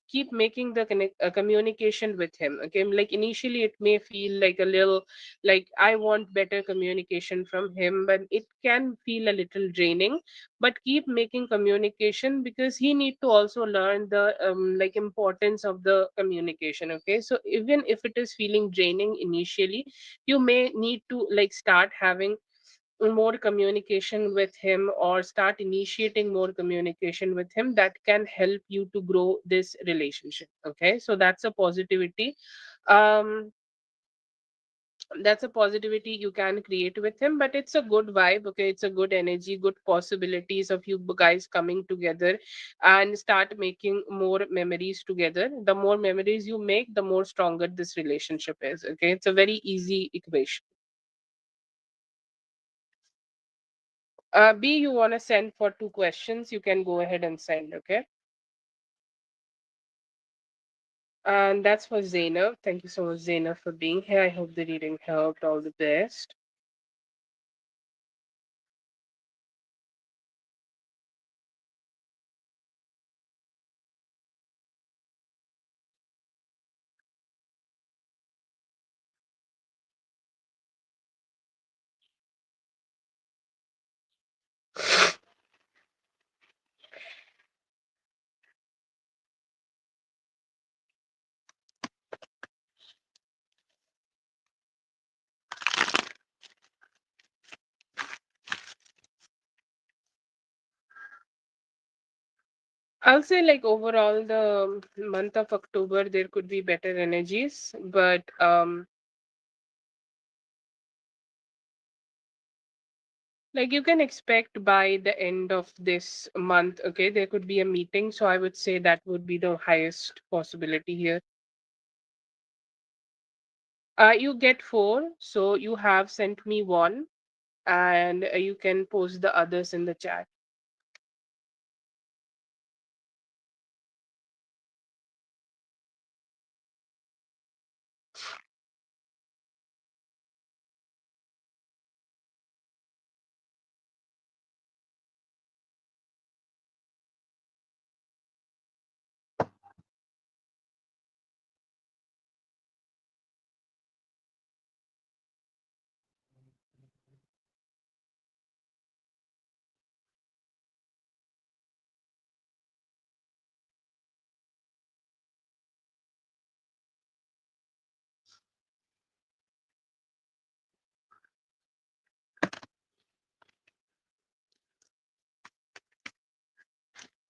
keep making the communication with him. Okay, like initially it may feel like a little, like, I want better communication from him, but it can feel a little draining. But keep making communication, because he need to also learn the like importance of the communication. Okay, so even if it is feeling draining initially, you may need to like start having more communication with him, or start initiating more communication with him, that can help you to grow this relationship. Okay, so that's a positivity. um that's a positivity you can create with him, but it's a good vibe. Okay, it's a good energy, good possibilities of you guys coming together and start making more memories together. The more memories you make, the more stronger this relationship is. Okay, it's a very easy equation. B, you want to send for two questions, you can go ahead and send. Okay, and that's for Zainab. Thank you so much, Zainab, for being here. I hope the reading helped. All the best. I'll say, like, overall, the month of October, there could be better energies, but like, you can expect by the end of this month, okay, there could be a meeting. So I would say that would be the highest possibility here. You get four, so you have sent me one, and you can post the others in the chat.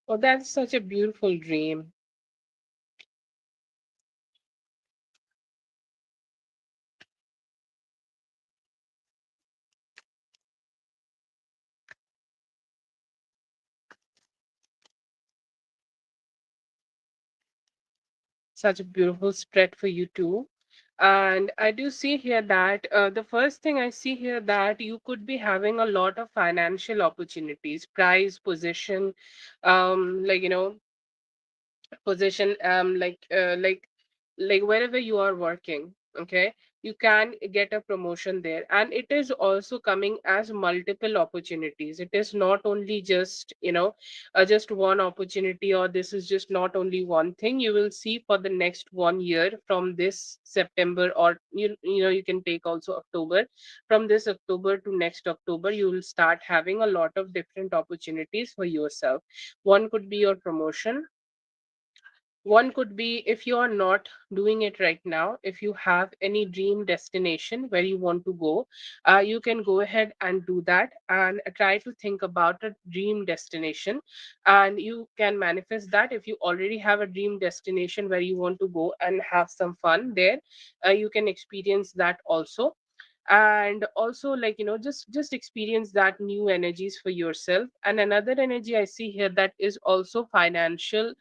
Oh, that's such a beautiful dream. Such a beautiful spread for you too. And I do see here that the first thing I see here, that you could be having a lot of financial opportunities, prize, position, like, position, like wherever you are working. Okay, you can get a promotion there, and it is also coming as multiple opportunities. It is not only just, just one opportunity, or this is just not only one thing. You will see for the next 1 year, from this September, or you can take also October. From this October to next October, you will start having a lot of different opportunities for yourself. One could be your promotion. One could be, if you are not doing it right now, if you have any dream destination where you want to go, you can go ahead and do that, and try to think about a dream destination, and you can manifest that. If you already have a dream destination where you want to go and have some fun there, you can experience that also. And also, like, just experience that new energies for yourself. And another energy I see here, that is also financial,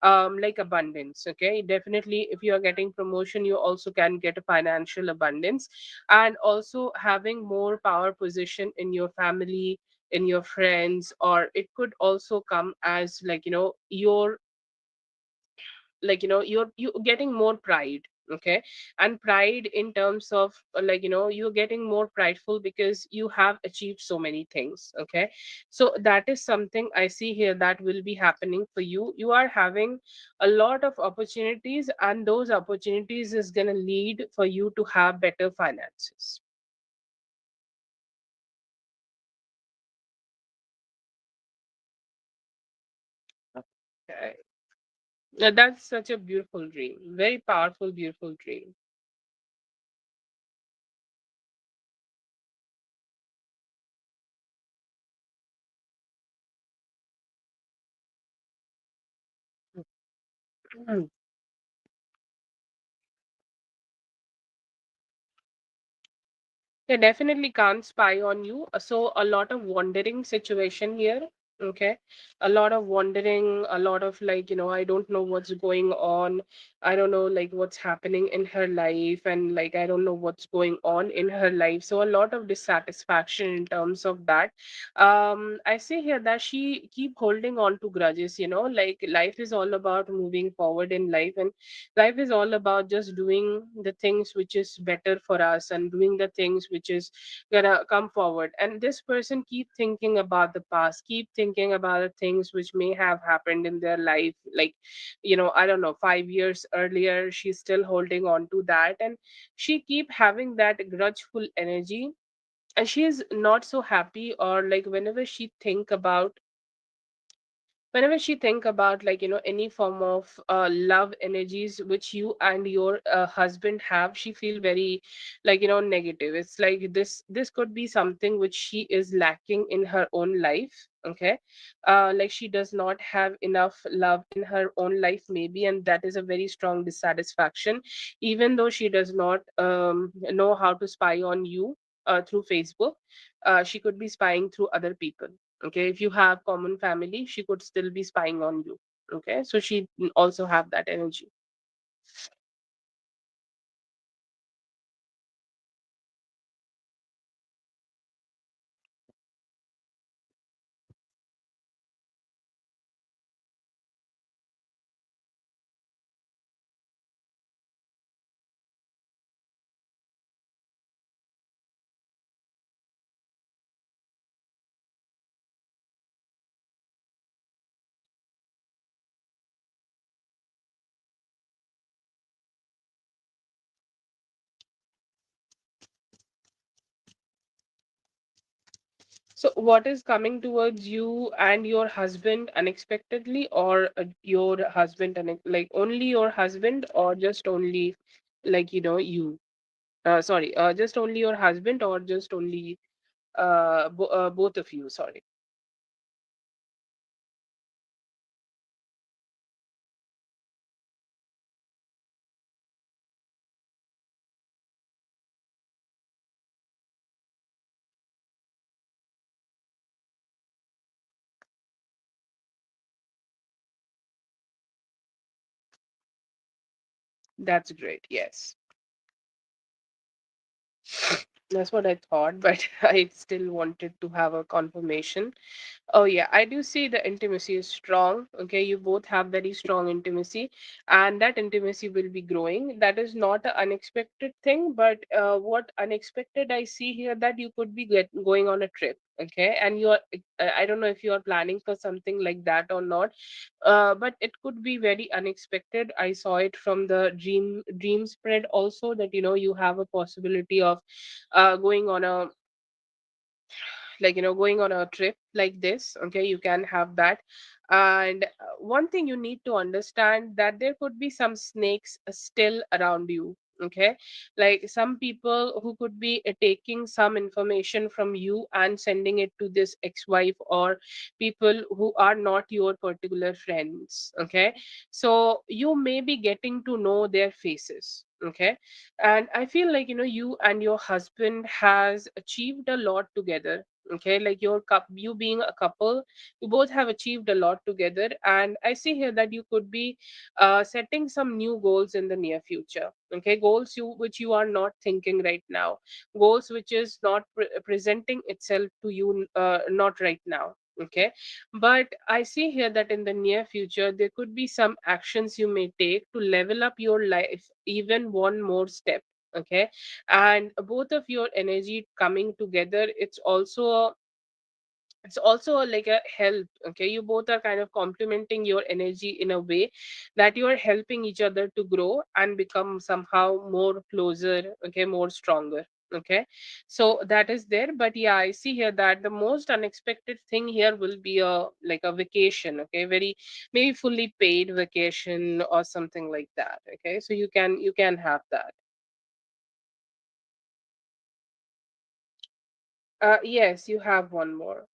like abundance. Okay, definitely, if you are getting promotion, you also can get a financial abundance. And also having more power position in your family, in your friends, or it could also come as, like, your, you're getting more pride. Okay, and pride in terms of, like, you're getting more prideful because you have achieved so many things. Okay, so that is something I see here that will be happening for you. You are having a lot of opportunities, and those opportunities is going to lead for you to have better finances. Okay. That's such a beautiful dream, very powerful, beautiful dream. Mm. They definitely can't spy on you. So a lot of wandering situation here. Okay. A lot of wandering, a lot of like, I don't know what's going on. I don't know like what's happening in her life, and like I don't know what's going on in her life. So a lot of dissatisfaction in terms of that. I see here that she keep holding on to grudges, like life is all about moving forward in life, and life is all about just doing the things which is better for us and doing the things which is gonna come forward. And this person keep thinking about the past, keep thinking about the things which may have happened in their life, like I don't know, 5 years earlier. She's still holding on to that, and she keep having that grudgeful energy, and she is not so happy. Or like whenever she think about like any form of love energies which you and your husband have, she feel very like negative. It's like this could be something which she is lacking in her own life. Okay. Like she does not have enough love in her own life maybe, and that is a very strong dissatisfaction. Even though she does not know how to spy on you through Facebook, she could be spying through other people. Okay, if you have common family, she could still be spying on you. Okay, so she also have that energy. So what is coming towards you and your husband unexpectedly, or your husband and like only your husband, or just only like you sorry, just only your husband, or just only both of you, sorry. That's great, yes. That's what I thought, but I still wanted to have a confirmation. Oh yeah, I do see the intimacy is strong. Okay, you both have very strong intimacy, and that intimacy will be growing. That is not an unexpected thing, but what unexpected I see here, that you could be going on a trip. Okay, and you are I don't know if you are planning for something like that or not, but it could be very unexpected. I saw it from the dream spread also, that you have a possibility of going on a going on a trip like this. Okay, you can have that. And one thing you need to understand, that there could be some snakes still around you. Okay, like some people who could be taking some information from you and sending it to this ex-wife, or people who are not your particular friends. Okay, so you may be getting to know their faces. Okay, and I feel like you and your husband has achieved a lot together. Okay, like you being a couple, you both have achieved a lot together, and I see here that you could be setting some new goals in the near future. Okay, goals which you are not thinking right now, goals which is not presenting itself to you, not right now. Okay, but I see here that in the near future there could be some actions you may take to level up your life even one more step. Okay, and both of your energy coming together, it's also like a help. Okay, you both are kind of complementing your energy in a way that you are helping each other to grow and become somehow more closer. Okay, more stronger. Okay, so that is there. But yeah, I see here that the most unexpected thing here will be a like a vacation. Okay, very maybe fully paid vacation or something like that. Okay, so you can have that. Yes, you have one more.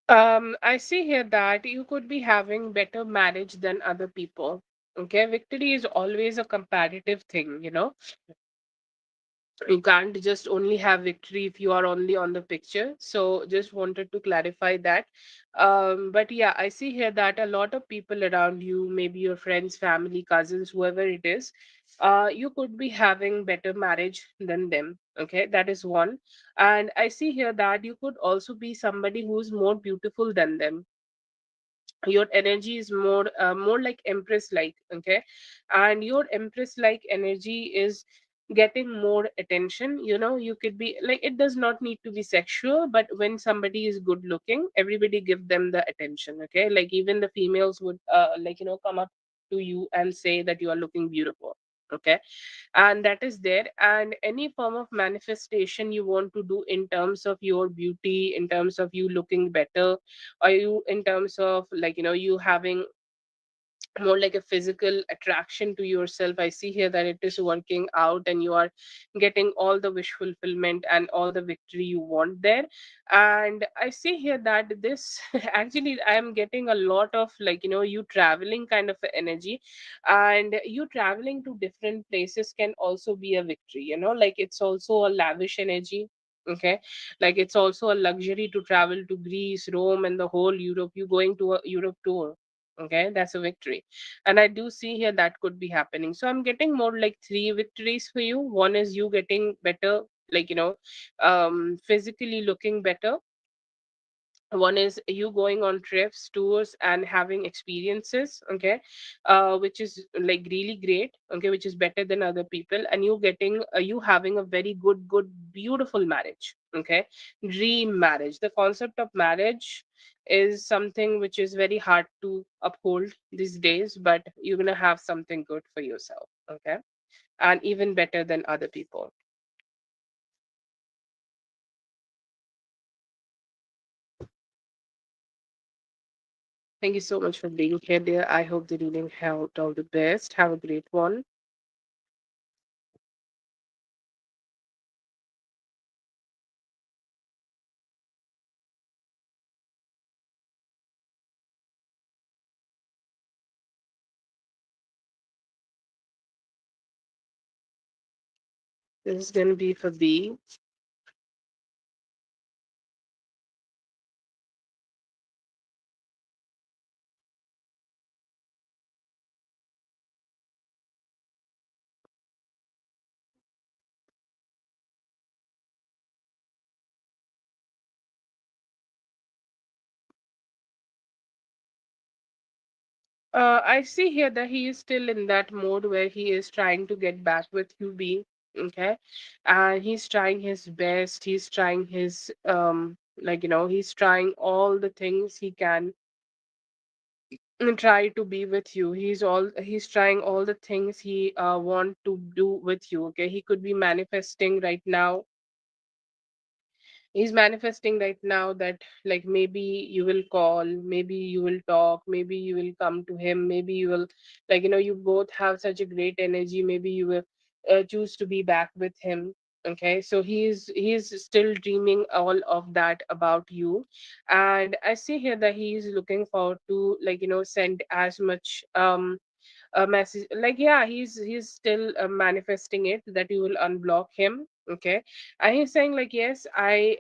I see here that you could be having better marriage than other people. Okay, victory is always a comparative thing, you know. You can't just only have victory if you are only on the picture. So just wanted to clarify that. But yeah, I see here that a lot of people around you, maybe your friends, family, cousins, whoever it is, you could be having better marriage than them. Okay, that is one. And I see here that you could also be somebody who's more beautiful than them. Your energy is more like empress like. Okay, and your empress like energy is getting more attention. You know, you could be like, it does not need to be sexual, but when somebody is good looking, everybody give them the attention. Okay, like even the females would like, you know, come up to you and say that you are looking beautiful. Okay, and that is there. And any form of manifestation you want to do in terms of your beauty, in terms of you looking better, or you in terms of like, you know, you having more like a physical attraction to yourself, I see here that it is working out and you are getting all the wish fulfillment and all the victory you want there. And I see here that this actually I am getting a lot of like, you know, you traveling kind of energy. And you traveling to different places can also be a victory, you know, like it's also a lavish energy. Okay, like it's also a luxury to travel to Greece, Rome, and the whole Europe. You going to a Europe tour. Okay, that's a victory. And I do see here that could be happening. So I'm getting more like three victories for you. One is you getting better, like, you know, physically looking better. One is you going on trips, tours, and having experiences. Okay, which is like really great. Okay, which is better than other people. And you getting you having a very good beautiful marriage. Okay, dream marriage. The concept of marriage is something which is very hard to uphold these days, but you're gonna have something good for yourself. Okay, and even better than other people. Thank you so much for being here, dear. I hope the reading helped. All the best. Have a great one. This is going to be for B. I see here that he is still in that mode where he is trying to get back with you, B. Okay. And he's trying his best. He's trying his, like, you know, he's trying all the things he can try to be with you. He's trying all the things he want to do with you. Okay. He could be manifesting right now. He's manifesting right now that like maybe you will call, maybe you will talk, maybe you will come to him, maybe you will, like, you know, you both have such a great energy, maybe you will choose to be back with him. Okay, so he's still dreaming all of that about you. And I see here that he is looking forward to, like, you know, send as much a message, like, yeah, he's still manifesting it that you will unblock him. Okay, and he's saying like, yes, I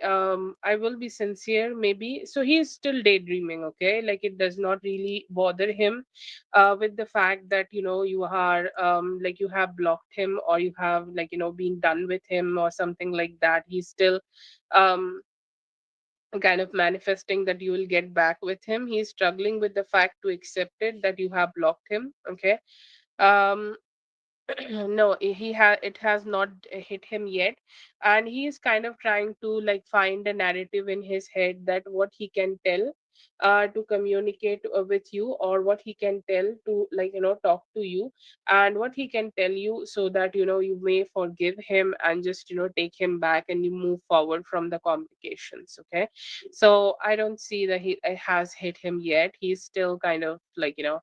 will be sincere maybe. So he's still daydreaming. Okay, like it does not really bother him with the fact that, you know, you are like you have blocked him, or you have, like, you know, been done with him or something like that. He's still um kind of manifesting that you will get back with him. He's struggling with the fact to accept it that you have blocked him. Okay, um no, it has not hit him yet. And he is kind of trying to like find a narrative in his head that what he can tell to communicate with you, or what he can tell to, like, you know, talk to you, and what he can tell you so that, you know, you may forgive him and just, you know, take him back and you move forward from the complications. Okay, so I don't see that he it has hit him yet. He's still kind of like, you know,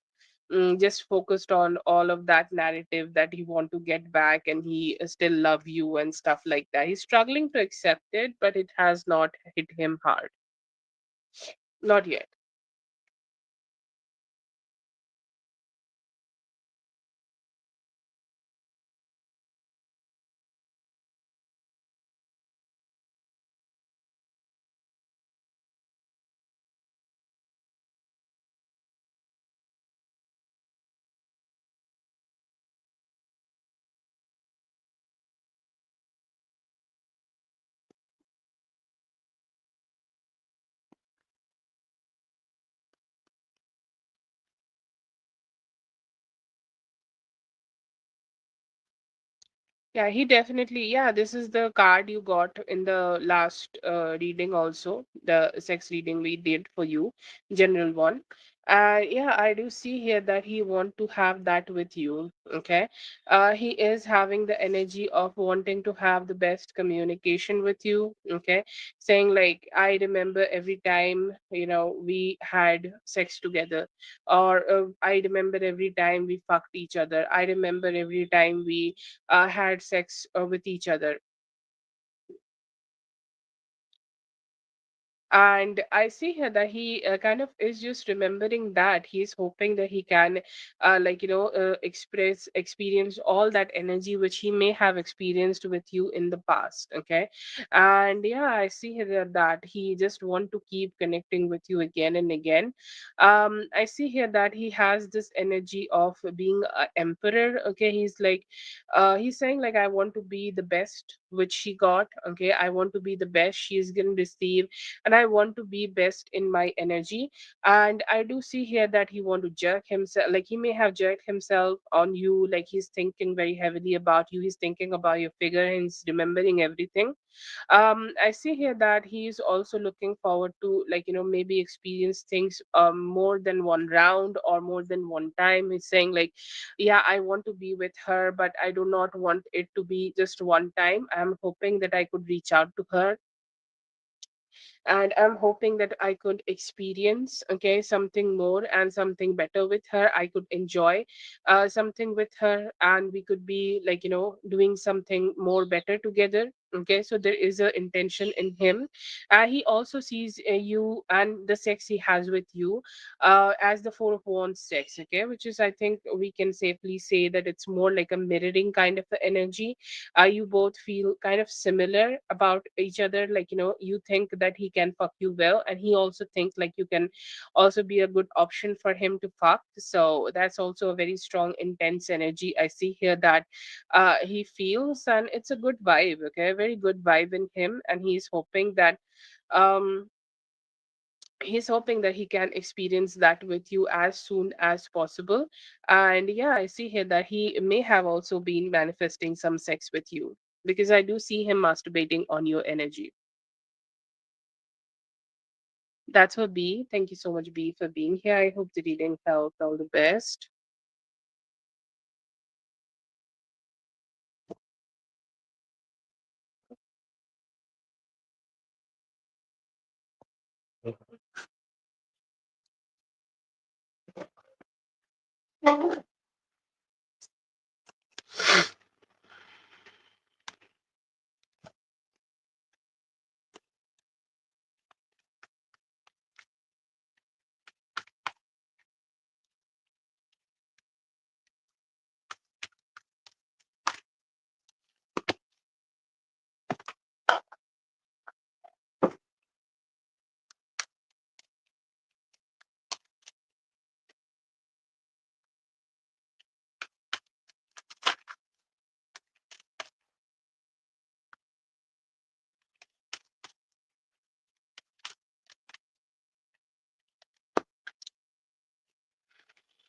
just focused on all of that narrative that he want to get back and he still love you and stuff like that. He's struggling to accept it, but it has not hit him hard. Not yet. Yeah, he definitely, yeah, this is the card you got in the last reading also, the sex reading we did for you, general one. Yeah, I do see here that he want to have that with you. Okay. He is having the energy of wanting to have the best communication with you. Okay. Saying like, I remember every time, we had sex together, or I remember every time we fucked each other. I remember every time we had sex with each other. And I see here that he kind of is just remembering that he's hoping that he can experience all that energy which he may have experienced with you in the past. Okay. And yeah, I see here that he just want to keep connecting with you again and again. I see here that he has this energy of being an emperor. Okay. He's saying like, I want to be the best which she got. Okay. I want to be the best she's gonna receive, and I want to be best in my energy. And I do see here that he want to jerk himself, like he may have jerked himself on you, like he's thinking very heavily about you, he's thinking about your figure, and he's remembering everything. I see here that he's also looking forward to, maybe experience things more than one round or more than one time. He's saying like, yeah, I want to be with her, but I do not want it to be just one time. I'm hoping that I could reach out to her, and I'm hoping that I could experience, okay, something more and something better with her. I could enjoy something with her, and we could be doing something more better together. Okay, so there is a intention in him. He also sees you and the sex he has with you as the Four of Wands sex. Okay, which is, I think we can safely say that it's more like a mirroring kind of a energy. You both feel kind of similar about each other, you think that he can fuck you well, and he also thinks like you can also be a good option for him to fuck. So that's also a very strong intense energy I see here that he feels, and it's a good vibe. Okay, very good vibe in him, and um he's hoping that he can experience that with you as soon as possible. And yeah, I see here that he may have also been manifesting some sex with you, because I do see him masturbating on your energy. That's for B. Thank you so much, B, for being here. I hope the reading helped. All the best.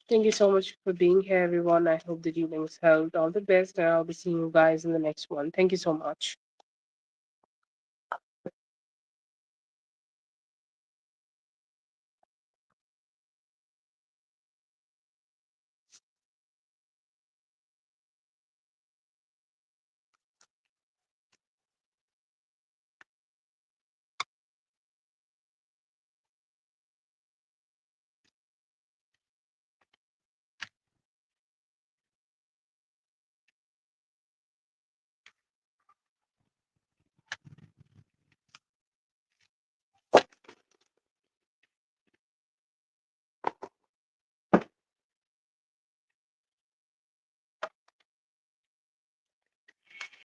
Thank you so much for being here, everyone. I hope the readings helped. All the best, and I'll be seeing you guys in the next one. Thank you so much.